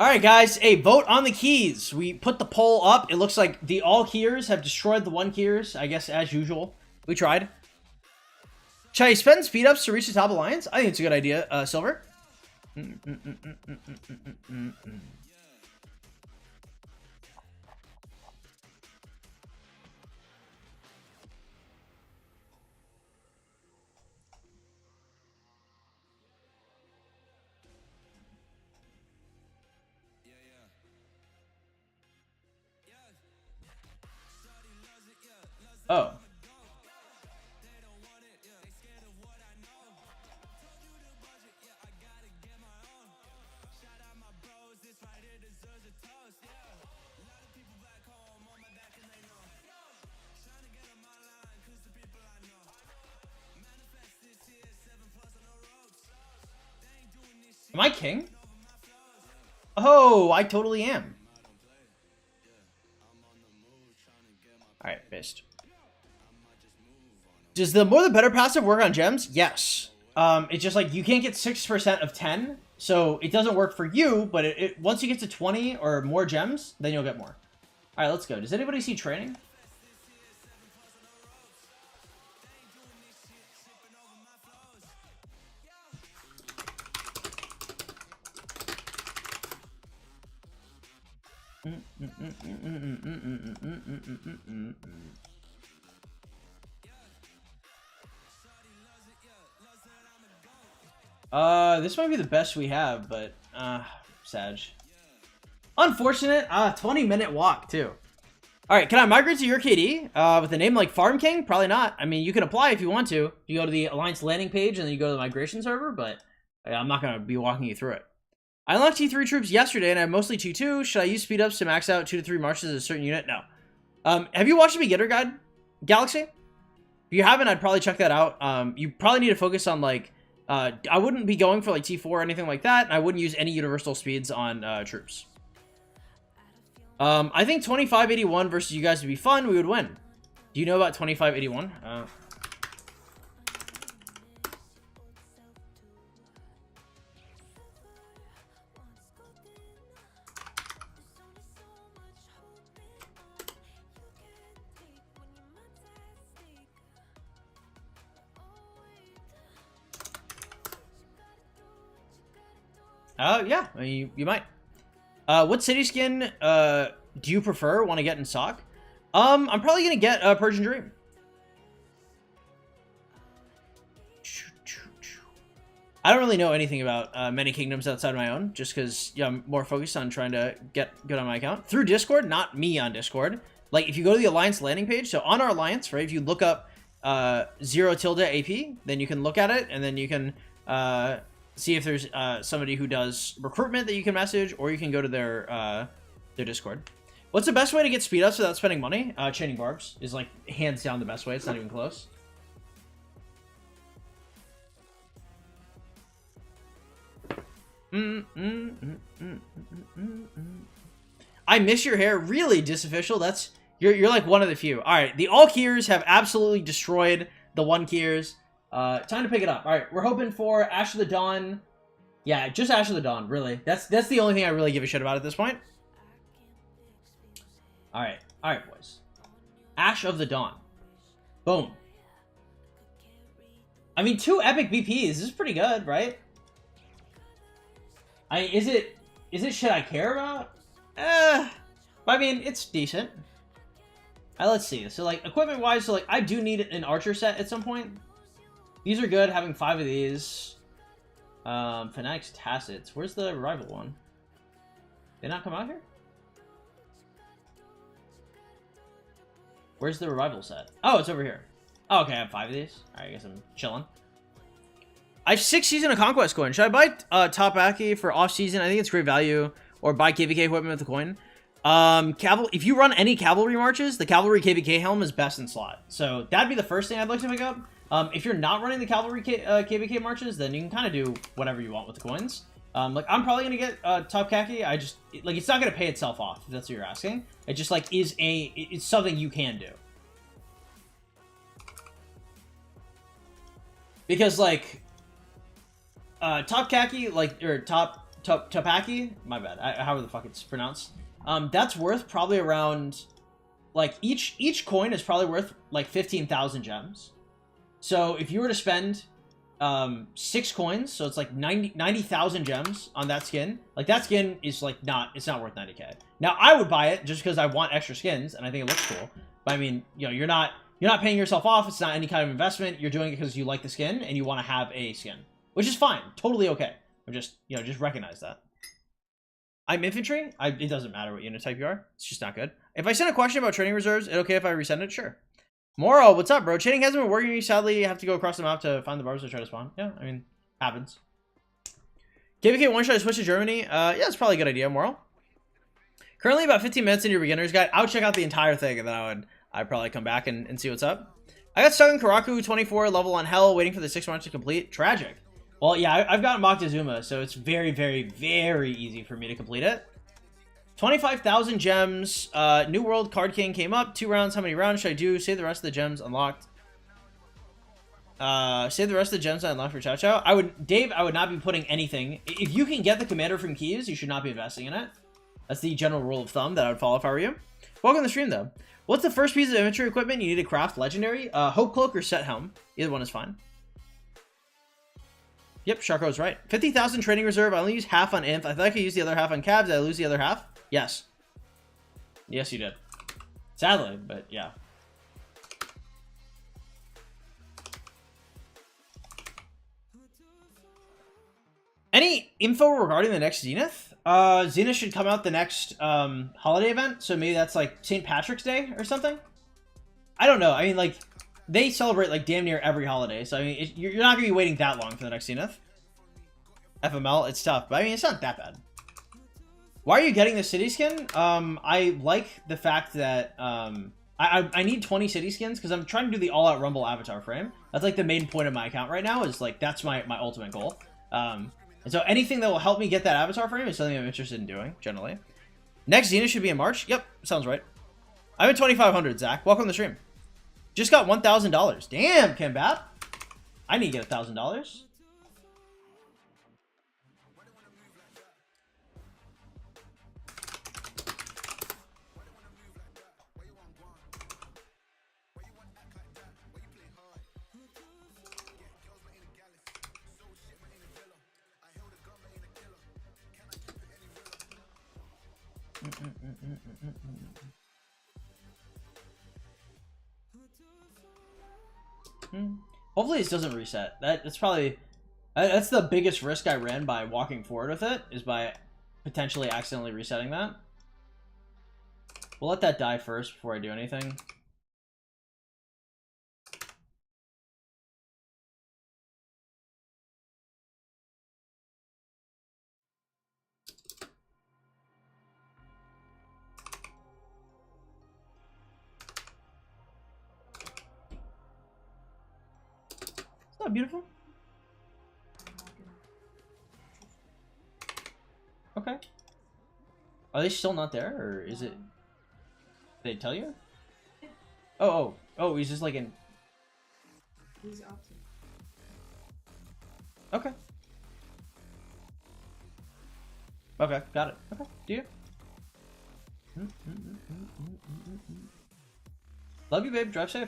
Alright guys, hey, vote on the keys. We put the poll up. It looks like the all keyers have destroyed the 1 keyers, I guess, as usual. We tried. Should I spend speed ups to reach the top alliance? I think it's a good idea, Silver. Oh. Am I king? Oh, I totally am. Alright, based. Does the more the better passive work on gems? Yes. It's just like you can't get 6% of 10, so it doesn't work for you, but once you get to 20 or more gems, then you'll get more. Alright, let's go. Does anybody see training? This might be the best we have, but Sag. Unfortunate. 20-minute walk too. All right, can I migrate to your KD with a name like Farm King? Probably not. I mean, you can apply if you want to. You go to the Alliance landing page and then you go to the migration server, but I'm not going to be walking you through it. I unlocked T3 troops yesterday and I have mostly T2. Should I use speed ups to max out 2 to 3 marches as a certain unit? No. Have you watched the beginner guide, Galaxy? If you haven't, I'd probably check that out. You probably need to focus on like, I wouldn't be going for like T4 or anything like that. And I wouldn't use any universal speeds on troops. I think 2581 versus you guys would be fun. We would win. Do you know about 2581? Yeah, I mean, you might. What city skin do you prefer? Want to get in SOC? I'm probably gonna get a Persian Dream. I don't really know anything about many kingdoms outside my own, just because I'm more focused on trying to get good on my account through Discord, not me on Discord. Like if you go to the Alliance landing page, so on our Alliance, right? If you look up 0tilde AP, then you can look at it, and then you can see if there's somebody who does recruitment that you can message, or you can go to their Discord. What's the best way to get speed ups without spending money? Chaining barbs is like hands down the best way. It's not even close. I miss your hair. Really, Disofficial? That's you're like one of the few. All right, the all Kiers have absolutely destroyed the one Kiers. Time to pick it up. All right, we're hoping for Ash of the Dawn. Yeah, just Ash of the Dawn, really. That's the only thing I really give a shit about at this point. All right, boys. Ash of the Dawn. Boom. I mean, 2 epic BPs. This is pretty good, right? Is it shit I care about? I mean, it's decent. Let's see. So, like, equipment-wise, so, like, I do need an archer set at some point. These are good, having 5 of these. Fanatics Tacits. Where's the rival one? They not come out here? Where's the revival set? Oh, it's over here. Oh, okay, I have 5 of these. Alright, I guess I'm chilling. I have 6 Season of Conquest coin. Should I buy Top Aki for off-season? I think it's great value. Or buy KVK equipment with the coin. If you run any cavalry marches, the cavalry KVK helm is best in slot. So that'd be the first thing I'd like to pick up. If you're not running the cavalry KVK marches, then you can kind of do whatever you want with the coins. Like I'm probably gonna get Top Khaki. Like it's not gonna pay itself off if that's what you're asking. It just like it's something you can do. Because like Top Khaki, like or Topaki, my bad. However the fuck it's pronounced. That's worth probably around like each coin is probably worth like 15,000 gems. So if you were to spend 6 coins, so it's like 90,000 gems on that skin. Like that skin is like it's not worth 90k. Now I would buy it just because I want extra skins and I think it looks cool. But I mean, you know, you're not paying yourself off. It's not any kind of investment. You're doing it because you like the skin and you want to have a skin, which is fine, totally okay. I'm just just recognize that. I'm infantry. It doesn't matter what unit type you are. It's just not good. If I send a question about training reserves, is it okay if I resend it? Sure. Moro, what's up, bro? Chaining hasn't been working. Sadly, you have to go across the map to find the barbs to try to spawn. Yeah, I mean, happens. KVK 1, should I switch to Germany? Yeah, it's probably a good idea, Moro. Currently about 15 minutes in your beginner's guide. I would check out the entire thing, and then I'd probably come back and see what's up. I got stuck in Karaku, 24, level on hell, waiting for the 6 months to complete. Tragic. Well, yeah, I've gotten Moctezuma, so it's very, very, very easy for me to complete it. 25,000 gems. New World Card King came up. 2 rounds. How many rounds should I do? Save the rest of the gems unlocked. Save the rest of the gems I unlocked for Chow Chow. Dave, I would not be putting anything. If you can get the commander from Keys, you should not be investing in it. That's the general rule of thumb that I would follow if I were you. Welcome to the stream, though. What's the first piece of infantry equipment you need to craft legendary? Hope Cloak or Set Helm. Either one is fine. Yep, Sharko's right. 50,000 training reserve. I only use half on Inf. I thought I could use the other half on Cabs. Did I lose the other half? Yes. Yes, you did. Sadly, but yeah. Any info regarding the next Zenith? Zenith should come out the next holiday event, so maybe that's like St. Patrick's Day or something. I don't know. I mean, like, they celebrate like damn near every holiday, so I mean, you're not gonna be waiting that long for the next Zenith. FML, it's tough, but I mean, it's not that bad. Why are you getting the city skin? I like the fact that I need 20 city skins because I'm trying to do the all-out Rumble avatar frame. That's like the main point of my account right now. Is like that's my ultimate goal. And so anything that will help me get that avatar frame is something I'm interested in doing, generally. Next Zenith should be in March. Yep, sounds right. I'm at 2,500, Zach. Welcome to the stream. Just got $1,000. Damn, Kimbat. I need to get $1,000. Hopefully this doesn't reset. That's probably that's the biggest risk I ran by walking forward with it, is by potentially accidentally resetting that. We'll let that die first before I do anything. Isn't that beautiful? Okay. Are they still not there, or is it? Did they tell you? Oh, he's just like in. He's up to. Okay. Okay, got it. Okay, do you? Love you, babe. Drive safe.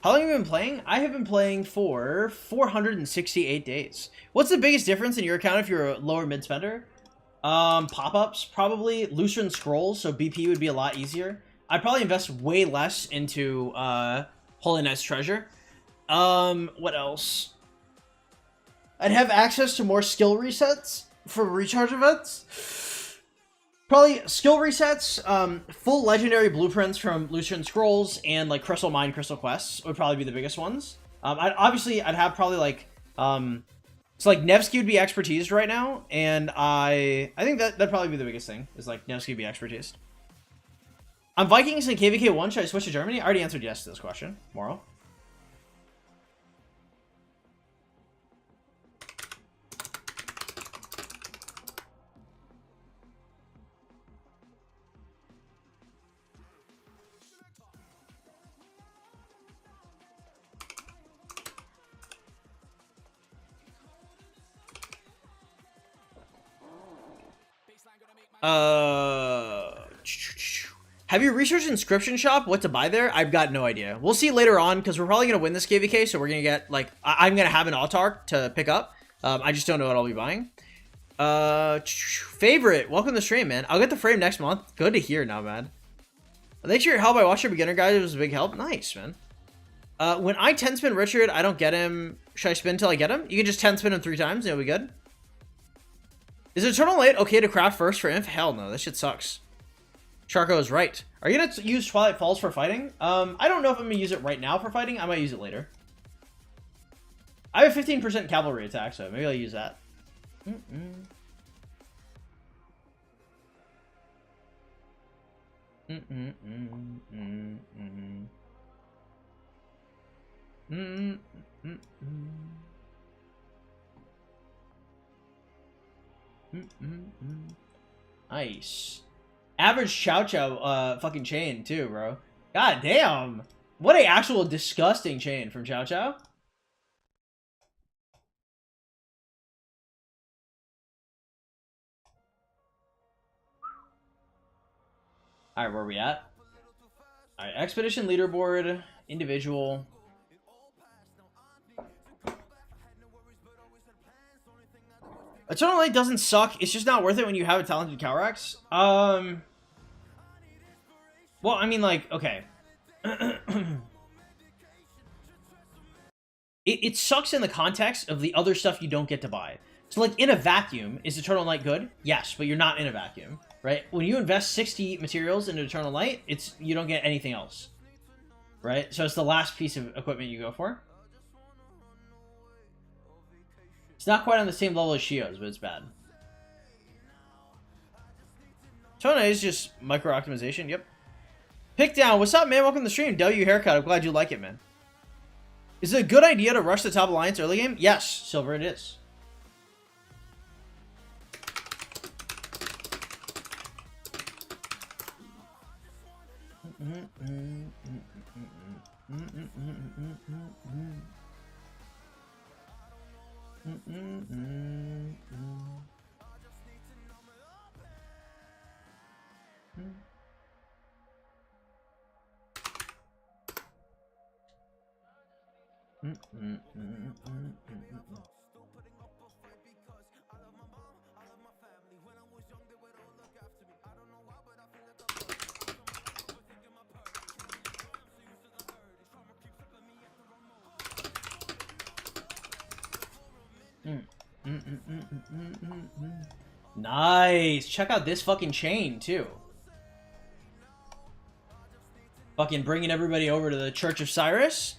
How long have you been playing? I have been playing for 468 days. What's the biggest difference in your account if you're a lower mid spender? Pop-ups, probably. Lucian Scrolls, so BP would be a lot easier. I'd probably invest way less into Holy Knight's Treasure. What else? I'd have access to more skill resets for recharge events. Probably skill resets, full legendary blueprints from Lucian Scrolls, and like Crystal Mine, Crystal Quests would probably be the biggest ones. I'd have probably like, so like NEVSKY would be expertised right now, and I think that'd probably be the biggest thing, is like NEVSKY be expertised. I'm Vikings and KVK 1, should I switch to Germany? I already answered yes to this question, Moro. Have you researched Inscription Shop? What to buy there? I've got no idea. We'll see later on, because we're probably going to win this KVK, so we're going to get, like, I'm going to have an autark to pick up. I just don't know what I'll be buying. Favorite, welcome to the stream, man. I'll get the frame next month. Good to hear now, man. Thanks for your help. I watched your beginner guide. It was a big help. Nice, man. When I 10 spin Richard, I don't get him. Should I spin until I get him? You can just 10 spin him 3 times. It'll be good. Is Eternal Light okay to craft first for Inf? Hell no, this shit sucks. Charco is right. Are you gonna use Twilight Falls for fighting? I don't know if I'm gonna use it right now for fighting. I might use it later. I have a 15% cavalry attack, so maybe I'll use that. Nice. Average Chow Chow fucking chain too, bro. God damn. What a actual disgusting chain from Chow Chow. Alright, where are we at? Alright, Expedition Leaderboard, Individual. Eternal Light doesn't suck. It's just not worth it when you have a talented Calyrex. Well, I mean, like, okay. It sucks in the context of the other stuff you don't get to buy. So, like, in a vacuum, is Eternal Light good? Yes, but you're not in a vacuum, right? When you invest 60 materials into Eternal Light, you don't get anything else, right? So it's the last piece of equipment you go for. It's not quite on the same level as Shio's, but it's bad. Eternal Light is just micro-optimization, yep. Pick down, what's up, man? Welcome to the stream. W haircut, I'm glad you like it, man. Is it a good idea to rush the top alliance early game? Yes, Silver, it is. Nice. Check out this fucking chain too. Fucking bringing everybody over to the Church of Cyrus.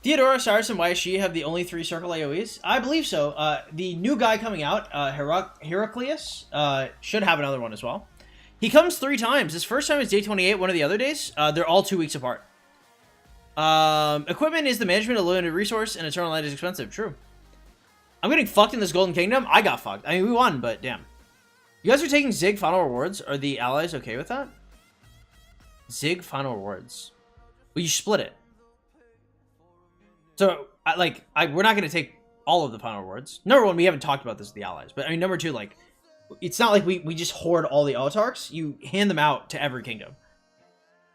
Theodora, Cyrus, and YSG have the only 3 circle AoEs? I believe so. The new guy coming out, Heraclius, should have another one as well. He comes 3 times. His first time is day 28, one of the other days. They're all 2 weeks apart. Equipment is the management of limited resource, and Eternal Light is expensive. True. I'm getting fucked in this Golden Kingdom. I got fucked. I mean, we won, but damn. You guys are taking Zig final rewards. Are the allies okay with that? Zig final rewards. Well, you split it. So, we're not going to take all of the final rewards. Number one, we haven't talked about this with the allies. But, I mean, number two, like, it's not like we just hoard all the autarchs. You hand them out to every kingdom.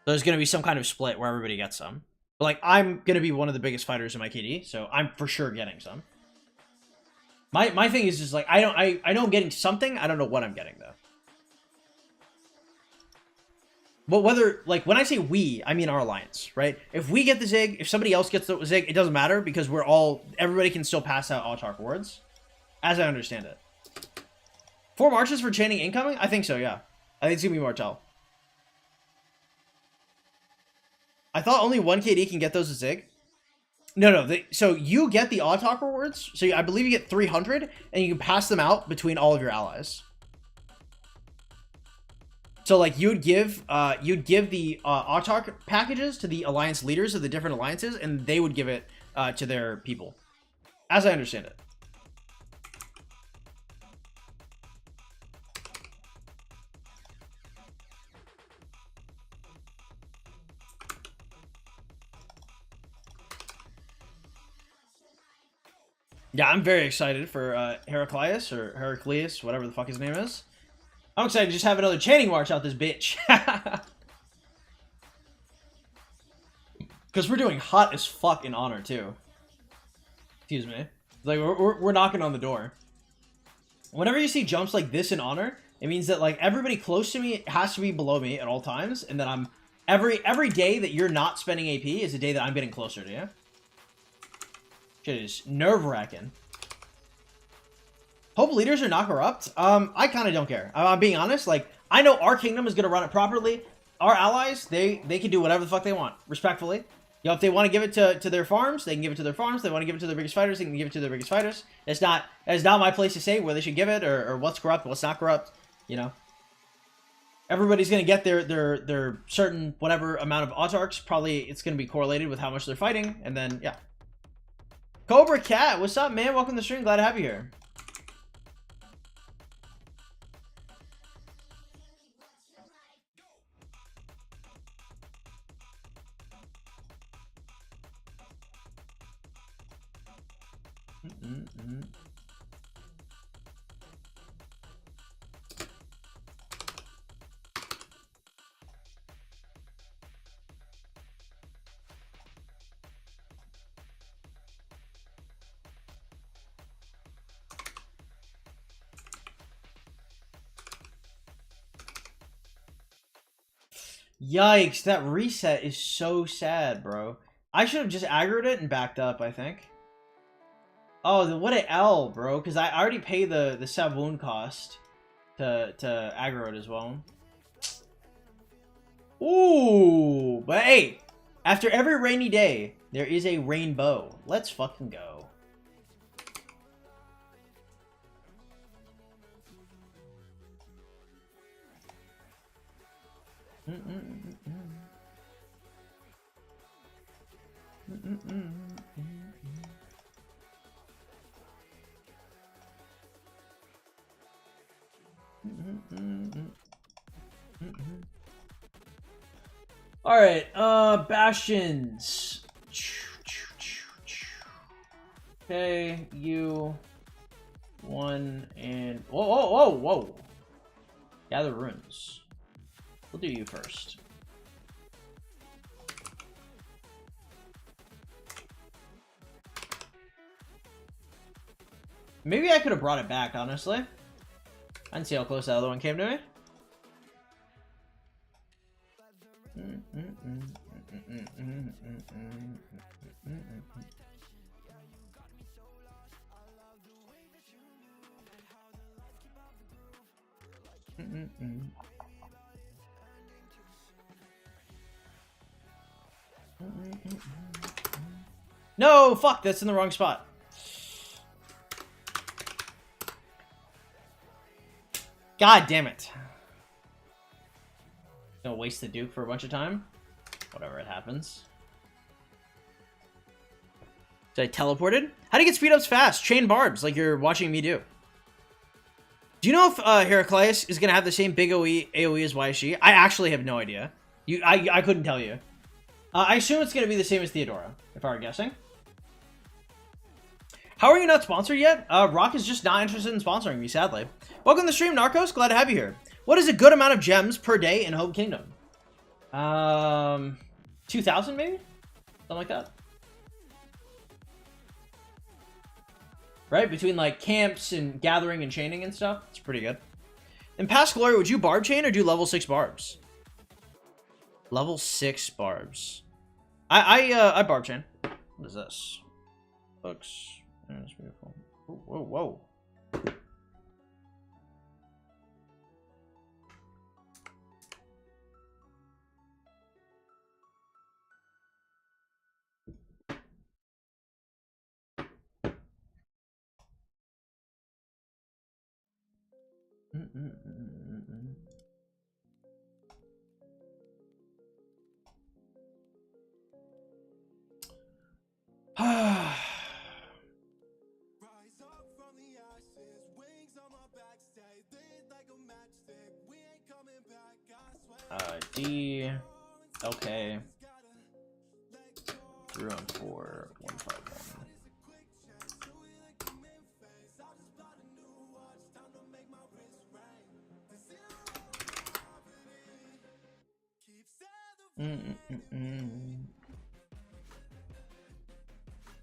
There's going to be some kind of split where everybody gets some. But, like, I'm going to be one of the biggest fighters in my KD, so I'm for sure getting some. My thing is just, like, I know I'm getting something. I don't know what I'm getting, though. But whether, like, when I say we, I mean our alliance, right? If we get the Zig, if somebody else gets the Zig, it doesn't matter because everybody can still pass out autarch rewards, as I understand it. 4 marches for chaining incoming? I think so, yeah. I think it's gonna be Martel. I thought only 1 KD can get those to Zig. No, so you get the autarch rewards, so I believe you get 300, and you can pass them out between all of your allies. So, like, you'd give the autarch packages to the alliance leaders of the different alliances, and they would give it to their people, as I understand it. Yeah, I'm very excited for Heraclius, or Heraclius, whatever the fuck his name is. I'm excited to just have another chaining march out this bitch. Because we're doing hot as fuck in honor, too. Excuse me. Like, we're knocking on the door. Whenever you see jumps like this in honor, it means that, like, everybody close to me has to be below me at all times, and that I'm... Every day that you're not spending AP is a day that I'm getting closer to you. Shit is nerve-wracking. Hope leaders are not corrupt. I kind of don't care. I'm being honest. Like, I know our kingdom is going to run it properly. Our allies, they can do whatever the fuck they want, respectfully. You know, if they want to give it to their farms, they can give it to their farms. If they want to give it to their biggest fighters, they can give it to their biggest fighters. It's not my place to say where they should give it or what's corrupt, what's not corrupt. You know, everybody's going to get their certain whatever amount of autarchs. Probably it's going to be correlated with how much they're fighting, and then yeah. Cobra Cat, what's up, man? Welcome to the stream. Glad to have you here. Yikes, that reset is so sad, bro. I should have just aggroed it and backed up, I think. Oh, then what an L, bro, because I already paid the Savoon cost to aggro it as well. Ooh, but hey, after every rainy day, there is a rainbow. Let's fucking go. All right, Bastions. Okay, you 1 and whoa. Gather runes. We'll do you first. Maybe I could have brought it back, honestly. I didn't see how close that other one came to me. No, fuck, that's in the wrong spot. God damn it. Gonna waste the Duke for a bunch of time. Whatever, it happens. So I teleported? How do you get speed ups fast? Chain barbs, like you're watching me do. Do you know if Heraclius is gonna have the same big AoE as YSG? I actually have no idea. I couldn't tell you. I assume it's gonna be the same as Theodora, if I were guessing. How are you not sponsored yet? Rock is just not interested in sponsoring me, sadly. Welcome to the stream, Narcos. Glad to have you here. What is a good amount of gems per day in Home Kingdom? 2,000 maybe? Something like that. Right? Between like camps and gathering and chaining and stuff. It's pretty good. In Past Glory, would you barb chain or do level 6 barbs? Level 6 barbs. I barb chain. What is this? Books. Yeah, that's beautiful. Ooh, whoa. D, okay. 3 on 4, 151.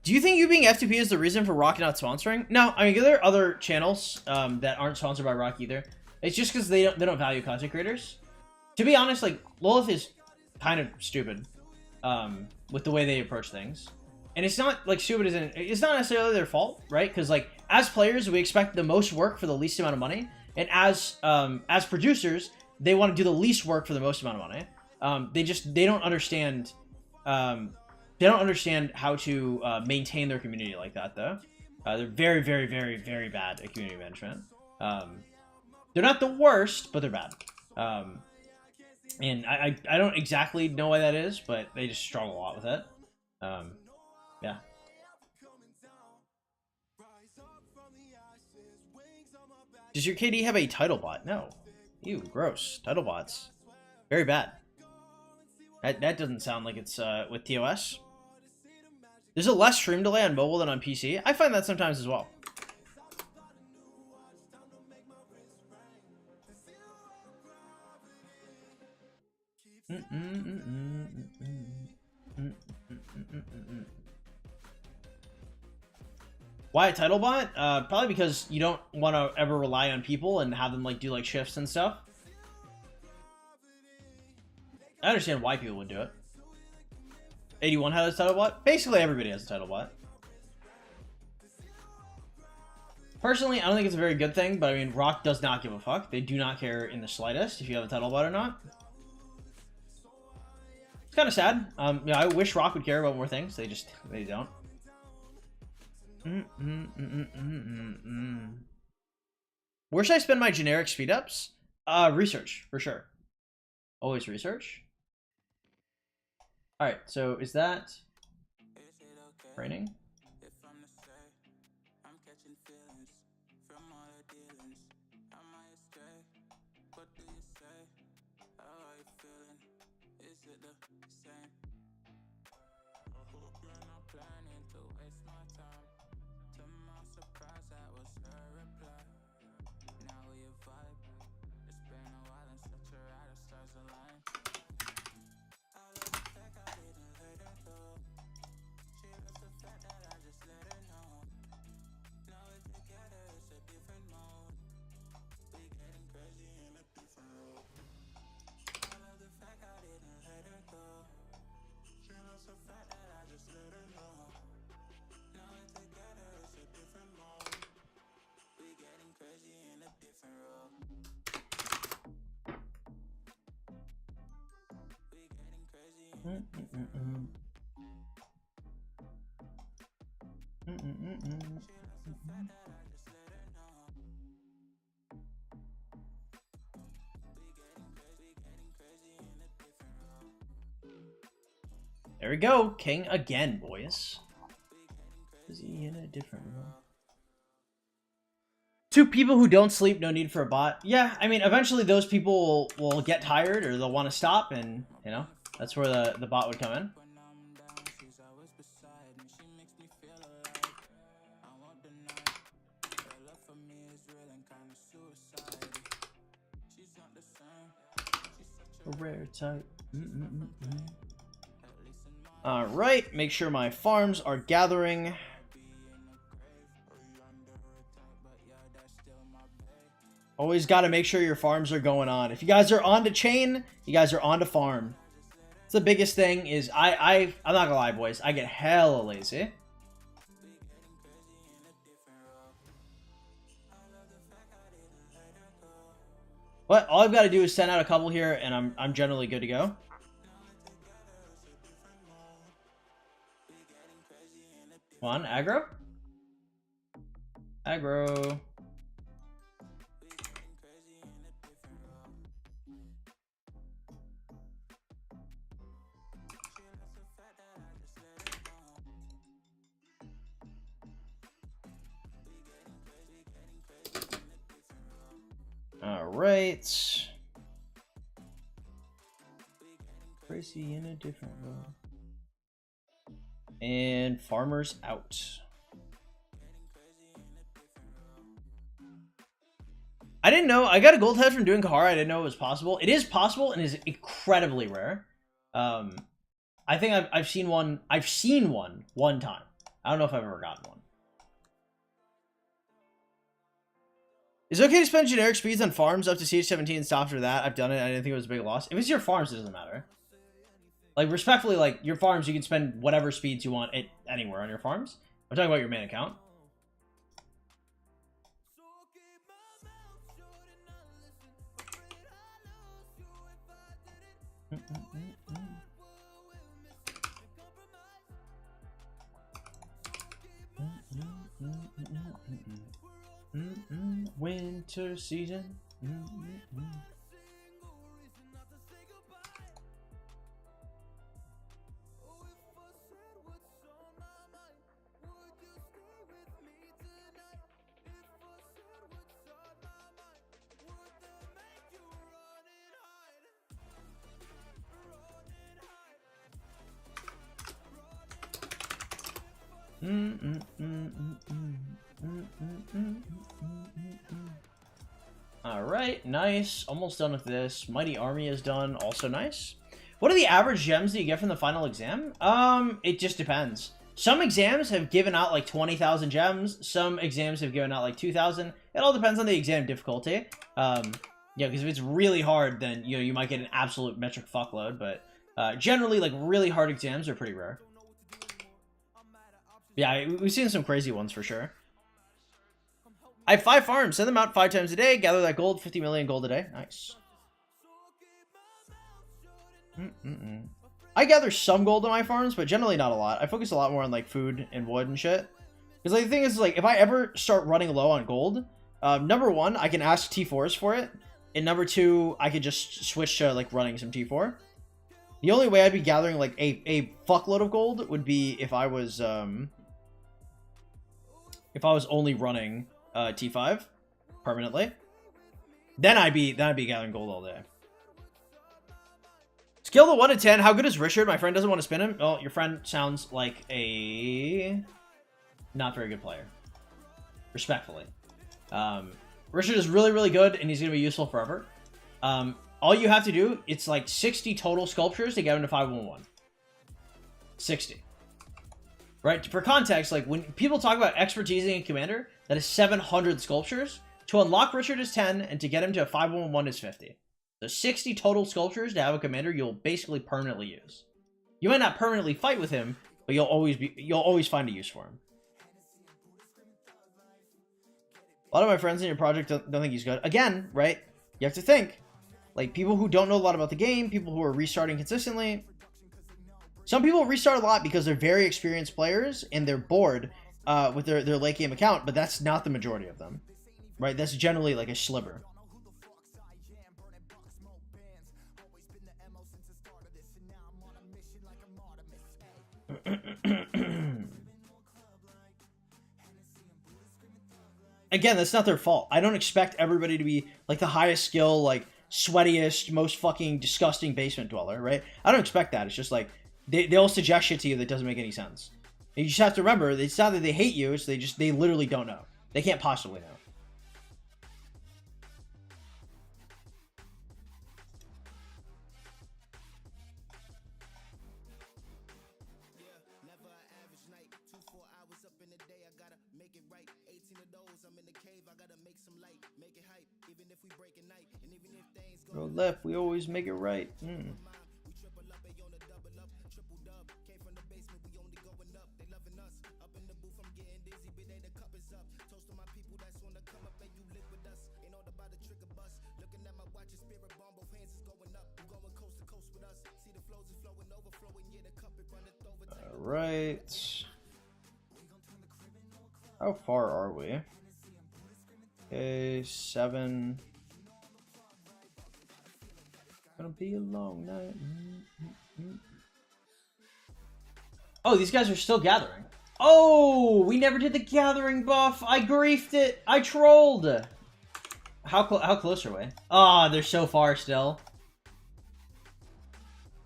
Do you think you being F2P is the reason for Rock not sponsoring? No, I mean there are other channels that aren't sponsored by Rock either. It's just because they don't value content creators. To be honest, like Lilith is kind of stupid with the way they approach things, and it's not like stupid isn't. It's not necessarily their fault, right? Because like as players, we expect the most work for the least amount of money, and as producers, they want to do the least work for the most amount of money. They don't understand. They don't understand how to maintain their community like that, though. They're very, very, very, very bad at community management. They're not the worst, but they're bad. And I don't exactly know why that is, but they just struggle a lot with it. Yeah. Does your KD have a title bot? No. Ew, gross. Title bots. Very bad. That doesn't sound like it's with TOS. There's a less stream delay on mobile than on PC. I find that sometimes as well. Why a title bot? Probably because you don't want to ever rely on people and have them like do like shifts and stuff. I understand why people would do it. 81 has a title bot. Basically, everybody has a title bot. Personally, I don't think it's a very good thing, but I mean, Rock does not give a fuck. They do not care in the slightest if you have a title bot or not. It's kind of sad. Yeah, I wish Rock would care about more things. They don't. Where should I spend my generic speed ups? Research, for sure. Always research. Alright, so is that training? There we go, King again, boys. Is he in a different room? Two people who don't sleep, no need for a bot. Yeah, I mean, eventually those people will get tired or they'll want to stop, and, you know, that's where the bot would come in. A rare type. Alright, make sure my farms are gathering. Always got to make sure your farms are going on. If you guys are on to chain, you guys are on to farm. It's the biggest thing is I'm not gonna lie, boys. I get hella lazy. But all I've got to do is send out a couple here, and I'm generally good to go. Come on, aggro. Aggro. All right. Crazy in a different world. And farmers out. I didn't know. I got a gold head from doing Kahara. I didn't know it was possible. It is possible and is incredibly rare. I think I've seen one. I've seen one time. I don't know if I've ever gotten one. Is it okay to spend generic speeds on farms up to CH17 and stop after that? I've done it. I didn't think it was a big loss. If it's your farms, it doesn't matter. Like, respectfully, like, your farms, you can spend whatever speeds you want anywhere on your farms. I'm talking about your main account. Winter season. Alright, nice. Almost done with this. Mighty Army is done. Also nice. What are the average gems that you get from the final exam? It just depends. Some exams have given out like 20,000 gems. Some exams have given out like 2,000. It all depends on the exam difficulty. Yeah, because if it's really hard, then you might get an absolute metric fuckload. But generally, like really hard exams are pretty rare. Yeah, we've seen some crazy ones for sure. I have 5 farms. Send them out 5 times a day. Gather that gold. 50 million gold a day. Nice. I gather some gold on my farms, but generally not a lot. I focus a lot more on like food and wood and shit. Because like the thing is, like, if I ever start running low on gold, number 1, I can ask T4s for it, and number 2, I could just switch to like running some T4. The only way I'd be gathering like a fuckload of gold would be if I was only running T5 permanently. Then I'd be gathering gold all day. Skill to 1 to 10. How good is Richard? My friend doesn't want to spin him. Oh, your friend sounds like a not very good player. Respectfully. Richard is really, really good, and he's going to be useful forever. All you have to do, it's like 60 total sculptures to get him to 511. 60. Right? For context, like when people talk about expertising in Commander, that is 700 sculptures. To unlock Richard is 10, and to get him to a 511 is 50. So 60 total sculptures to have a commander you'll basically permanently use. You might not permanently fight with him, but you'll always find a use for him. A lot of my friends in your project don't think he's good. Again, right? You have to think. Like, people who don't know a lot about the game, people who are restarting consistently. Some people restart a lot because they're very experienced players and they're bored with their late game account, but that's not the majority of them. Right? That's generally like a sliver. Again, that's not their fault. I don't expect everybody to be like the highest skill, like sweatiest, most fucking disgusting basement dweller, right? I don't expect that. It's just like they'll suggest shit to you that doesn't make any sense. And you just have to remember, it's not that they hate you, it's they literally don't know. They can't possibly know. Go left, we always make it right. Alright. How far are we? Okay, 7. Gonna be a long night. Oh, these guys are still gathering. Oh, we never did the gathering buff. I griefed it. I trolled. How close are we? Ah, they're so far still.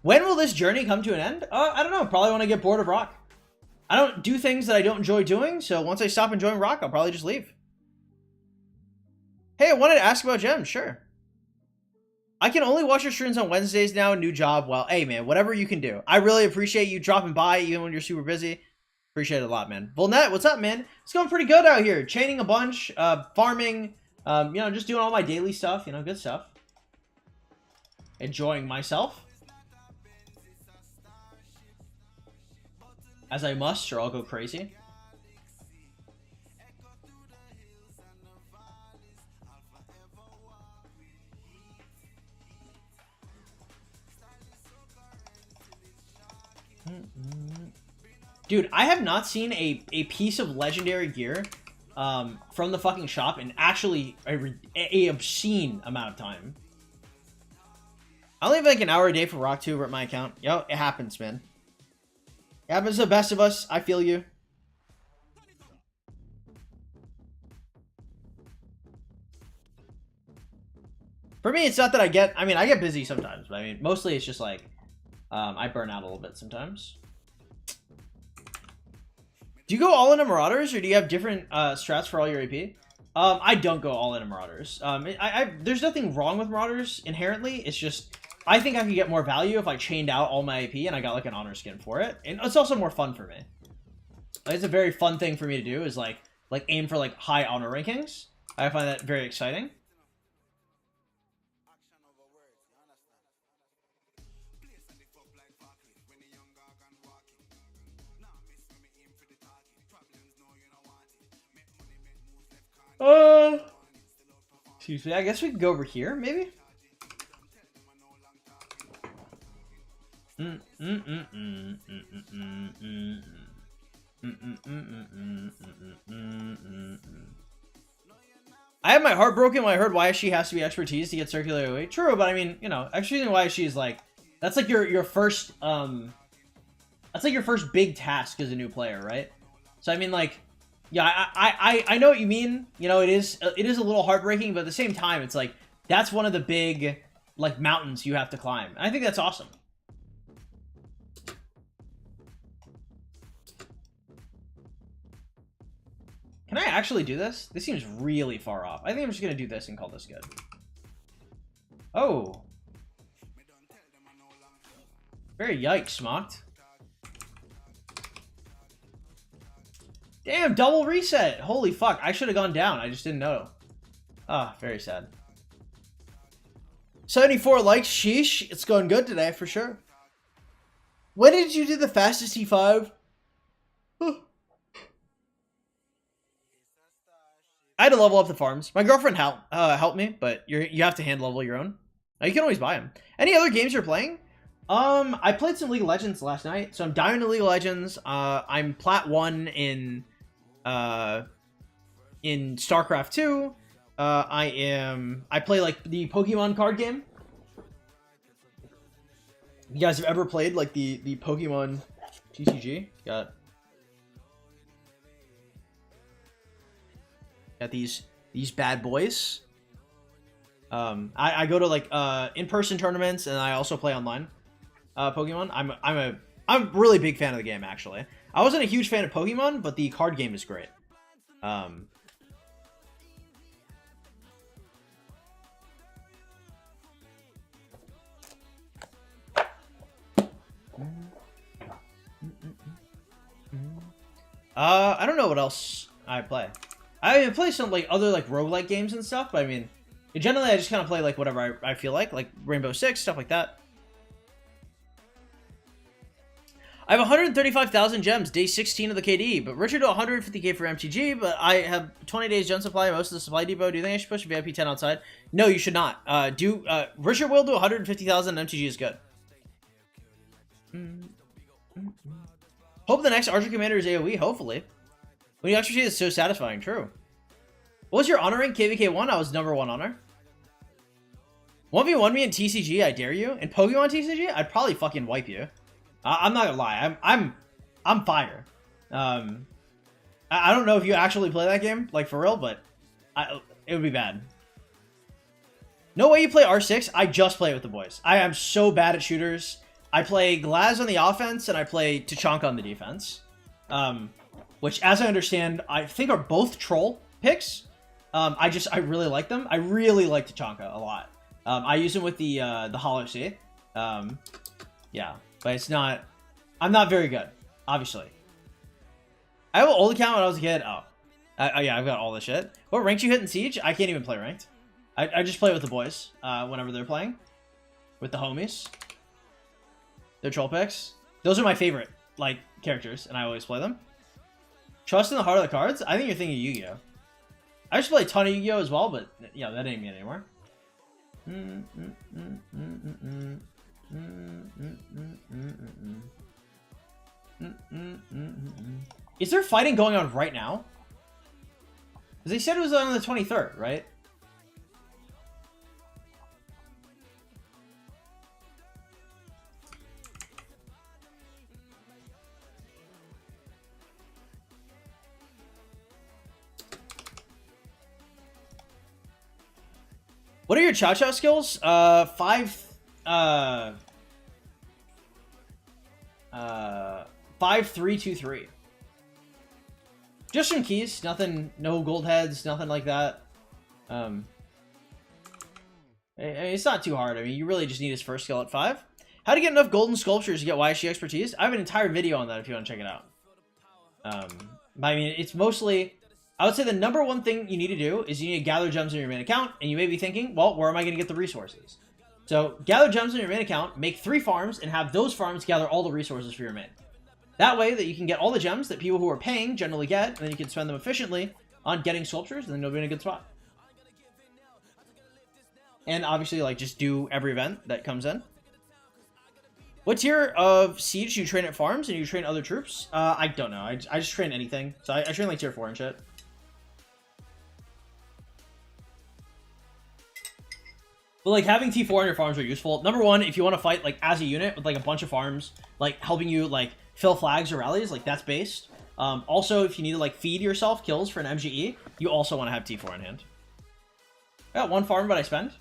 When will this journey come to an end? I don't know. Probably when I get bored of Rock. I don't do things that I don't enjoy doing, so once I stop enjoying Rock, I'll probably just leave. Hey, I wanted to ask about gems. Sure. I can only watch your streams on Wednesdays now. New job. Well, hey, man, whatever you can do. I really appreciate you dropping by even when you're super busy. Appreciate it a lot, man. Volnet, what's up, man? It's going pretty good out here. Chaining a bunch, farming, you know, just doing all my daily stuff, you know, good stuff. Enjoying myself. As I must, or I'll go crazy. Dude, I have not seen a piece of legendary gear from the fucking shop in actually a obscene amount of time. I only have like an hour a day for Rock 2 at my account. Yo, it happens, man. It happens to the best of us. I feel you. For me, it's not that I get busy sometimes, but I mean, mostly it's just like, I burn out a little bit sometimes. Do you go all into Marauders, or do you have different strats for all your AP? I don't go all into Marauders. There's nothing wrong with Marauders inherently. It's just, I think I could get more value if I chained out all my AP and I got like an honor skin for it. And it's also more fun for me. Like, it's a very fun thing for me to do, is like aim for like high honor rankings. I find that very exciting. Excuse me. I guess we could go over here, maybe. I had my heart broken when I heard YSG has to be expertise to get circular AoE. True, but I mean, you know, executing YSG is like, that's like your first that's like your first big task as a new player, right? So I mean, like, yeah, I know what you mean. You know, it is a little heartbreaking, but at the same time, it's like that's one of the big like mountains you have to climb. And I think that's awesome. Can I actually do this? This seems really far off. I think I'm just gonna do this and call this good. Oh. Very yikes, Smocked. Damn, double reset. Holy fuck. I should have gone down. I just didn't know. Ah, very sad. 74 likes. Sheesh. It's going good today for sure. When did you do the fastest E5? I had to level up the farms. My girlfriend helped me, but you have to hand level your own. You can always buy them. Any other games you're playing? I played some League of Legends last night, so I'm down to League of Legends. I'm Plat 1 in StarCraft 2. I play like the Pokemon card game. You guys have ever played like the Pokemon TCG? Got these bad boys. I go to like in-person tournaments, and I also play online Pokemon. I'm a really big fan of the game, actually. I wasn't a huge fan of Pokemon, but the card game is great. I don't know what else I play. I play some like other like roguelike games and stuff, but I mean, generally I just kind of play like whatever I feel like Rainbow Six, stuff like that. I have 135,000 gems, day 16 of the KD, but Richard to 150k for MTG, but I have 20 days gem supply, most of the supply depot. Do you think I should push VIP 10 outside? No, you should not. Richard will do 150,000, MTG is good. Hope the next Archer Commander is AoE, hopefully. When you exercise, it's so satisfying, true. What was your honor rank? KVK1? I was number 1 honor. 1v1 me in TCG, I dare you. In Pokemon TCG, I'd probably fucking wipe you. I'm not gonna lie, I'm fire. I don't know if you actually play that game, like for real, but it would be bad. No way you play R6, I just play with the boys. I am so bad at shooters. I play Glaz on the offense, and I play Tachanka on the defense. Which, as I understand, I think are both troll picks. I really like them. I really like Tachanka a lot. I use him with the Hollow Sea. Yeah. But it's not... I'm not very good, obviously. I have an old account when I was a kid. Oh. Yeah, I've got all this shit. What rank you hit in Siege? I can't even play ranked. I just play with the boys whenever they're playing. With the homies. They're troll picks. Those are my favorite, like, characters, and I always play them. Trust in the heart of the cards? I think you're thinking Yu-Gi-Oh! I used to play a ton of Yu-Gi-Oh! As well, but, yeah, that ain't me anymore. Is there fighting going on right now? Because they said it was on the 23rd, right? What are your Chow skills? 5-3-2-3. Just some keys, nothing, no gold heads, nothing like that. It's not too hard. I mean, you really just need his first skill at 5. How to get enough golden sculptures to get YSG expertise? I have an entire video on that if you want to check it out. But I mean, it's mostly... I would say the number one thing you need to do is you need to gather gems in your main account, and you may be thinking, well, where am I going to get the resources? So, gather gems in your main account, make 3 farms, and have those farms gather all the resources for your main. That way that you can get all the gems that people who are paying generally get, and then you can spend them efficiently on getting sculptures, then you'll be in a good spot. And obviously, like, just do every event that comes in. What tier of Siege do you train at farms and you train other troops? I don't know. I just train anything. So I train like tier 4 and shit. But like having T4 on your farms are useful. Number one, if you want to fight like as a unit with like a bunch of farms, like helping you like fill flags or rallies, like that's based. Also, if you need to like feed yourself kills for an MGE, you also want to have T4 on hand. I got one farm, but I spend.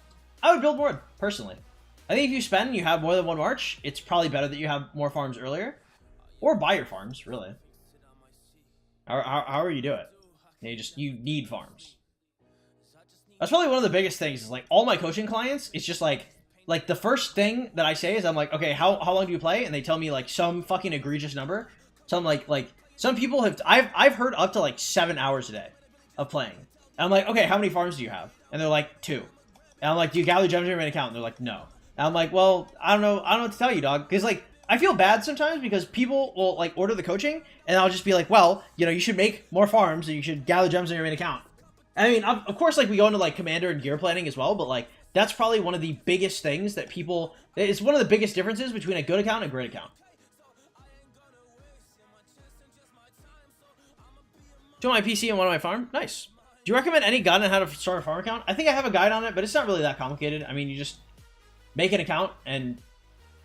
I would build more, personally. I think if you spend and you have more than one march, it's probably better that you have more farms earlier. Or buy your farms, really. However you do it. You need farms. That's probably one of the biggest things, is like all my coaching clients, it's just like the first thing that I say is I'm like, okay, how long do you play? And they tell me like some fucking egregious number. So I'm like some people have, I've heard up to like 7 hours a day of playing. And I'm like, okay, how many farms do you have? And they're like, 2. And I'm like, do you gather gems in your main account? And they're like, no. And I'm like, well, I don't know what to tell you, dog. Because like, I feel bad sometimes because people will like order the coaching and I'll just be like, well, you know, you should make more farms and you should gather gems in your main account. I mean, of course, like we go into like commander and gear planning as well, but like that's probably one of the biggest things that people, it's one of the biggest differences between a good account and a great account. Two on my PC and one on my farm. Nice. Do you recommend any guide on how to start a farm account? I think I have a guide on it, but it's not really that complicated. I mean, you just make an account and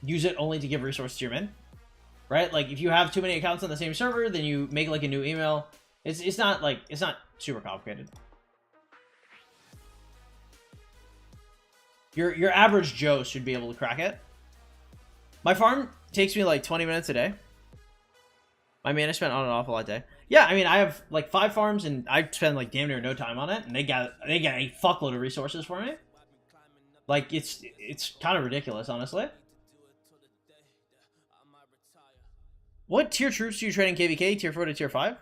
use it only to give resources to your min, right? Like if you have too many accounts on the same server, then you make like a new email. It's not super complicated. Your average Joe should be able to crack it. My farm takes me like 20 minutes a day. My mana spent on and off a lot day. Yeah, I mean I have like 5 farms and I spend like damn near no time on it, and they get a fuckload of resources for me. Like it's kind of ridiculous, honestly. What tier troops do you train in KVK? Tier 4 to tier 5?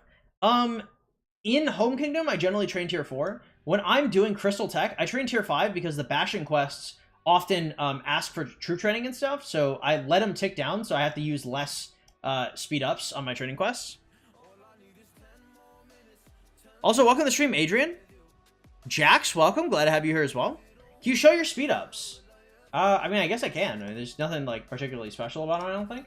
In Home Kingdom, I generally train tier 4. When I'm doing Crystal Tech, I train tier 5 because the bashing quests often ask for troop training and stuff, so I let them tick down, so I have to use less speed ups on my training quests. Also, welcome to the stream, Adrian. Jax, welcome. Glad to have you here as well. Can you show your speed ups? I mean, I guess I can. I mean, there's nothing like particularly special about it, I don't think.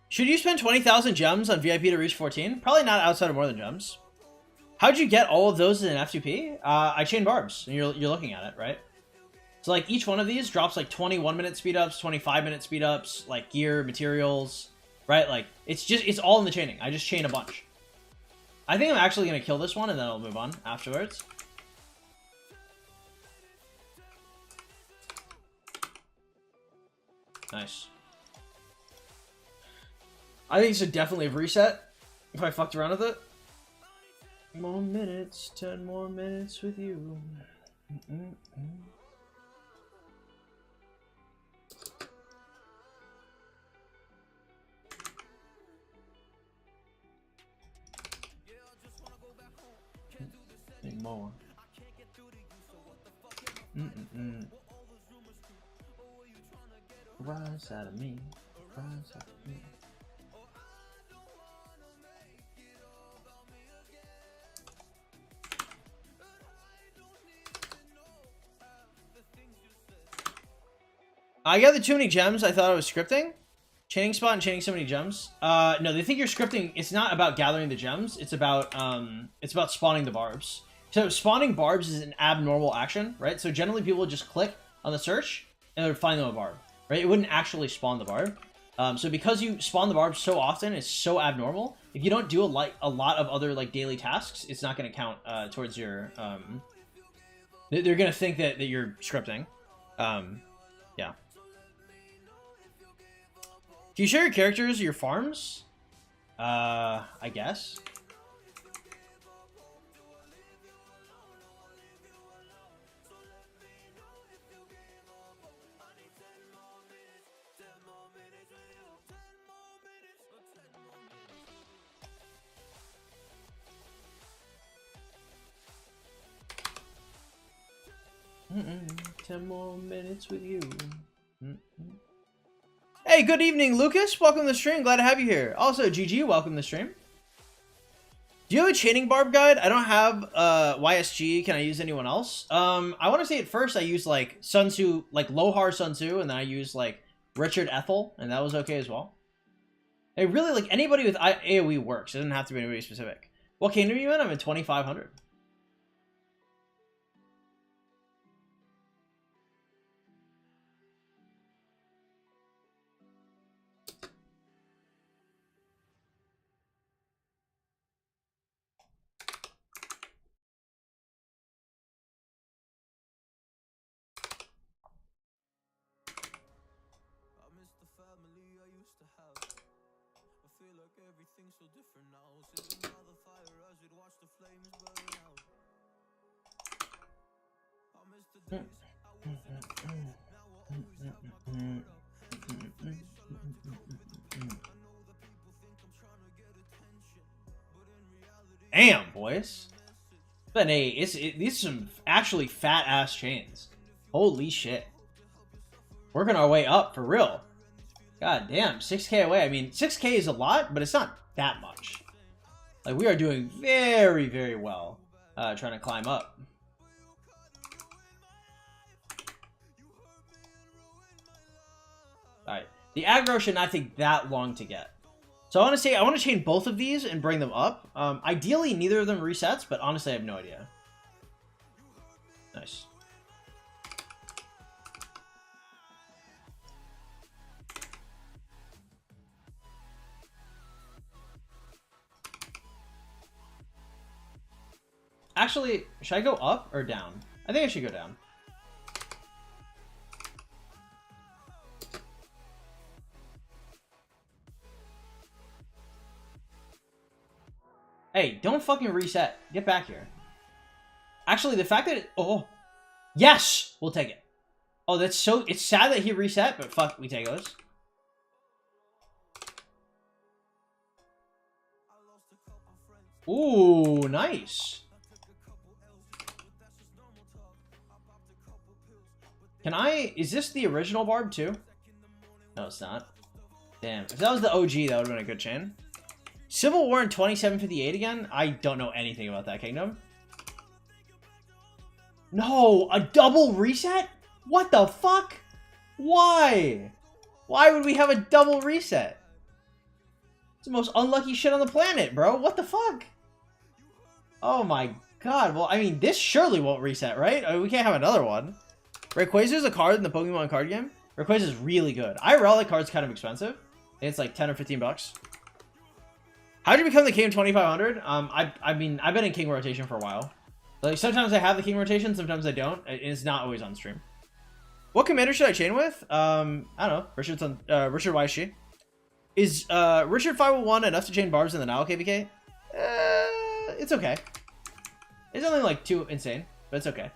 Should you spend 20,000 gems on VIP to reach 14? Probably not outside of more than gems. How'd you get all of those in an F2P? I chain barbs, and you're looking at it, right? So like each one of these drops like 21-minute speed ups, 25-minute speed ups, like gear, materials, right? Like it's all in the chaining. I just chain a bunch. I think I'm actually gonna kill this one and then I'll move on afterwards. Nice. I think it should definitely have reset if I fucked around with it. More minutes, 10 more minutes with you. Need more. Rise out of me. Rise out of me. I gathered too many gems. I thought I was scripting. Chaining spot and chaining so many gems. No, they think you're scripting. It's not about gathering the gems. It's about spawning the barbs. So spawning barbs is an abnormal action, right? So generally people would just click on the search and they would find them a barb, right? It wouldn't actually spawn the barb. So because you spawn the barbs so often, it's so abnormal. If you don't do a lot of other like daily tasks, it's not going to count towards your. They're going to think that you're scripting. Yeah. Do you share your characters or your farms? I guess. 10 more minutes with you. Hey, good evening, Lucas. Welcome to the stream. Glad to have you here. Also, GG, welcome to the stream. Do you have a chaining barb guide? I don't have YSG. Can I use anyone else? I want to say at first I used like Sun Tzu, like Lohar Sun Tzu, and then I used like Richard Ethel, and that was okay as well. Hey, really, like anybody with AoE works. It doesn't have to be anybody specific. What kingdom are you in? I'm in 2500. Damn, boys. But hey, these are some actually fat ass chains. Holy shit. Working our way up for real. God damn, 6k away. I mean, 6k is a lot, but it's not that much. Like, we are doing very, very well trying to climb up. Alright. The aggro should not take that long to get. So I want to say, I want to chain both of these and bring them up. Ideally, neither of them resets, but honestly, I have no idea. Nice. Actually, should I go up or down? I think I should go down. Hey, don't fucking reset. Get back here. Actually, the fact that it... Oh. Yes! We'll take it. Oh, that's so... It's sad that he reset, but fuck, we take those. Ooh, nice. Can I... Is this the original barb, too? No, it's not. Damn. If that was the OG, that would have been a good chain. Civil War in 2758 again? I don't know anything about that kingdom. No! A double reset? What the fuck? Why? Why would we have a double reset? It's the most unlucky shit on the planet, bro. What the fuck? Oh my god. Well, I mean, this surely won't reset, right? I mean, we can't have another one. Rayquaza is a card in the Pokemon card game. Rayquaza is really good. IRL, that card's kind of expensive. It's like 10 or 15 bucks. How'd you become the King of 2500? I mean, I've been in King rotation for a while. Like, sometimes I have the King rotation, sometimes I don't. It's not always on stream. What commander should I chain with? I don't know. Richard YSG. Is Richard 501 enough to chain barbs in the Nile KVK? It's okay. It's nothing like too insane, but it's okay.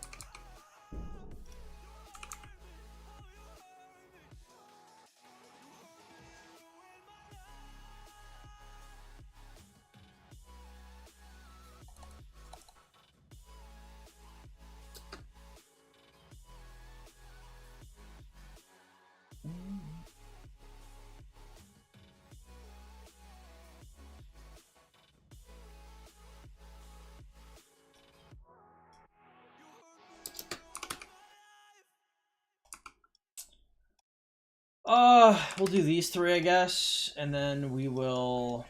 We'll do these three, I guess, and then we will...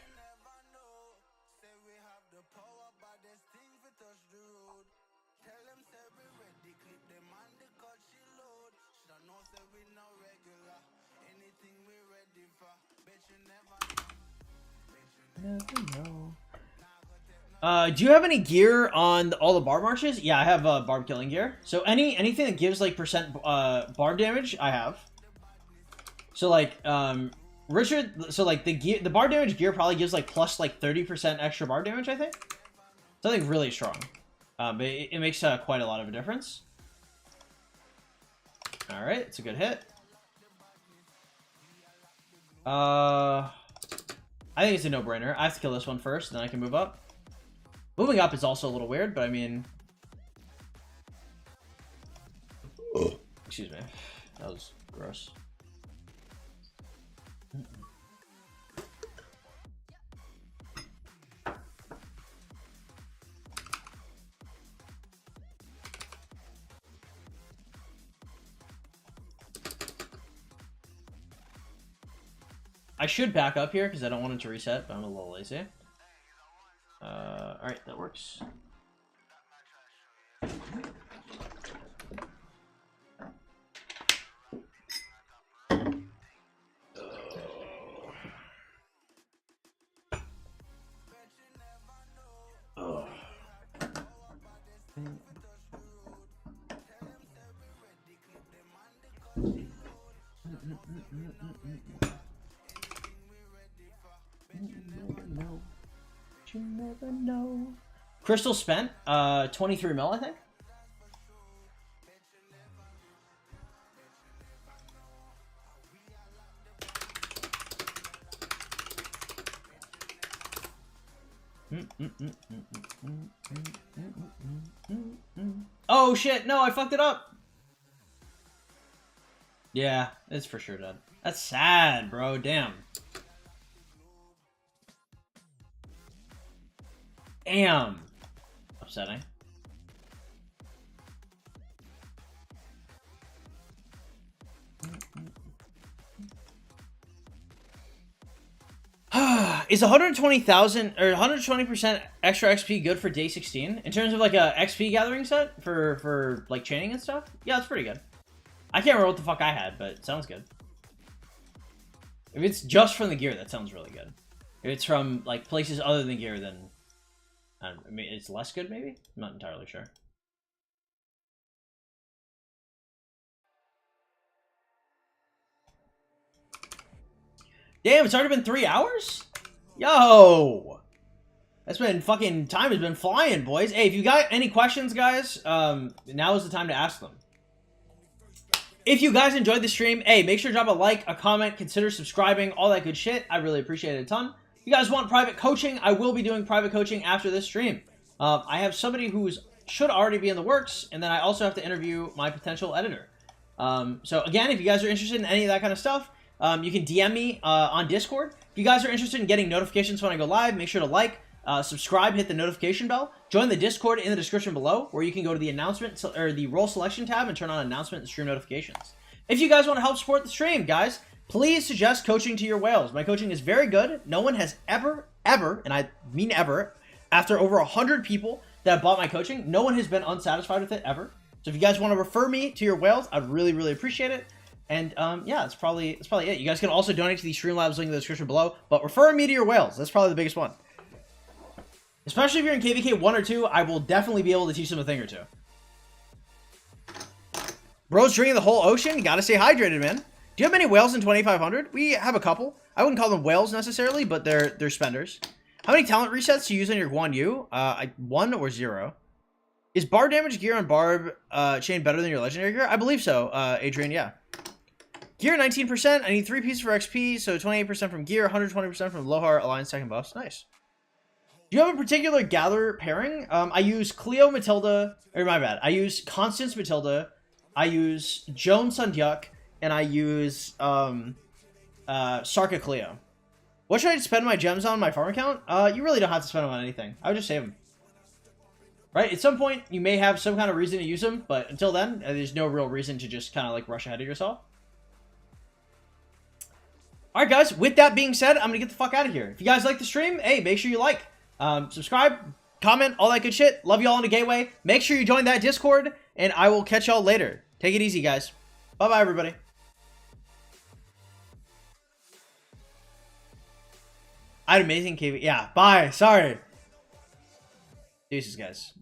do you have any gear on all the barb marches? Yeah, I have barb killing gear. So anything that gives like percent barb damage, I have. So like Richard, so like the barb damage gear probably gives like plus like 30% extra barb damage, I think. Something really strong. But it makes quite a lot of a difference. All right, it's a good hit. I think it's a no-brainer. I have to kill this one first, then I can move up. Moving up is also a little weird, but I mean... excuse me. That was gross. I should back up here because I don't want it to reset, but I'm a little lazy. Alright, that works. You never know. Crystal spent 23 mil, I think. Oh shit, no, I fucked it up. Yeah, it's for sure dead. That's sad, bro. Damn. Damn. Upsetting. Is 120,000 or 120% extra XP good for day 16 in terms of like a XP gathering set for like chaining and stuff? Yeah, it's pretty good. I can't remember what the fuck I had, but it sounds good. If it's just from the gear, that sounds really good. If it's from like places other than gear, then I mean it's less good. Maybe I'm not entirely sure. Damn, it's already been 3 hours? Yo! That's been fucking... Time has been flying, boys. Hey, if you got any questions, guys, now is the time to ask them. If you guys enjoyed the stream, hey, make sure to drop a like, a comment, consider subscribing, all that good shit. I really appreciate it a ton. If you guys want private coaching, I will be doing private coaching after this stream. I have somebody who should already be in the works, and then I also have to interview my potential editor. So again, if you guys are interested in any of that kind of stuff, you can DM me on Discord. If you guys are interested in getting notifications when I go live, make sure to like, subscribe, hit the notification bell. Join the Discord in the description below, where you can go to the announcement or the role selection tab and turn on announcement and stream notifications. If you guys want to help support the stream, guys, please suggest coaching to your whales. My coaching is very good. No one has ever, and I mean ever, after over 100 people that have bought my coaching, no one has been unsatisfied with it ever. So if you guys want to refer me to your whales, I'd really, really appreciate it. And yeah, that's probably it. You guys can also donate to the Streamlabs link in the description below, but refer me to your whales. That's probably the biggest one. Especially if you're in KVK 1 or 2, I will definitely be able to teach them a thing or two. Bro's drinking the whole ocean. You gotta stay hydrated, man. Do you have many whales in 2500? We have a couple. I wouldn't call them whales necessarily, but they're spenders. How many talent resets do you use on your Guan Yu? 1 or 0. Is bar damage gear on barb chain better than your legendary gear? I believe so, Adrian, yeah. Gear 19%. I need 3 pieces for XP, so 28% from gear, 120% from Lohar Alliance second buffs. Nice. Do you have a particular gather pairing? I use Cleo Matilda, or my bad. I use Constance Matilda. I use Joan Sundyuk, and I use Sarka Cleo. What should I spend my gems on my farm account? You really don't have to spend them on anything. I would just save them. Right? At some point, you may have some kind of reason to use them, but until then, there's no real reason to just kind of like rush ahead of yourself. Alright guys, with that being said, I'm gonna get the fuck out of here. If you guys like the stream, hey, make sure you like, subscribe, comment, all that good shit. Love you all in a gateway. Make sure you join that Discord, and I will catch y'all later. Take it easy, guys. Bye-bye, everybody. I had amazing KV. Yeah, bye. Sorry. Deuces, guys.